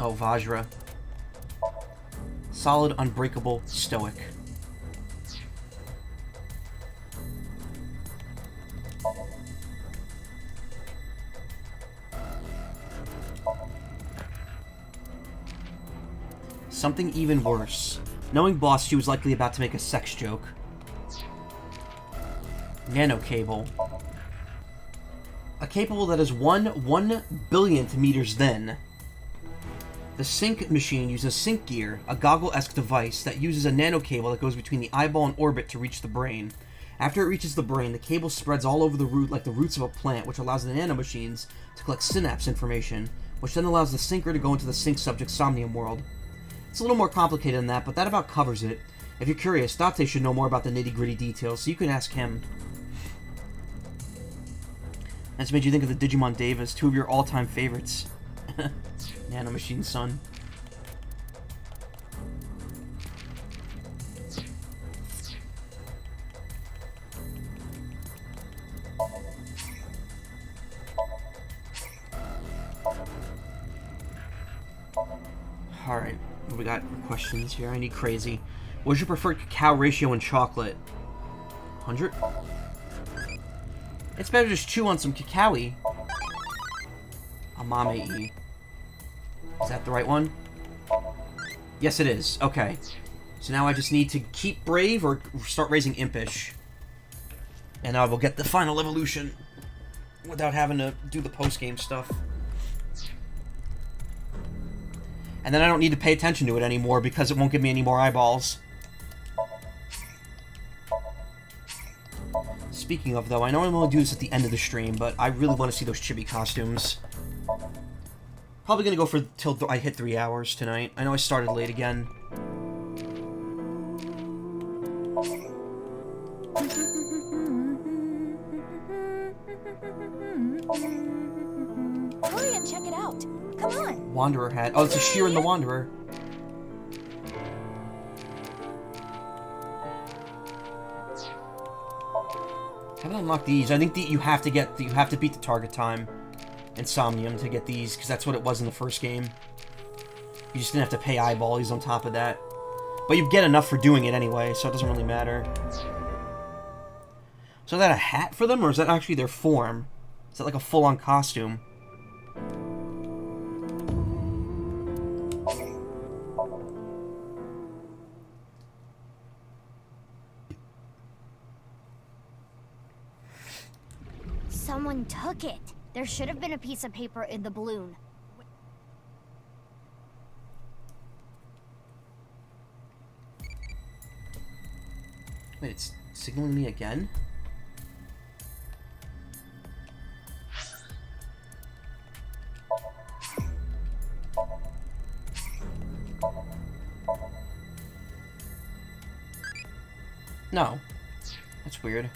Oh, Vajra. Solid, unbreakable, stoic. Something even worse. Knowing boss, she was likely about to make a sex joke. Nano cable. A cable that is 1 billionth meters thin. The sync machine uses sync gear, a goggle-esque device that uses a nano cable that goes between the eyeball and orbit to reach the brain. After it reaches the brain, the cable spreads all over the root like the roots of a plant, which allows the nanomachines to collect synapse information, which then allows the syncer to go into the sync subject's Somnium world. It's a little more complicated than that, but that about covers it. If you're curious, Date should know more about the nitty-gritty details, so you can ask him. That's made you think of the Digimon Devas, two of your all-time favorites. Nano Machine Sun. Alright, what we got for questions here? I need crazy. What's your preferred cacao ratio in chocolate? 100? It's better to just chew on some cacao-y. Amame-y. Is that the right one? Yes, it is. Okay. So now I just need to keep brave or start raising impish. And I will get the final evolution without having to do the post-game stuff. And then I don't need to pay attention to it anymore because it won't give me any more eyeballs. Speaking of, though, I know I'm going to do this at the end of the stream, but I really want to see those chibi costumes. Probably going to go for till I hit 3 hours tonight. I know I started late again. Hurry and check it out. Come on. Wanderer hat. Oh, it's a Sheer and the Wanderer. I haven't unlocked these. I think that you have to beat the target time in Somnium to get these, because that's what it was in the first game. You just didn't have to pay eyeballs on top of that. But you get enough for doing it anyway, so it doesn't really matter. So is that a hat for them, or is that actually their form? Is that like a full-on costume? Someone took it. There should have been a piece of paper in the balloon. Wait, it's signaling me again? No. That's weird.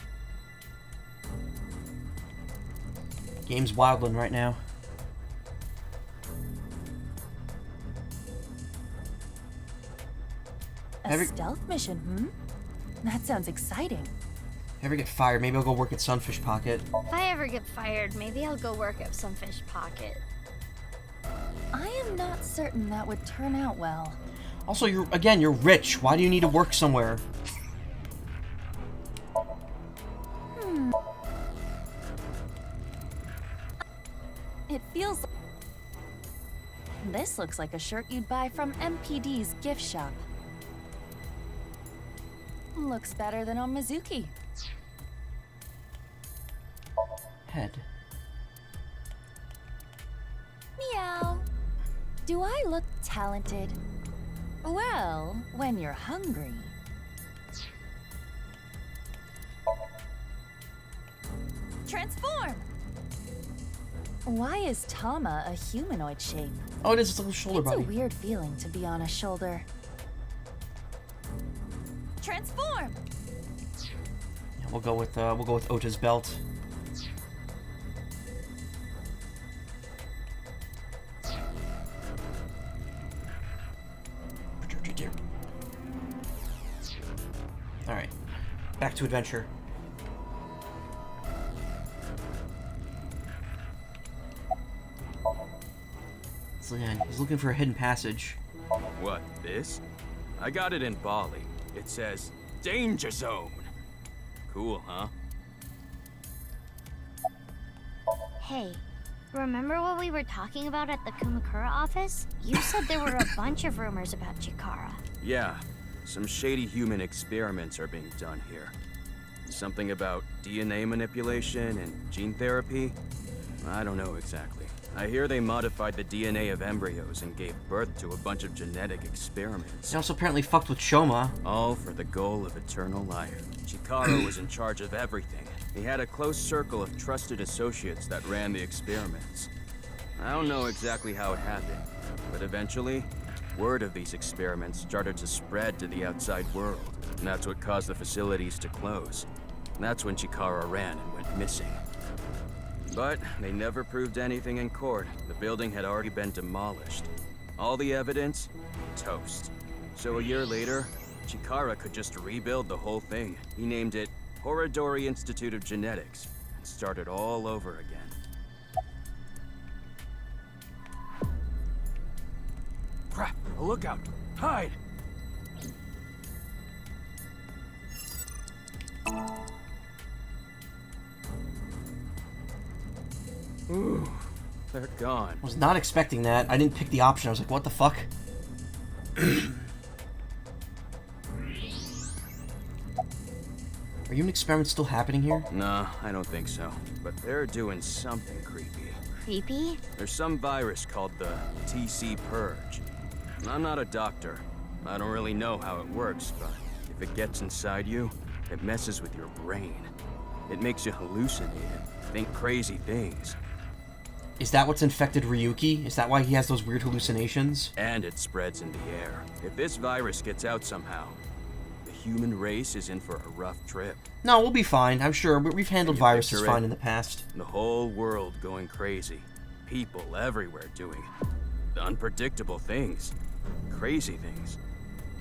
Game's wildin' right now. A stealth mission, hmm? That sounds exciting. If I ever get fired, maybe I'll go work at Sunfish Pocket. If I ever get fired, maybe I'll go work at Sunfish Pocket. I am not certain that would turn out well. Also, you're rich. Why do you need to work somewhere? It feels... This looks like a shirt you'd buy from MPD's gift shop. Looks better than on Mizuki. Head. Meow. Do I look talented? Well, when you're hungry. Transform! Why is Tama a humanoid shape? Oh, it is. It's a little shoulder body. It's a weird feeling to be on a shoulder. Transform! Yeah, we'll go with Ota's belt. All right, back to adventure. So yeah, he's looking for a hidden passage. What, this? I got it in Bali. It says, Danger Zone. Cool, huh? Hey, remember what we were talking about at the Kumakura office? You said there were a bunch of rumors about Chikara. Yeah, some shady human experiments are being done here. Something about DNA manipulation and gene therapy? I don't know exactly. I hear they modified the DNA of embryos and gave birth to a bunch of genetic experiments. They also apparently fucked with Shoma. All for the goal of eternal life. Chikara was in charge of everything. He had a close circle of trusted associates that ran the experiments. I don't know exactly how it happened, but eventually, word of these experiments started to spread to the outside world. And that's what caused the facilities to close. And that's when Chikara ran and went missing. But they never proved anything in court. The building had already been demolished. All the evidence? Toast. So a year later, Chikara could just rebuild the whole thing. He named it Horadori Institute of Genetics and started all over again. Crap! A lookout! Hide! Ooh, they're gone. I was not expecting that. I didn't pick the option. I was like, what the fuck? Are human experiments still happening here? Nah, I don't think so. But they're doing something creepy. Creepy? There's some virus called the TC Purge. I'm not a doctor. I don't really know how it works, but if it gets inside you, it messes with your brain. It makes you hallucinate and think crazy things. Is that what's infected Ryuki? Is that why he has those weird hallucinations? And it spreads in the air. If this virus gets out somehow, the human race is in for a rough trip. No, we'll be fine. I'm sure. We've handled viruses fine in the past. The whole world going crazy. People everywhere doing unpredictable things. Crazy things.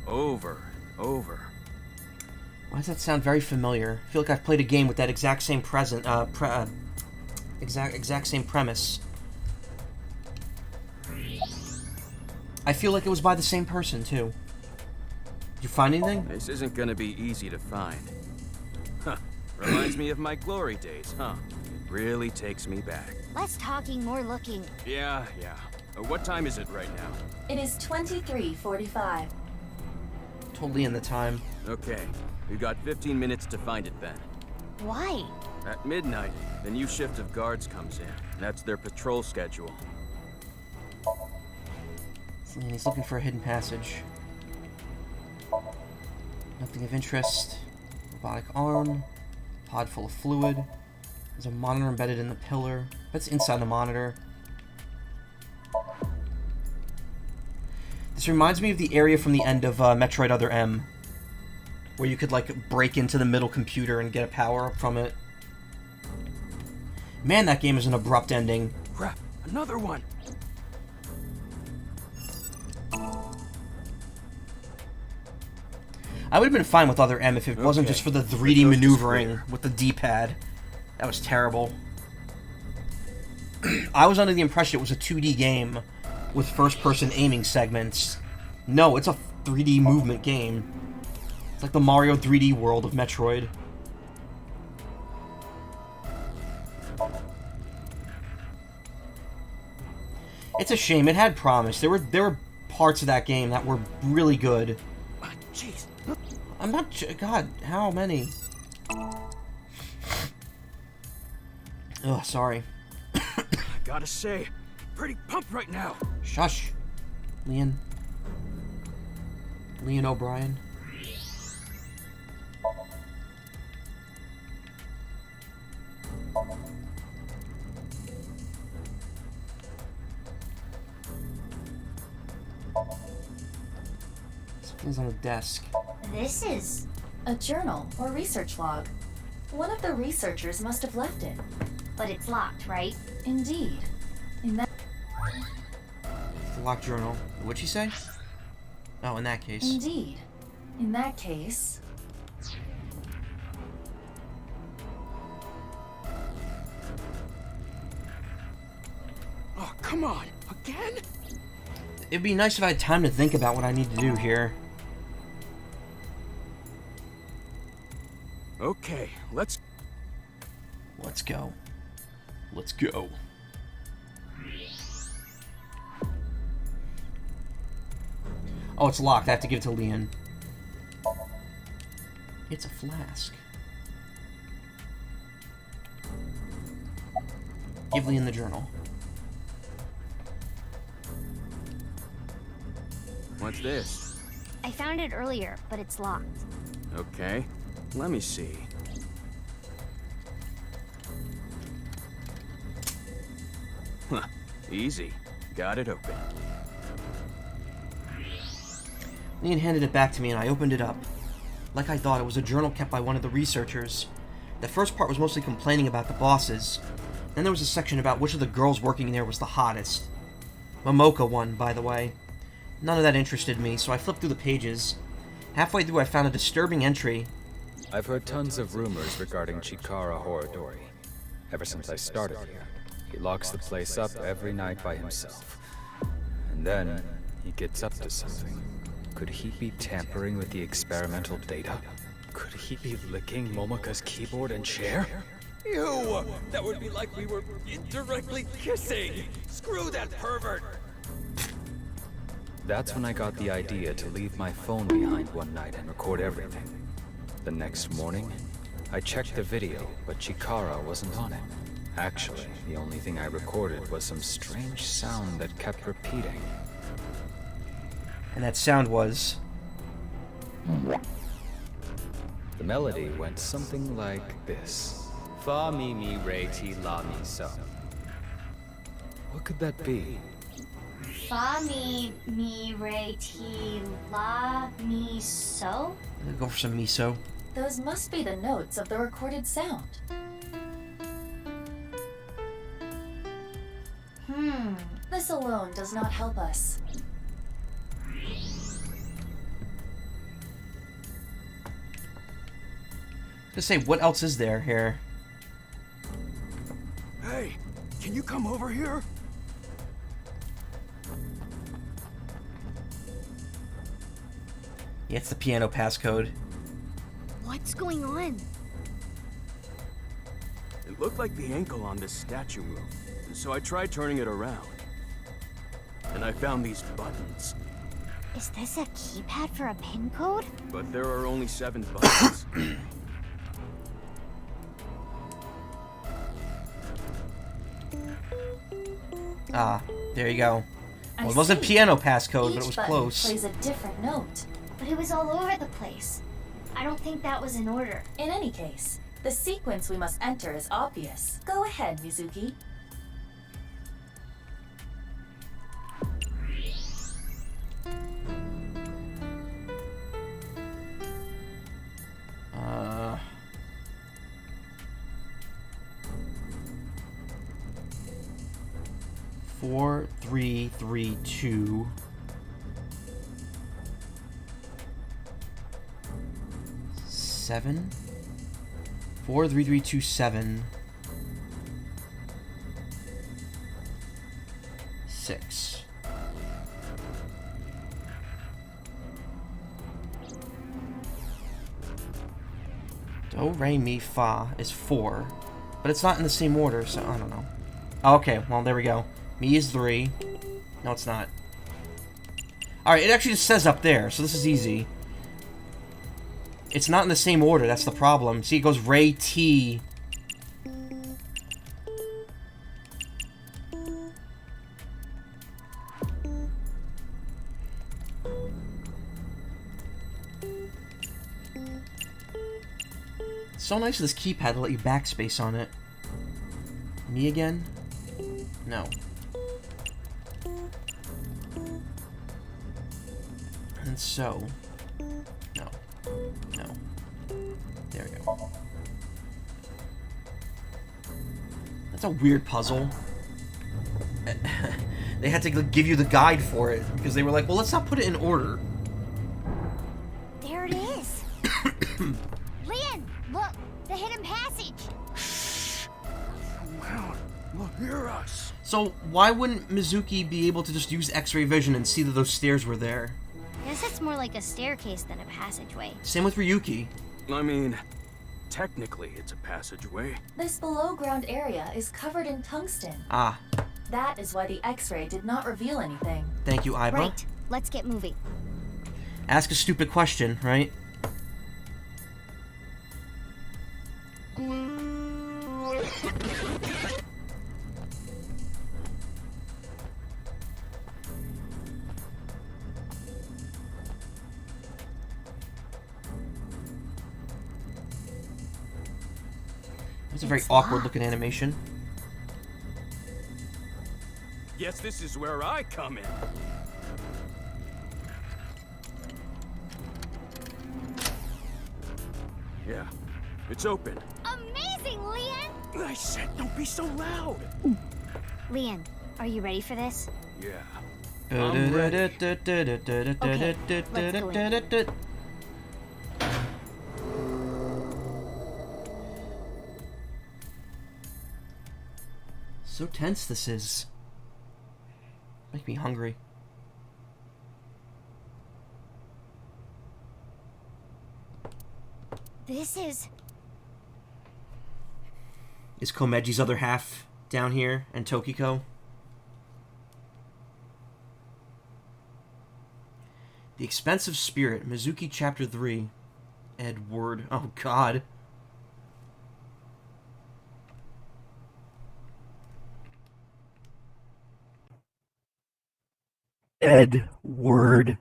Over and over. Why does that sound very familiar? I feel like I've played a game with that exact same exact same premise. I feel like it was by the same person, too. Did you find anything? This isn't gonna be easy to find. Huh. Reminds me of my glory days, huh? It really takes me back. Less talking, more looking. Yeah. What time is it right now? It is 23:45. Totally in the time. Okay, we've got 15 minutes to find it then. Why? At midnight, the new shift of guards comes in. That's their patrol schedule. And he's looking for a hidden passage. Nothing of interest. Robotic arm. Pod full of fluid. There's a monitor embedded in the pillar. That's inside the monitor. This reminds me of the area from the end of Metroid Other M, where you could, like, break into the middle computer and get a power-up from it. Man, that game is an abrupt ending. Crap, another one! I would have been fine with Other M if it wasn't just for the 3D maneuvering with the D-pad. That was terrible. I was under the impression it was a 2D game with first-person aiming segments. No, it's a 3D movement game. It's like the Mario 3D world of Metroid. It's a shame. It had promise. There were parts of that game that were really good. Jeez. I'm not... God, how many? Ugh, sorry. I gotta say, pretty pumped right now. Shush. Leon O'Brien. Something's on the desk. This is a journal or research log. One of the researchers must have left it. But it's locked, right? Indeed. In that... The locked journal. What'd she say? Oh, in that case. Indeed. In that case... Oh, come on! Again? It'd be nice if I had time to think about what I need to do here. Okay, let's go. Let's go. Oh, it's locked. I have to give it to Leon. It's a flask. Give Leon the journal. What's this? I found it earlier, but it's locked. Okay, let me see. Huh, easy. Got it open. Leon handed it back to me and I opened it up. Like I thought, it was a journal kept by one of the researchers. The first part was mostly complaining about the bosses. Then there was a section about which of the girls working there was the hottest. Momoka won, by the way. None of that interested me, so I flipped through the pages. Halfway through, I found a disturbing entry. I've heard tons of rumors regarding Chikara Horadori. Ever since I started here, he locks the place up every night by himself. And then, he gets up to something. Could he be tampering with the experimental data? Could he be licking Momoka's keyboard and chair? Ew! That would be like we were indirectly kissing! Screw that pervert! That's when I got the idea to leave my phone behind one night and record everything. The next morning, I checked the video, but Chikara wasn't on it. Actually, the only thing I recorded was some strange sound that kept repeating. And that sound was... The melody went something like this. Fa mi mi re ti la mi so. What could that be? Fa mi re ti la mi so? I'm gonna go for some miso. Those must be the notes of the recorded sound. This alone does not help us. To say, what else is there here? Hey, can you come over here? Yeah, it's the piano passcode. What's going on? It looked like the ankle on this statue moved, so I tried turning it around. And I found these buttons. Is this a keypad for a pin code? But there are only 7 buttons. Ah, there you go. Well, I it wasn't see. piano passcode, but it Each was button close. plays a different note. But it was all over the place. I don't think that was in order. In any case, the sequence we must enter is obvious. Go ahead, Mizuki. Four, 3, 3, 2. 7. 4, 3, 3, 2, 7. 6. Do, re, mi, fa is 4. But it's not in the same order, so I don't know. Okay, well, there we go. Mi is 3. No, it's not. Alright, it actually just says up there, so this is easy. It's not in the same order, that's the problem. See, it goes re, ti. It's so nice of this keypad to let you backspace on it. Me again? No. And so... No. No. There we go. That's a weird puzzle. They had to give you the guide for it, because they were like, well, let's not put it in order. There it is. Leon, look, the hidden passage. Look, hear us. So why wouldn't Mizuki be able to just use X-ray vision and see that those stairs were there? I guess it's more like a staircase than a passageway. Same with Ryuki. I mean, technically it's a passageway. This below-ground area is covered in tungsten. Ah. That is why the X-ray did not reveal anything. Thank you, Aiba. Right, let's get moving. Ask a stupid question, right? It's a very awkward looking animation. Guess this is where I come in. Yeah, It's open. Amazing, Leon! I said don't be so loud. Leon, are you ready for this? Yeah. I'm ready. Okay, let's go in. So tense this is. Make me hungry. This is... Is Komeji's other half down here, and Tokiko? The Expensive Spirit, Mizuki Chapter 3. Edward. Oh, God. Edward.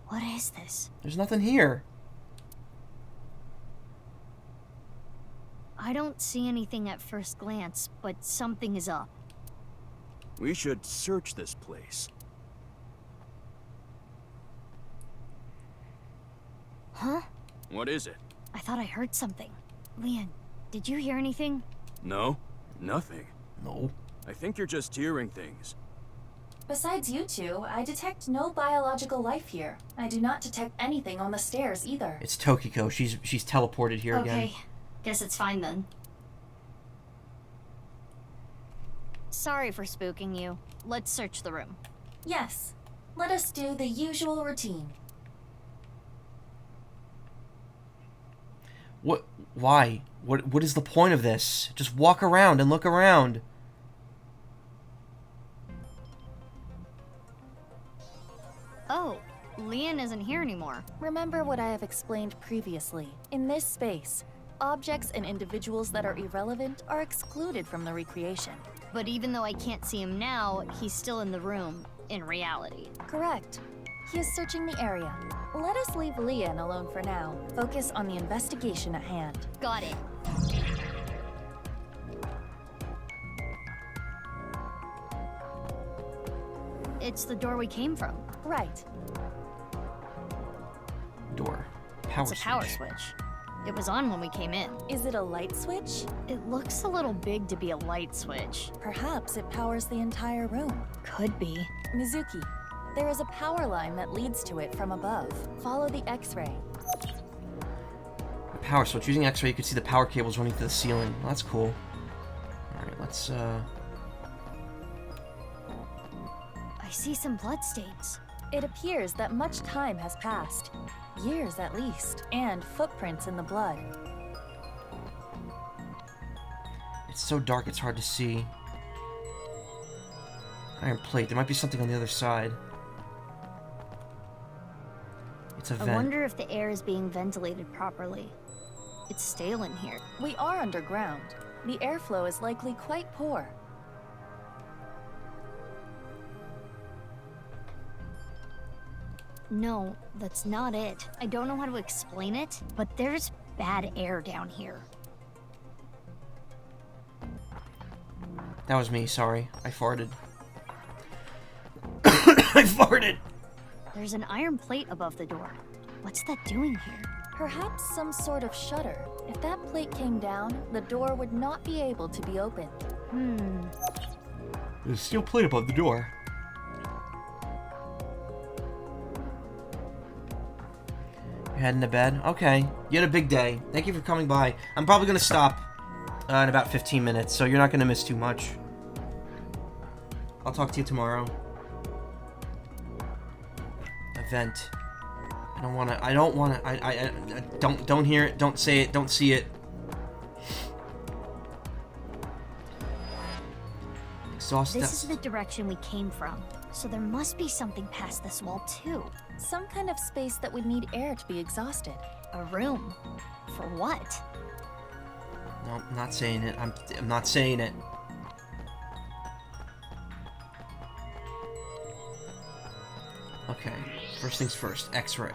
What is this? There's nothing here. I don't see anything at first glance, but something is up. We should search this place. Huh? What is it? I thought I heard something. Leon, did you hear anything? No, nothing. No. I think you're just hearing things. Besides you two, I detect no biological life here. I do not detect anything on the stairs either. It's Tokiko. She's teleported here again. Okay, guess it's fine then. Sorry for spooking you. Let's search the room. Yes. Let us do the usual routine. What? Why? What is the point of this? Just walk around and look around. Oh, Leon isn't here anymore. Remember what I have explained previously. In this space, objects and individuals that are irrelevant are excluded from the recreation. But even though I can't see him now, he's still in the room, in reality. Correct. He is searching the area. Let us leave Leon alone for now. Focus on the investigation at hand. Got it. It's the door we came from. Right. Door. Power It's a power switch. It was on when we came in. Is it a light switch? It looks a little big to be a light switch. Perhaps it powers the entire room. Could be. Mizuki, there is a power line that leads to it from above. Follow the X-ray. A power switch. Using X-ray, you can see the power cables running through the ceiling. Well, that's cool. Alright, let's, I see some bloodstains. It appears that much time has passed. Years at least. And footprints in the blood. It's so dark it's hard to see. Iron plate. There might be something on the other side. It's a vent. I wonder if the air is being ventilated properly. It's stale in here. We are underground. The airflow is likely quite poor. No, that's not it. I don't know how to explain it, but there's bad air down here. That was me, sorry. I farted. I farted! There's an iron plate above the door. What's that doing here? Perhaps some sort of shutter. If that plate came down, the door would not be able to be opened. There's a steel plate above the door. You're heading to bed? Okay. You had a big day. Thank you for coming by. I'm probably going to stop in about 15 minutes, so you're not going to miss too much. I'll talk to you tomorrow. Event. I don't want to, don't hear it, don't say it, don't see it. Exhaust. This is the direction we came from, so there must be something past this wall too. Some kind of space that would need air to be exhausted. A room. For what? No, I'm not saying it. I'm not saying it. Okay, first things first, X-ray.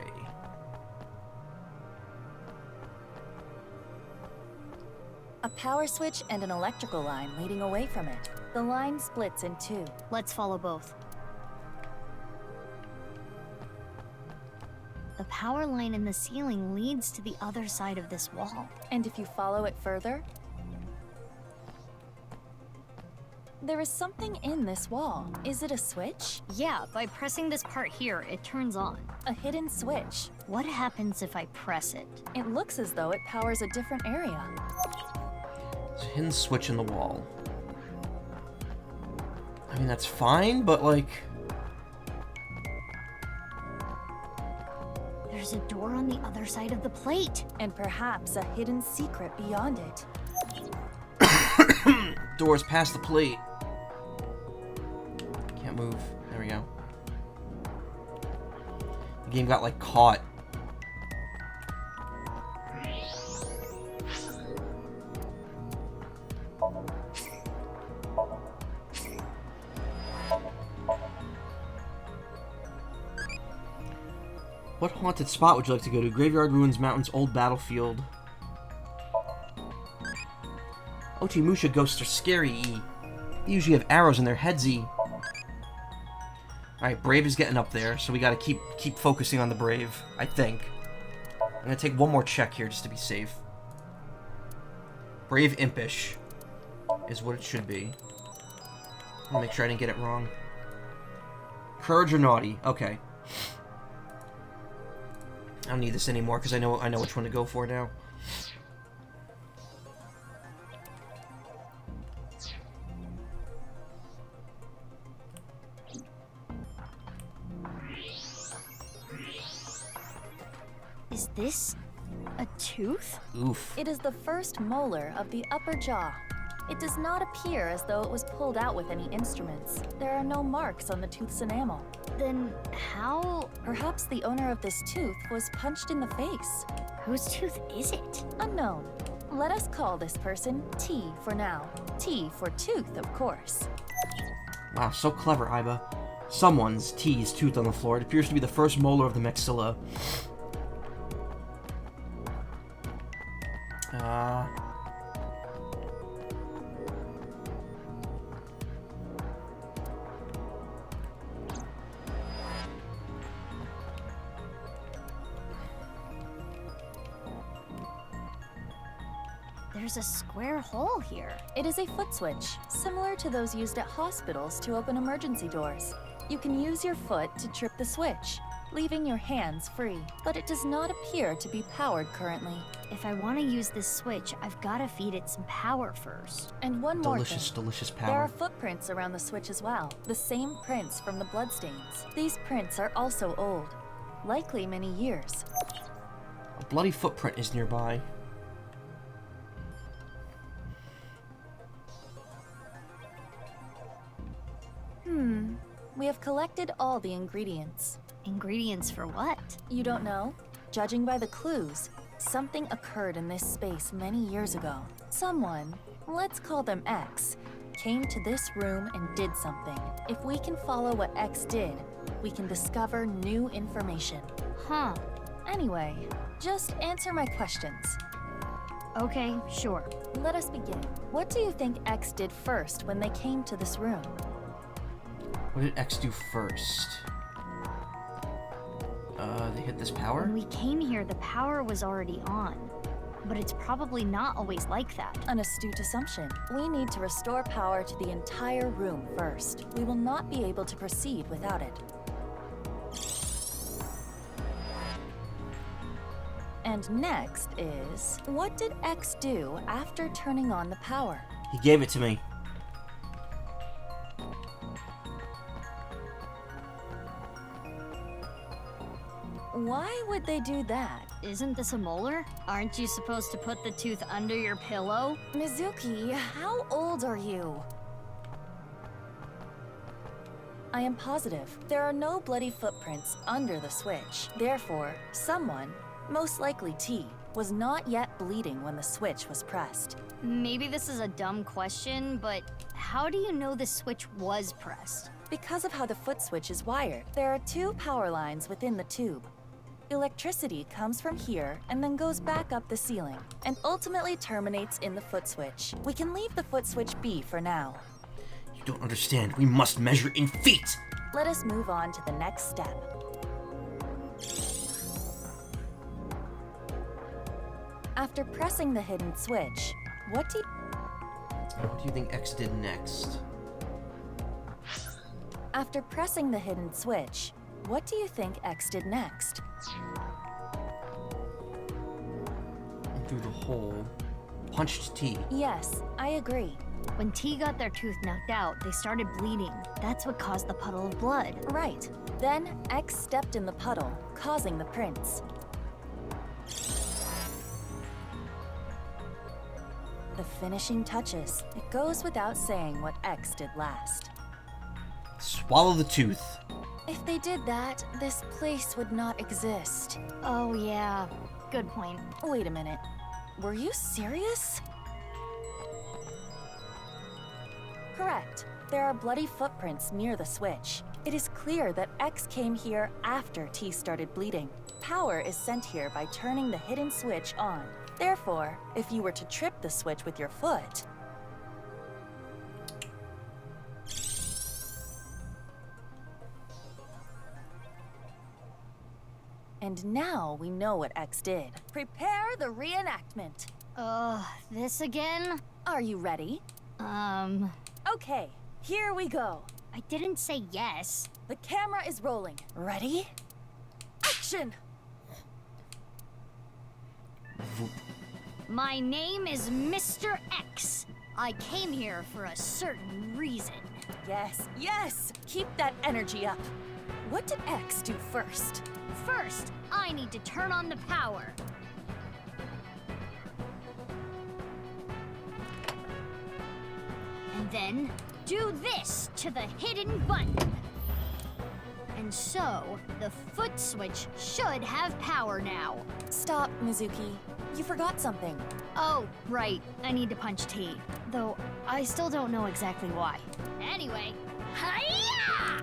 a power switch and an electrical line leading away from it. The line splits in two. Let's follow both. The power line in the ceiling leads to the other side of this wall. And if you follow it further, there is something in this wall. Is it a switch? Yeah, by pressing this part here, it turns on. A hidden switch. What happens if I press it? It looks as though it powers a different area. There's a hidden switch in the wall. I mean, that's fine, but like... There's a door on the other side of the plate. And perhaps a hidden secret beyond it. Doors past the plate. Can't move. There we go. The game got, like, caught. What haunted spot would you like to go to? Graveyard, Ruins, Mountains, Old Battlefield. Ochimusha ghosts are scary. They usually have arrows in their headsy. Alright, Brave is getting up there, so we gotta keep focusing on the Brave, I think. I'm gonna take one more check here just to be safe. Brave Impish is what it should be. I'll make sure I didn't get it wrong. Courage or Naughty? Okay. I don't need this anymore because I know which one to go for now. Is this a tooth? Oof. It is the first molar of the upper jaw. It does not appear as though it was pulled out with any instruments. There are no marks on the tooth's enamel. Then how? Perhaps the owner of this tooth was punched in the face. Whose tooth is it? Unknown. Let us call this person T for now. T for tooth, of course. Wow, so clever, Iba. Someone's T's tooth on the floor. It appears to be the first molar of the maxilla. There's a square hole here. It is a foot switch, similar to those used at hospitals to open emergency doors. You can use your foot to trip the switch, leaving your hands free, but it does not appear to be powered currently. If I want to use this switch, I've got to feed it some power first. And one more thing. Delicious There power. are footprints around the switch as well, the same prints from the bloodstains. These prints are also old, likely many years. A bloody footprint is nearby. We have collected all the ingredients. Ingredients for what? You don't know? Judging by the clues, something occurred in this space many years ago. Someone, let's call them X, came to this room and did something. If we can follow what X did, we can discover new information. Huh. Anyway, just answer my questions. Okay, sure. Let us begin. What do you think X did first when they came to this room? What did X do first? They hit this power? When we came here, the power was already on. But it's probably not always like that. An astute assumption. We need to restore power to the entire room first. We will not be able to proceed without it. And next is, what did X do after turning on the power? He gave it to me. Why would they do that? Isn't this a molar? Aren't you supposed to put the tooth under your pillow? Mizuki, how old are you? I am positive there are no bloody footprints under the switch. Therefore, someone, most likely T, was not yet bleeding when the switch was pressed. Maybe this is a dumb question, but how do you know the switch was pressed? Because of how the foot switch is wired, there are two power lines within the tube. Electricity comes from here and then goes back up the ceiling, and ultimately terminates in the foot switch. We can leave the foot switch be for now. You don't understand. We must measure in feet. Let us move on to the next step. After pressing the hidden switch, what do you think X did next? After pressing the hidden switch, what do you think X did next? Through the hole. Punched T. Yes, I agree. When T got their tooth knocked out, they started bleeding. That's what caused the puddle of blood. Right. Then X stepped in the puddle, causing the prints. The finishing touches. It goes without saying what X did last. Swallow the tooth. If they did that, this place would not exist. Oh yeah, good point. Wait a minute. Were you serious? Correct. There are bloody footprints near the switch. It is clear that X came here after T started bleeding. Power is sent here by turning the hidden switch on. Therefore, if you were to trip the switch with your foot... And now we know what X did. Prepare the reenactment. This again? Are you ready? Okay, here we go. I didn't say yes. The camera is rolling. Ready? Action! My name is Mr. X. I came here for a certain reason. Yes, yes! Keep that energy up. What did X do first? First, I need to turn on the power. And then, do this to the hidden button. And so, the foot switch should have power now. Stop, Mizuki. You forgot something. Oh, right. I need to punch T. Though, I still don't know exactly why. Anyway, hi-ya!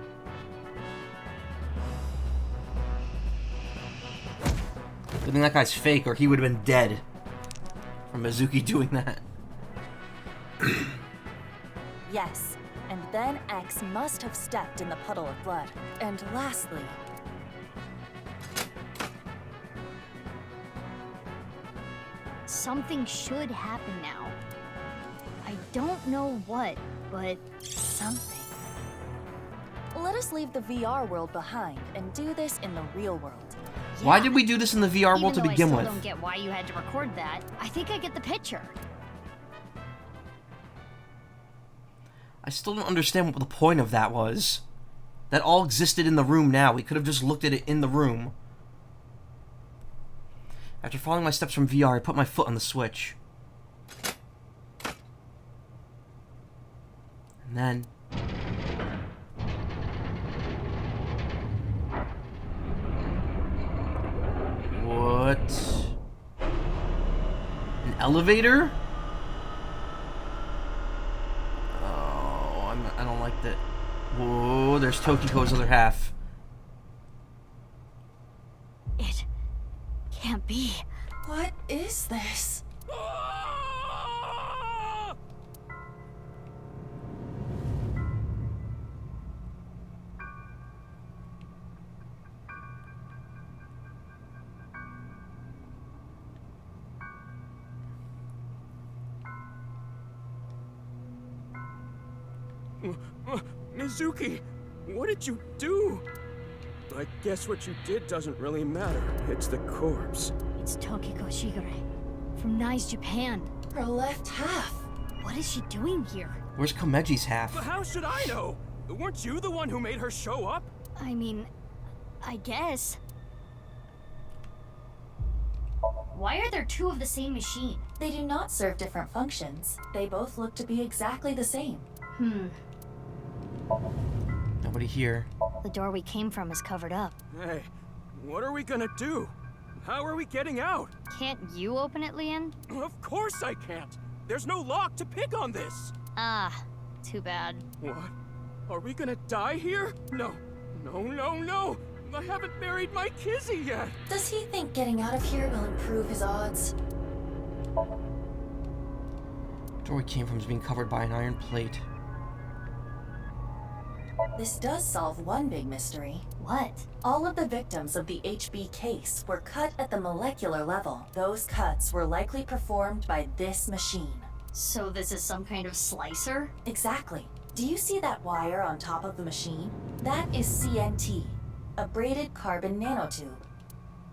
Good thing that guy's fake, or he would have been dead from Mizuki doing that. Yes, and then X must have stepped in the puddle of blood. And lastly... Something should happen now. I don't know what, but... something. Let us leave the VR world behind and do this in the real world. Yeah. Why did we do this in the VR world to begin with? I still don't get why you had to record that. I think I get the picture. I still don't understand what the point of that was. That all existed in the room now. We could have just looked at it in the room. After following my steps from VR, I put my foot on the switch. And then... What? An elevator? Oh, I don't like that. Whoa, there's Tokiko's other half. It can't be. What is this? Mizuki, what did you do? I guess what you did doesn't really matter. It's the corpse. It's Tokiko Shigure from Nice, Japan. Her left half. What is she doing here? Where's Komeji's half? But how should I know? Weren't you the one who made her show up? I mean, I guess. Why are there two of the same machine? They do not serve different functions. They both look to be exactly the same. Nobody here. The door we came from is covered up. Hey, what are we gonna do? How are we getting out? Can't you open it, Leon? Of course I can't. There's no lock to pick on this. Ah, too bad. What? Are we gonna die here? No. No, no, no! I haven't married my Kizzy yet. Does he think getting out of here will improve his odds? Dory came from being covered by an iron plate. This does solve one big mystery. What? All of the victims of the HB case were cut at the molecular level. Those cuts were likely performed by this machine. So this is some kind of slicer? Exactly. Do you see that wire on top of the machine? That is CNT, a braided carbon nanotube.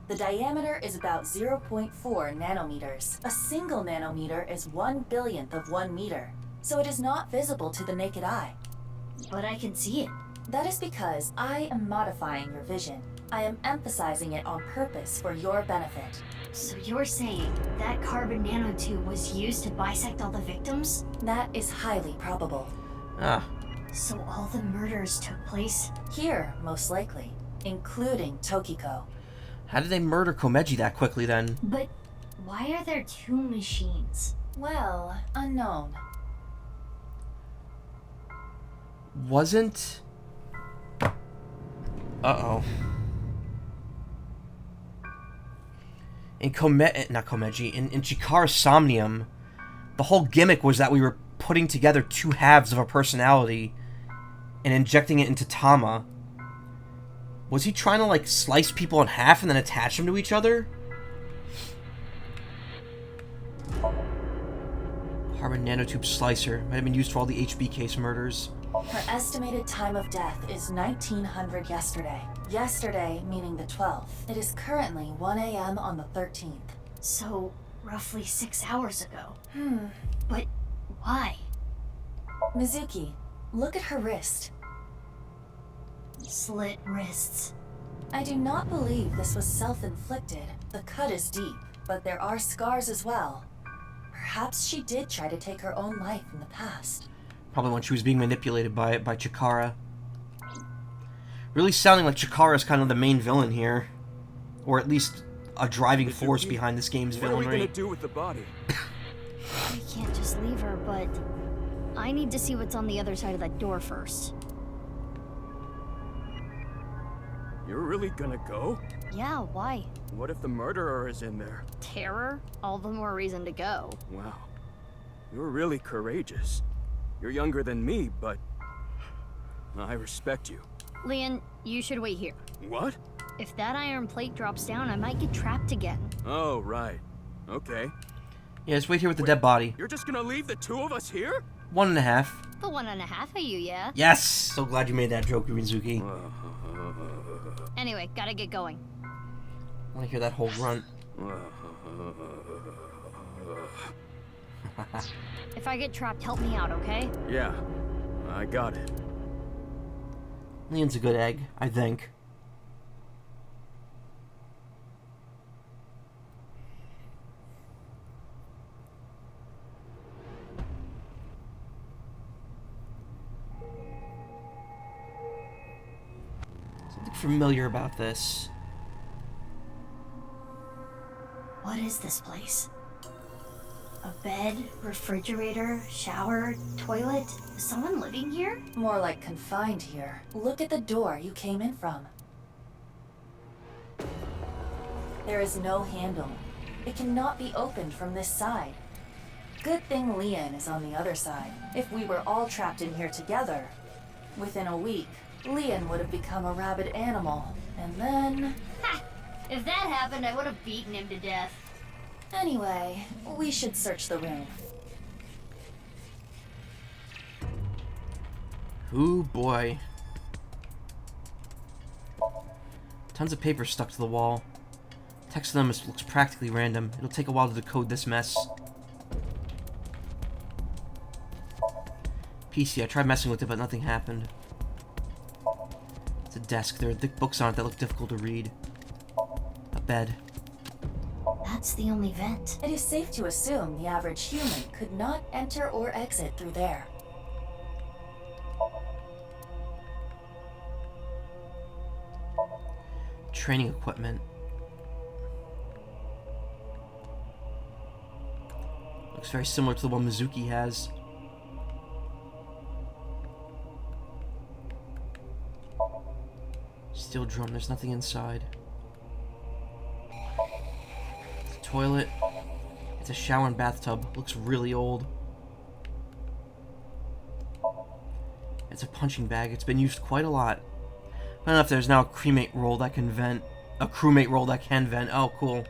The diameter is about 0.4 nanometers. A single nanometer is 1/1000th of 1 meter, so it is not visible to the naked eye. But I can see it. That is because I am modifying your vision. I am emphasizing it on purpose for your benefit. So you're saying that carbon nanotube was used to bisect all the victims? That is highly probable. Ah. So all the murders took place? Here, most likely, including Tokiko. How did they murder Komeji that quickly then? But why are there 2 machines? Well, unknown. Wasn't... Uh-oh. In in Chikara's Somnium, the whole gimmick was that we were putting together 2 halves of a personality and injecting it into Tama. Was he trying to, like, slice people in half and then attach them to each other? Carbon nanotube slicer. Might have been used for all the HB case murders. Her estimated time of death is 1900 yesterday. Yesterday meaning the 12th. It is currently 1 a.m. on the 13th. So, roughly 6 hours ago. But why? Mizuki, look at her wrist. Slit wrists. I do not believe this was self-inflicted. The cut is deep, but there are scars as well. Perhaps she did try to take her own life in the past. Probably when she was being manipulated by Chikara. Really sounding like Chikara is kind of the main villain here. Or at least a driving force behind this game's villainry. What are we gonna do with the body? We can't just leave her, but I need to see what's on the other side of that door first. You're really gonna go? Yeah, why? What if the murderer is in there? Terror? All the more reason to go. Wow. You're really courageous. You're younger than me, but I respect you. Leon, you should wait here. What? If that iron plate drops down, I might get trapped again. Oh, right. Okay. Yeah, just wait here with the dead body. You're just gonna leave the 2 of us here? 1.5. The 1.5 of you, yeah? Yes! So glad you made that joke, Mizuki. Anyway, gotta get going. I want to hear that whole grunt. If I get trapped, help me out, okay? Yeah, I got it. Leon's a good egg, I think. Something familiar about this. What is this place? A bed, refrigerator, shower, toilet? Is someone living here? More like confined here. Look at the door you came in from. There is no handle. It cannot be opened from this side. Good thing Leon is on the other side. If we were all trapped in here together, within a week, Leon would have become a rabid animal, and then... Ha! If that happened, I would have beaten him to death. Anyway, we should search the room. Ooh, boy. Tons of paper stuck to the wall. Text on them looks practically random. It'll take a while to decode this mess. PC, I tried messing with it, but nothing happened. It's a desk. There are thick books on it that look difficult to read. A bed. That's the only vent. It is safe to assume the average human could not enter or exit through there. Training equipment. Looks very similar to the one Mizuki has. Steel drum, there's nothing inside. It's a toilet. It's a shower and bathtub. Looks really old. It's a punching bag. It's been used quite a lot. I don't know if there's now a cremate roll that can vent. A crewmate roll that can vent. Oh, cool.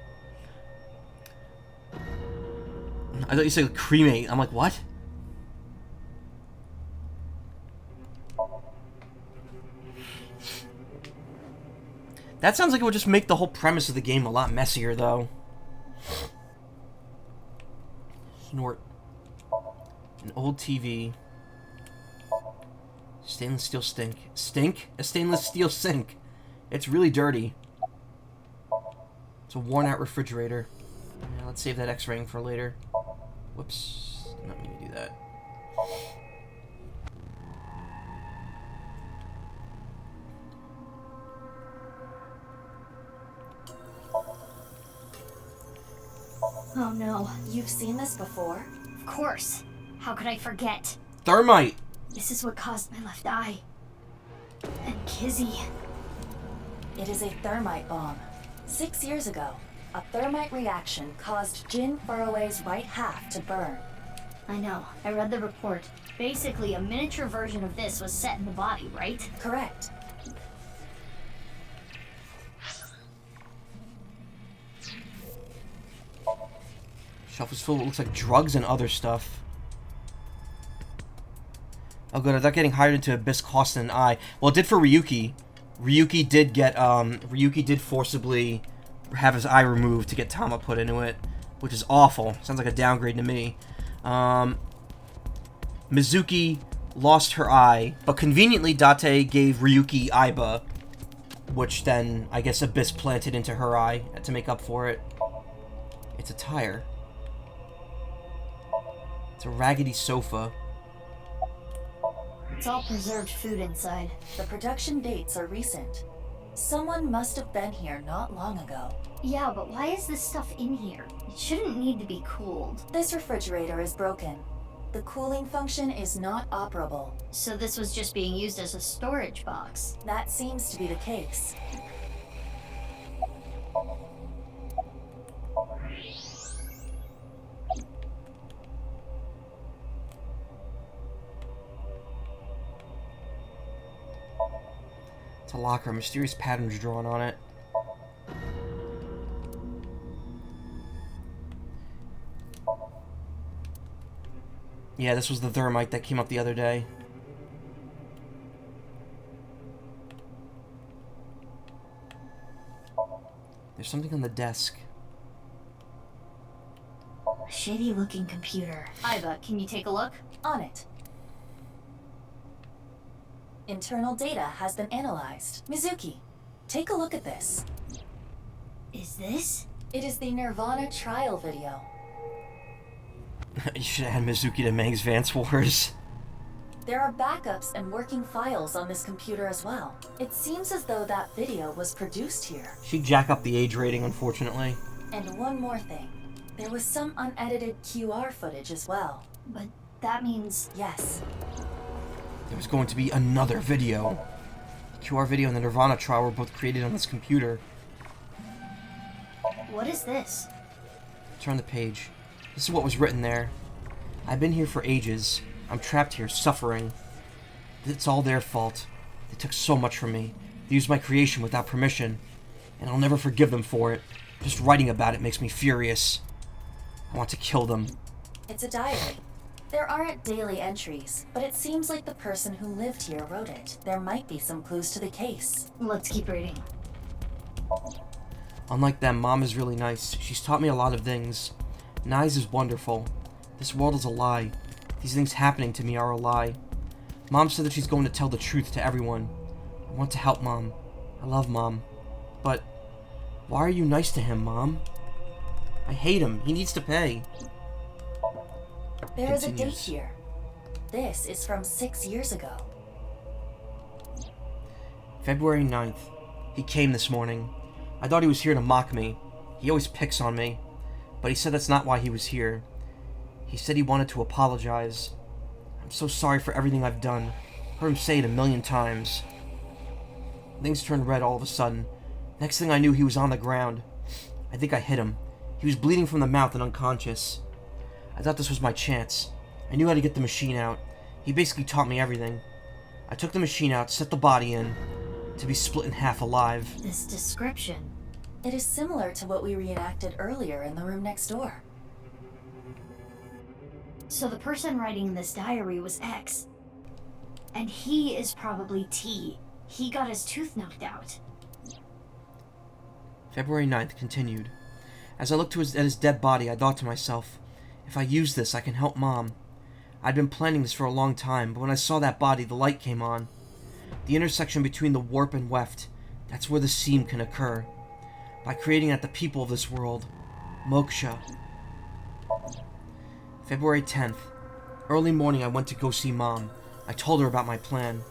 I thought you said cremate. I'm like, what? That sounds like it would just make the whole premise of the game a lot messier, though. Snort. An old TV. Stainless steel sink. Stink? A stainless steel sink. It's really dirty. It's a worn-out refrigerator. Yeah, let's save that X-ring for later. Whoops. Did not mean to do that. Oh no, you've seen this before? Of course. How could I forget? Thermite! This is what caused my left eye. And Kizzy. It is a thermite bomb. 6 years ago, a thermite reaction caused Jin Furroway's right half to burn. I know. I read the report. Basically, a miniature version of this was set in the body, right? Correct. Shelf is full of what looks like drugs and other stuff. Oh good, I thought getting hired into Abyss cost an eye. Well, it did for Ryuki. Ryuki did forcibly have his eye removed to get Tama put into it, which is awful. Sounds like a downgrade to me. Mizuki lost her eye, but conveniently Date gave Ryuki Aiba, which then, I guess, Abyss planted into her eye to make up for it. It's a tire. It's a raggedy sofa. It's all preserved food inside. The production dates are recent. Someone must have been here not long ago. Yeah, but why is this stuff in here? It shouldn't need to be cooled. This refrigerator is broken. The cooling function is not operable. So this was just being used as a storage box. That seems to be the case. It's a locker. Mysterious patterns drawn on it. Yeah, this was the thermite that came up the other day. There's something on the desk. A shady-looking computer. Aiba, can you take a look? On it. Internal data has been analyzed. Mizuki, take a look at this. Is this? It is the nirvanA trial video. You should add Mizuki to Meg's Vance Wars. There are backups and working files on this computer as well. It seems as though that video was produced here. She'd jack up the age rating, unfortunately. And one more thing. There was some unedited QR footage as well. But that means... Yes. There was going to be another video. The QR video and the nirvanA trial were both created on this computer. What is this? Turn the page. This is what was written there. I've been here for ages. I'm trapped here, suffering. It's all their fault. They took so much from me. They used my creation without permission. And I'll never forgive them for it. Just writing about it makes me furious. I want to kill them. It's a diary. There aren't daily entries, but it seems like the person who lived here wrote it. There might be some clues to the case. Let's keep reading. Unlike them, Mom is really nice. She's taught me a lot of things. Nyes is wonderful. This world is a lie. These things happening to me are a lie. Mom said that she's going to tell the truth to everyone. I want to help Mom. I love Mom. But why are you nice to him, Mom? I hate him. He needs to pay. There is a date here. This is from 6 years ago. February 9th. He came this morning. I thought he was here to mock me. He always picks on me. But he said that's not why he was here. He said he wanted to apologize. I'm so sorry for everything I've done. Heard him say it 1,000,000 times. Things turned red all of a sudden. Next thing I knew, he was on the ground. I think I hit him. He was bleeding from the mouth and unconscious. I thought this was my chance. I knew how to get the machine out. He basically taught me everything. I took the machine out, set the body in, to be split in half alive. This description. It is similar to what we reenacted earlier in the room next door. So the person writing this diary was X. And he is probably T. He got his tooth knocked out. February 9th continued. As I looked at his dead body, I thought to myself, if I use this, I can help Mom. I'd been planning this for a long time, but when I saw that body, the light came on. The intersection between the warp and weft, that's where the seam can occur. By creating at the people of this world, moksha. February 10th. Early morning, I went to go see Mom. I told her about my plan.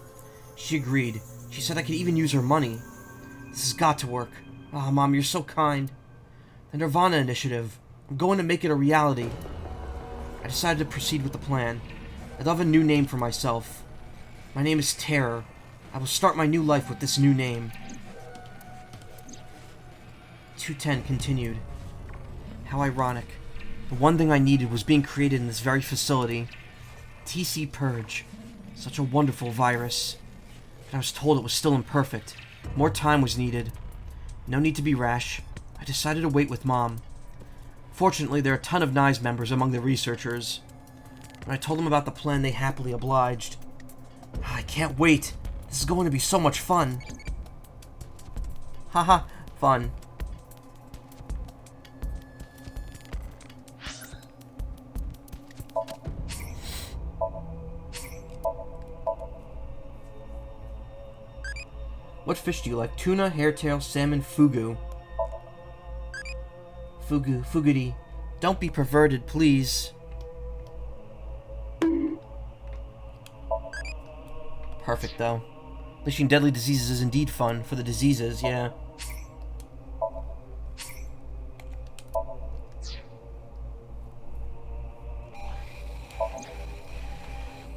She agreed. She said I could even use her money. This has got to work. Ah, Mom, you're so kind. The nirvanA initiative. I'm going to make it a reality. I decided to proceed with the plan. I'd love a new name for myself. My name is Terror. I will start my new life with this new name. 210 continued. How ironic. The one thing I needed was being created in this very facility. TC Purge. Such a wonderful virus. But I was told it was still imperfect. More time was needed. No need to be rash. I decided to wait with Mom. Fortunately, there are a ton of NICE members among the researchers. When I told them about the plan, they happily obliged. I can't wait. This is going to be so much fun. Haha, fun. What fish do you like? Tuna, hairtail, salmon, fugu. Fugu, fugity. Don't be perverted, please. Perfect, though. Unleashing deadly diseases is indeed fun. For the diseases, yeah.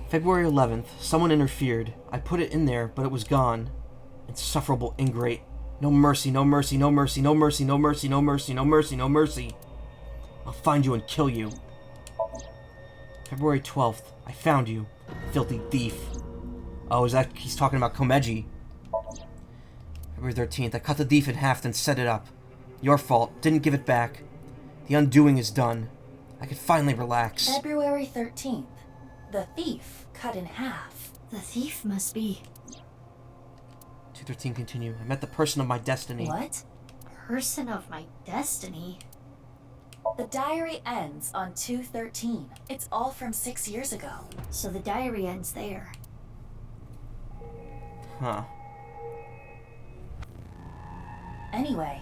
February 11th. Someone interfered. I put it in there, but it was gone. Insufferable ingrate. No mercy, no mercy, no mercy, no mercy, no mercy, no mercy, no mercy, no mercy. I'll find you and kill you. February 12th. I found you. Filthy thief. Oh, is that... he's talking about Komeji. February 13th. I cut the thief in half, then set it up. Your fault. Didn't give it back. The undoing is done. I can finally relax. February 13th. The thief cut in half. The thief must be... 213 continue. I met the person of my destiny. What? Person of my destiny? The diary ends on 213. It's all from 6 years ago. So the diary ends there. Huh. Anyway,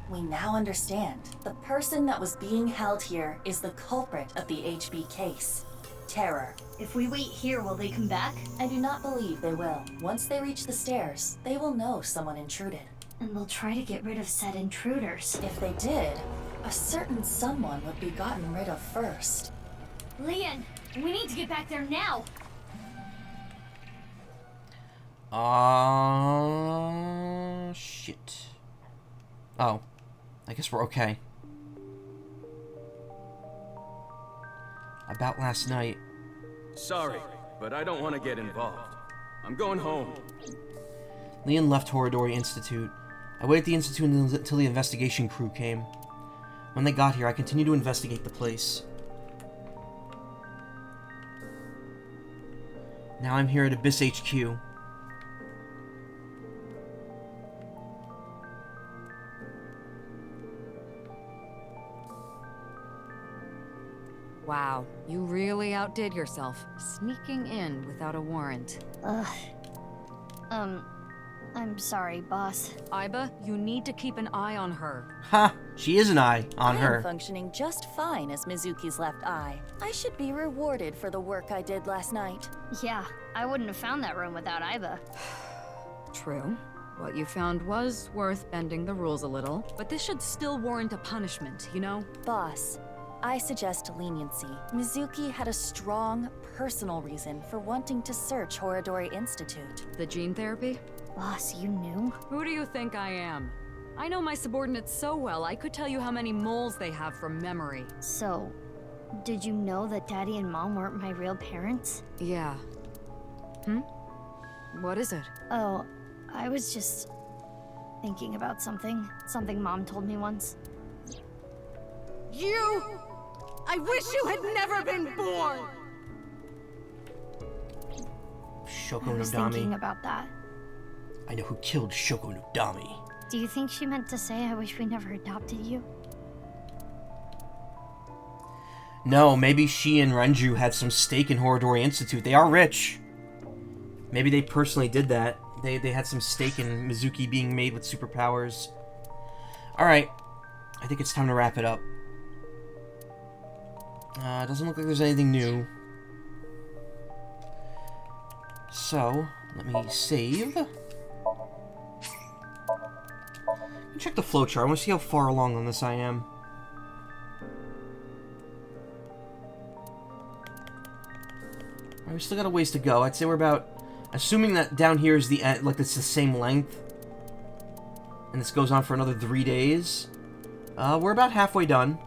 we now understand. The person that was being held here is the culprit of the HB case. Terror. If we wait here, will they come back? I do not believe they will. Once they reach the stairs, they will know someone intruded. And they'll try to get rid of said intruders. If they did, a certain someone would be gotten rid of first. Leon, we need to get back there now! Shit. Oh. I guess we're okay. About last night. Sorry, but I don't want to get involved. I'm going home. Leon left Horadori Institute. I waited at the Institute until the investigation crew came. When they got here, I continued to investigate the place. Now I'm here at Abyss HQ. Wow, you really outdid yourself, sneaking in without a warrant. I'm sorry, boss. Aiba, you need to keep an eye on her. Ha! She is an eye on her. I am functioning just fine as Mizuki's left eye. I should be rewarded for the work I did last night. Yeah, I wouldn't have found that room without Aiba. True. What you found was worth bending the rules a little, but this should still warrant a punishment, you know? Boss, I suggest leniency. Mizuki had a strong, personal reason for wanting to search Horadori Institute. The gene therapy? Boss, you knew? Who do you think I am? I know my subordinates so well, I could tell you how many moles they have from memory. So, did you know that Daddy and Mom weren't my real parents? Yeah. What is it? Oh, I was just thinking about something. Something Mom told me once. You! I wish you had never been born! Shoko I was no thinking Dami. about that. I know who killed Shoko no Dami. Do you think she meant to say I wish we never adopted you? No, maybe she and Renju had some stake in Horodori Institute. They are rich. Maybe they personally did that. They had some stake in Mizuki being made with superpowers. Alright. I think it's time to wrap it up. Doesn't look like there's anything new. So, let me save. Check the flowchart. I want to see how far along on this I am. We still got a ways to go. I'd say we're about... Assuming that down here is the end, like it's the same length, and this goes on for another 3 days, we're about halfway done.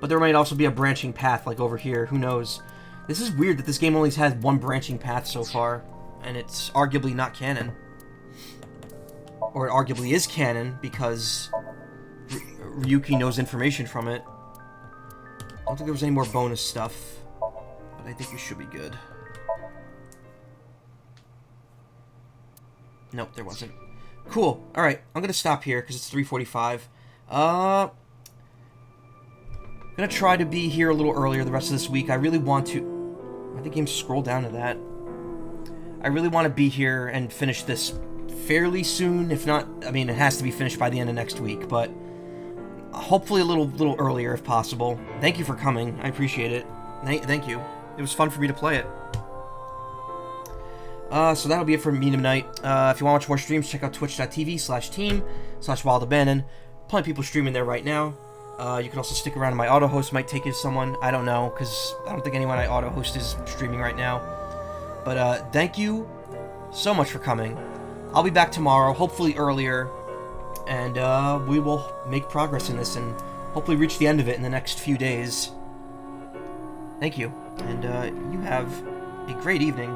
But there might also be a branching path, like over here. Who knows? This is weird that this game only has one branching path so far, and it's arguably not canon. Or it arguably is canon, because Ryuki knows information from it. I don't think there was any more bonus stuff, but I think you should be good. Nope, there wasn't. Cool. Alright, I'm gonna stop here, because it's 3:45. I'm gonna try to be here a little earlier the rest of this week. I really want to... Why did the game scroll down to that? I really want to be here and finish this fairly soon. If not, I mean, it has to be finished by the end of next week, but hopefully a little earlier if possible. Thank you for coming. I appreciate it. Thank you. It was fun for me to play it. So that'll be it for me tonight. If you want to watch more streams, check out twitch.tv/team/wildabandon. Plenty of people streaming there right now. You can also stick around. My auto host might take you to someone. I don't know, because I don't think anyone I auto host is streaming right now. But thank you so much for coming. I'll be back tomorrow, hopefully earlier, and we will make progress in this and hopefully reach the end of it in the next few days. Thank you, and you have a great evening.